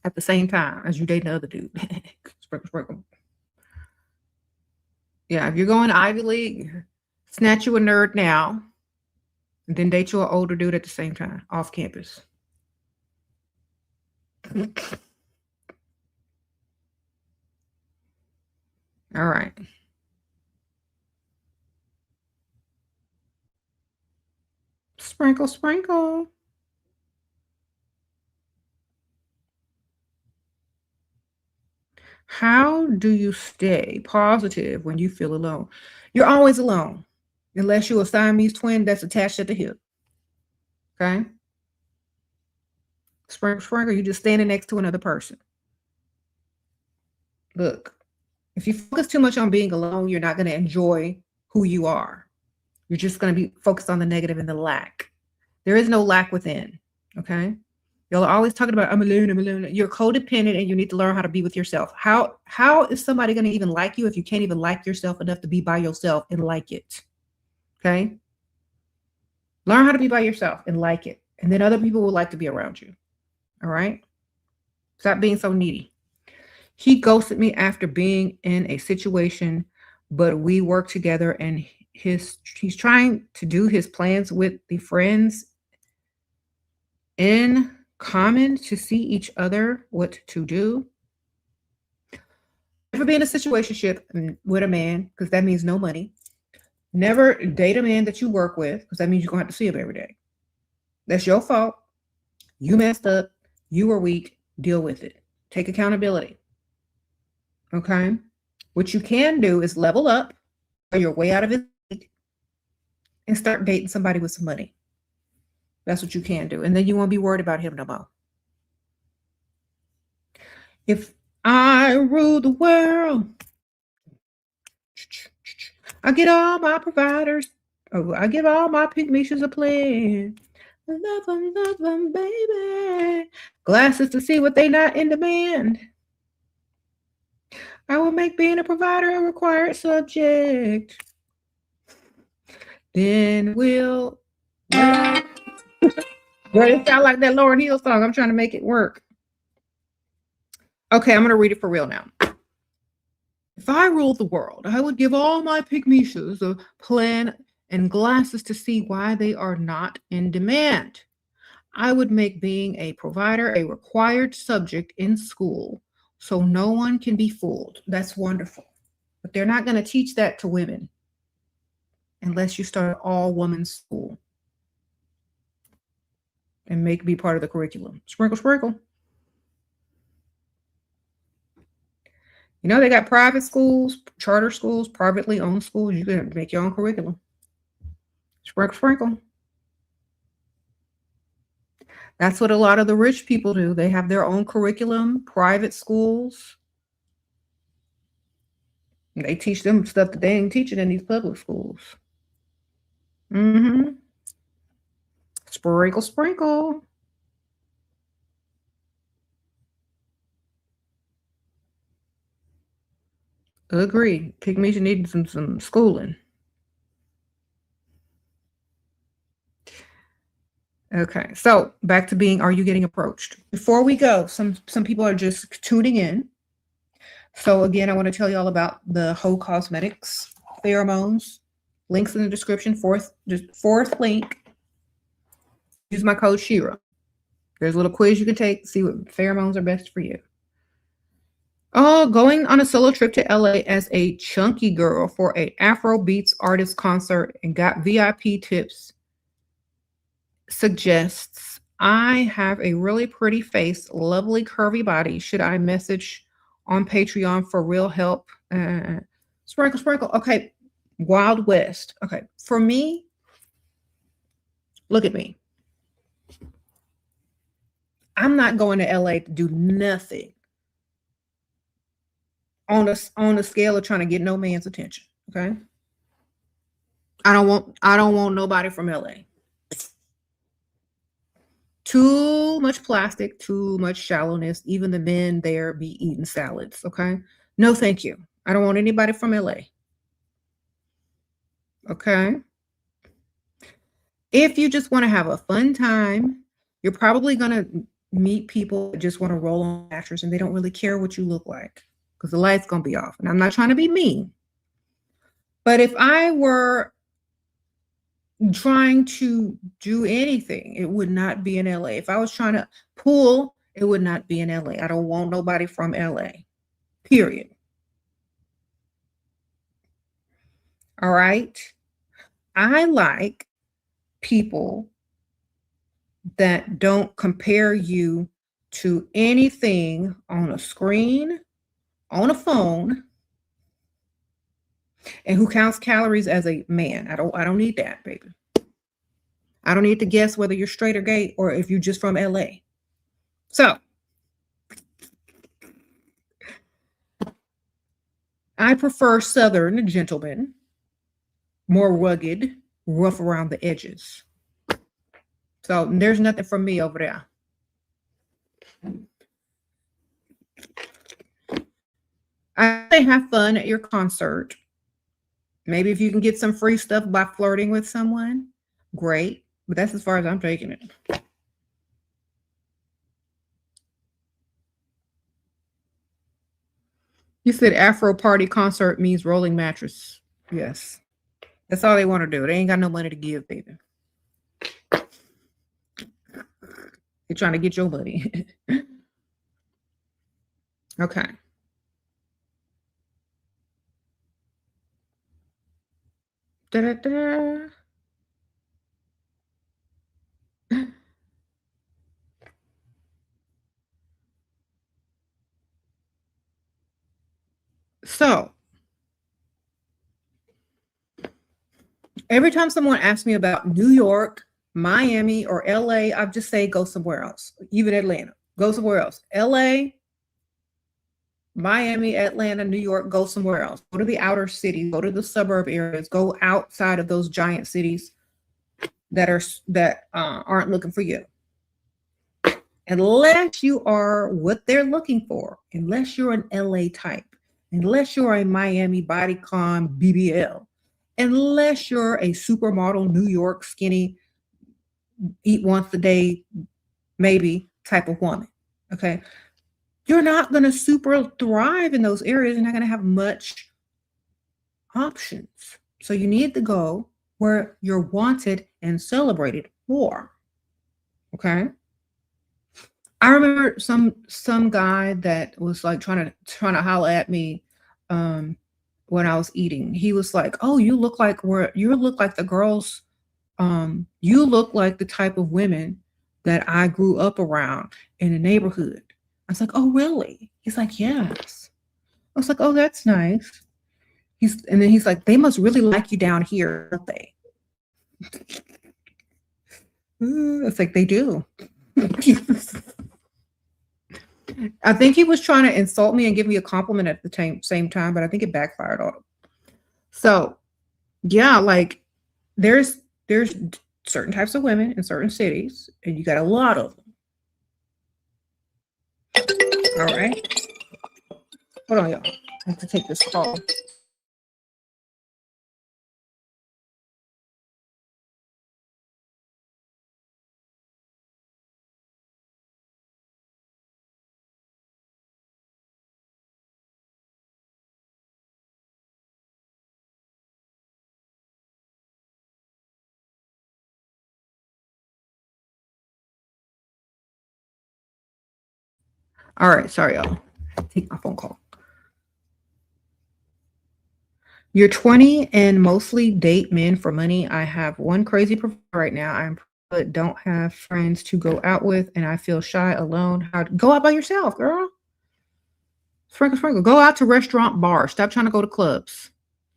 [SPEAKER 1] At the same time as you date the other dude. Sprinkle. Yeah, if you're going to Ivy League, snatch you a nerd now, and then date you an older dude at the same time, off campus. All right. Sprinkle, sprinkle. How do you stay positive when you feel alone? You're always alone, unless you're a Siamese twin that's attached at the hip. Okay? Sprinkle, sprinkle, you're just standing next to another person. Look, if you focus too much on being alone, you're not going to enjoy who you are. You're just going to be focused on the negative and the lack. There is no lack within. Okay? Y'all are always talking about, I'm alone, I'm alone. You're codependent and you need to learn how to be with yourself. How is somebody going to even like you if you can't even like yourself enough to be by yourself and like it? Okay? Learn how to be by yourself and like it. And then other people will like to be around you. All right? Stop being so needy. He ghosted me after being in a situation, but we work together and he's trying to do his plans with the friends in common to see each other what to do. Never be in a situationship with a man because that means no money. Never date a man that you work with because that means you're going to have to see him every day. That's your fault. You messed up. You were weak. Deal with it. Take accountability. Okay? What you can do is level up or you're way out of it and start dating somebody with some money. That's what you can do. And then you won't be worried about him no more. If I rule the world, I get all my providers. Oh, I give all my pygmies a plan. Love them, baby. Glasses to see what they not in demand. I will make being a provider a required subject. Then we'll... Girl, it sounds like that Lauryn Hill song. I'm trying to make it work. Okay, I'm going to read it for real now. If I ruled the world, I would give all my pygmies a plan and glasses to see why they are not in demand. I would make being a provider a required subject in school so no one can be fooled. That's wonderful. But they're not going to teach that to women unless you start an all-woman school and be part of the curriculum. Sprinkle, sprinkle. You know, they got private schools, charter schools, privately owned schools. You can make your own curriculum. Sprinkle, sprinkle. That's what a lot of the rich people do. They have their own curriculum, private schools. They teach them stuff that they ain't teaching in these public schools. Sprinkle, sprinkle. Agree. Pygmies need some schooling. Okay, so back to being, are you getting approached? Before we go, some people are just tuning in. So again, I want to tell you all about the Heaux Cosmetics Pheromones. Links in the description. Fourth link. Use my code SHERA. There's a little quiz you can take, see what pheromones are best for you. Oh, going on a solo trip to LA as a chunky girl for a Afro Beats artist concert and got VIP tips. Suggests I have a really pretty face, lovely curvy body. Should I message on Patreon for real help? Sprinkle, sprinkle. Okay. Wild West. Okay. For me, look at me. I'm not going to LA to do nothing on a scale of trying to get no man's attention. Okay. I don't want nobody from LA. Too much plastic, too much shallowness. Even the men there be eating salads. Okay. No, thank you. I don't want anybody from LA. Okay. If you just want to have a fun time, you're probably going to meet people that just want to roll on mattress and they don't really care what you look like because the light's going to be off. And I'm not trying to be mean. But if I were trying to do anything, it would not be in LA. If I was trying to pool, it would not be in LA. I don't want nobody from LA. Period. All right. I like people that don't compare you to anything on a screen, on a phone, and who counts calories as a man. I don't need that, baby. I don't need to guess whether you're straight or gay or if you're just from LA. So I prefer Southern gentlemen, more rugged, rough around the edges. So there's nothing from me over there. I say have fun at your concert. Maybe if you can get some free stuff by flirting with someone, great. But that's as far as I'm taking it. You said Afro party concert means rolling mattress. Yes. That's all they want to do. They ain't got no money to give, baby. They're trying to get your money. Okay. Da-da-da. So every time someone asks me about New York, Miami, or LA, I just say go somewhere else. Even Atlanta, go somewhere else. LA, Miami, Atlanta, New York, go somewhere else. Go to the outer cities, go to the suburb areas, go outside of those giant cities that aren't looking for you. Unless you are what they're looking for, unless you're an LA type, unless you're a Miami bodycon BBL, unless you're a supermodel New York skinny, eat once a day, maybe type of woman. Okay. You're not going to super thrive in those areas. You're not going to have much options. So you need to go where you're wanted and celebrated more. Okay. I remember some guy that was like trying to holler at me when I was eating. He was like, "Oh, you look like the girls. You look like the type of women that I grew up around in the neighborhood." I was like, "Oh, really?" He's like, "Yes." I was like, "Oh, that's nice." And then he's like, "They must really like you down here, don't they?" It's like they do. I think he was trying to insult me and give me a compliment at the same time, but I think it backfired on him. So yeah, like there's certain types of women in certain cities, and you got a lot of them. All right. Hold on, y'all. I have to take this call. All right, sorry, y'all. Take my phone call. You're 20 and mostly date men for money. I have one crazy provider right now. But don't have friends to go out with, and I feel shy alone. How to go out by yourself, girl? Sprinkle, sprinkle. Go out to restaurant bars. Stop trying to go to clubs.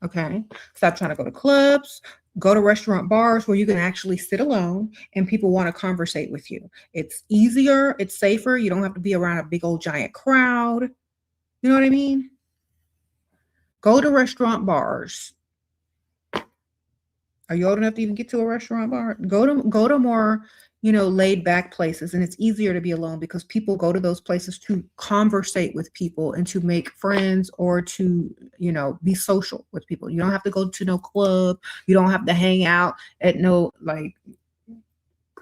[SPEAKER 1] Okay. Stop trying to go to clubs. Go to restaurant bars where you can actually sit alone and people want to conversate with you. It's easier. It's safer. You don't have to be around a big old giant crowd. You know what I mean? Go to restaurant bars. Are you old enough to even get to a restaurant bar? Go to more, laid back places, and it's easier to be alone because people go to those places to conversate with people and to make friends or to, be social with people. You don't have to go to no club. You don't have to hang out at no like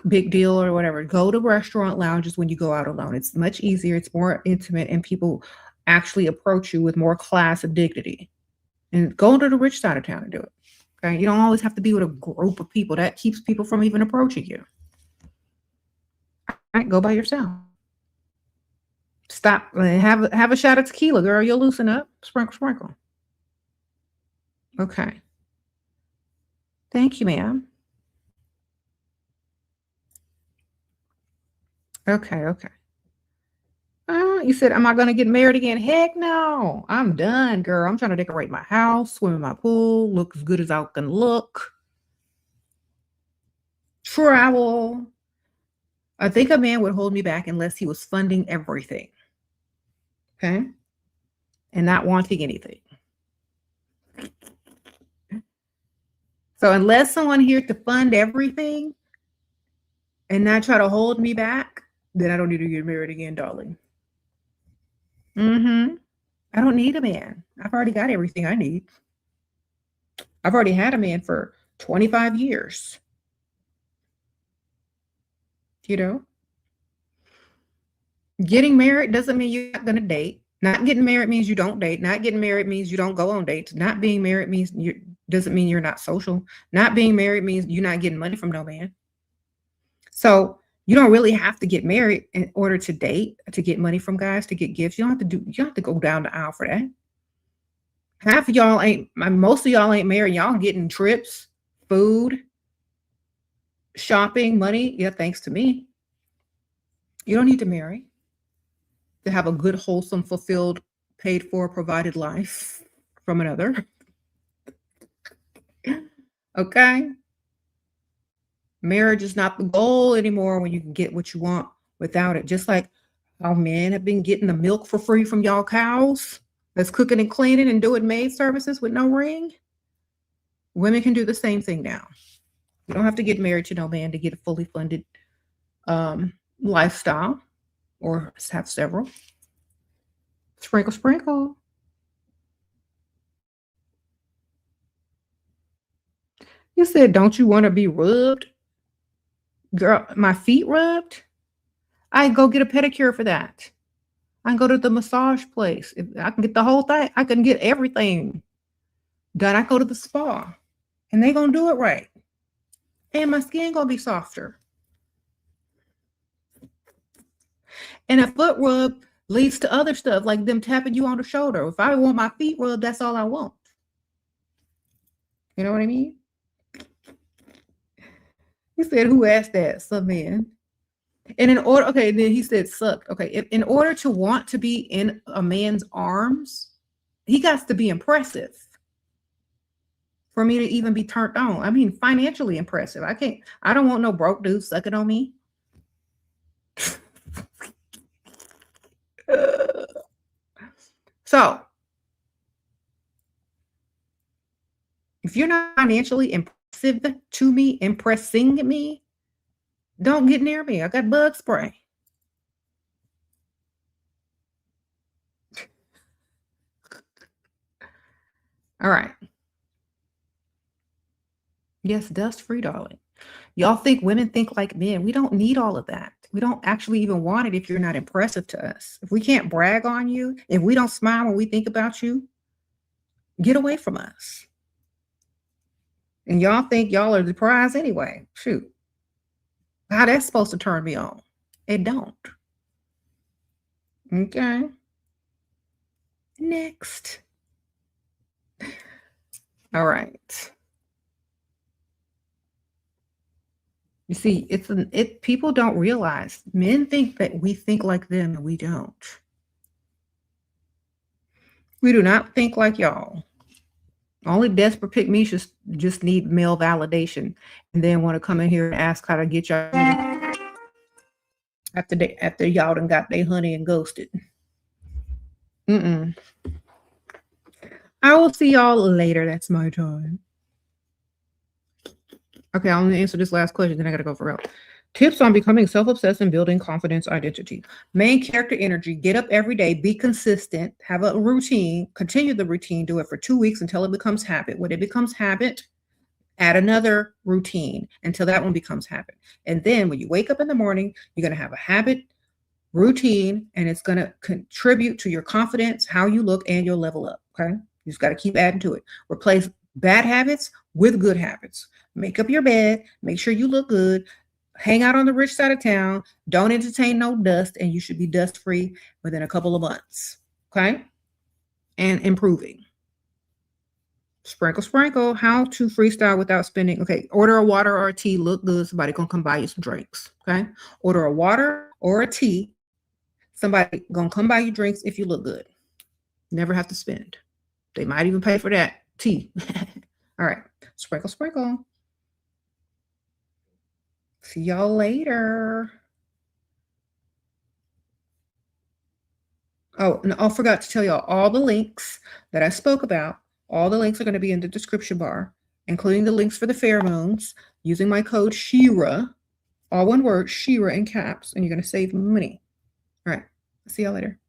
[SPEAKER 1] big deal or whatever. Go to restaurant lounges when you go out alone. It's much easier. It's more intimate, and people actually approach you with more class and dignity. And go to the rich side of town and do it. Okay? You don't always have to be with a group of people. That keeps people from even approaching you. All right, go by yourself. Stop. Have a shot of tequila, girl. You'll loosen up. Sprinkle, sprinkle. Okay. Thank you, ma'am. Okay, okay. You said, am I going to get married again? Heck no. I'm done, girl. I'm trying to decorate my house, swim in my pool, look as good as I can look, travel. I think a man would hold me back unless he was funding everything. Okay? And not wanting anything. So unless someone here to fund everything and not try to hold me back, then I don't need to get married again, darling. I don't need a man. I've already got everything I need. I've already had a man for 25 years. Getting married doesn't mean you're not going to date. Not getting married means you don't date. Not getting married means you don't go on dates. Not being married means doesn't mean you're not social. Not being married means you're not getting money from no man. So you don't really have to get married in order to date, to get money from guys, to get gifts. You don't have to go down the aisle for that. Most of y'all ain't married. Y'all getting trips, food, shopping, money. Yeah, thanks to me. You don't need to marry to have a good, wholesome, fulfilled, paid for, provided life from another. Okay? Marriage is not the goal anymore when you can get what you want without it. Just like how men have been getting the milk for free from y'all cows that's cooking and cleaning and doing maid services with no ring. Women can do the same thing now. You don't have to get married to no man to get a fully funded lifestyle or have several. Sprinkle, sprinkle. You said, don't you want to be rubbed? Girl, my feet rubbed? I go get a pedicure for that. I can go to the massage place. If I can get the whole thing. I can get everything done. I go to the spa and they gonna do it right. And my skin gonna be softer. And a foot rub leads to other stuff like them tapping you on the shoulder. If I want my feet rubbed, that's all I want. You know what I mean? He said, who asked that? Some man. And in order, okay, then he said sucked. Okay, in order to want to be in a man's arms, he got to be impressive for me to even be turned on. I mean, financially impressive. I don't want no broke dude sucking on me. So, if you're not financially impressive to me, impressing me, don't get near me. I got bug spray. All right. Yes, dust free, darling. Y'all think women think like men. We don't need all of that. We don't actually even want it if you're not impressive to us. If we can't brag on you, if we don't smile when we think about you, get away from us. And y'all think y'all are the prize anyway. Shoot. How that's supposed to turn me on? It don't. Okay. Next. All right. You see, people don't realize, men think that we think like them and we don't. We do not think like y'all. Only desperate pick me just need male validation and then want to come in here and ask how to get y'all after y'all done got their honey and ghosted. Mm-mm. I will see y'all later. That's my time. Okay, I'm gonna answer this last question, then I gotta go for real. Tips on becoming self-obsessed and building confidence identity. Main character energy, get up every day, be consistent, have a routine, continue the routine, do it for 2 weeks until it becomes habit. When it becomes habit, add another routine until that one becomes habit. And then when you wake up in the morning, you're gonna have a habit, routine, and it's gonna contribute to your confidence, how you look, and your level up. Okay. You just gotta keep adding to it. Replace bad habits with good habits. Make up your bed, make sure you look good, hang out on the rich side of town, don't entertain no dust, and you should be dust free within a couple of months. Okay. And improving. Sprinkle, sprinkle. How to freestyle without spending. Okay. Order a water or a tea. Look good. Somebody gonna come buy you some drinks. Okay. Order a water or a tea. Somebody gonna come buy you drinks if you look good. Never have to spend. They might even pay for that tea. All right. Sprinkle, sprinkle. See y'all later. Oh, and I forgot to tell y'all all the links that I spoke about. All the links are going to be in the description bar, including the links for the Pheromones using my code SHERA, all one word, SHERA in caps, and you're going to save money. All right. See y'all later.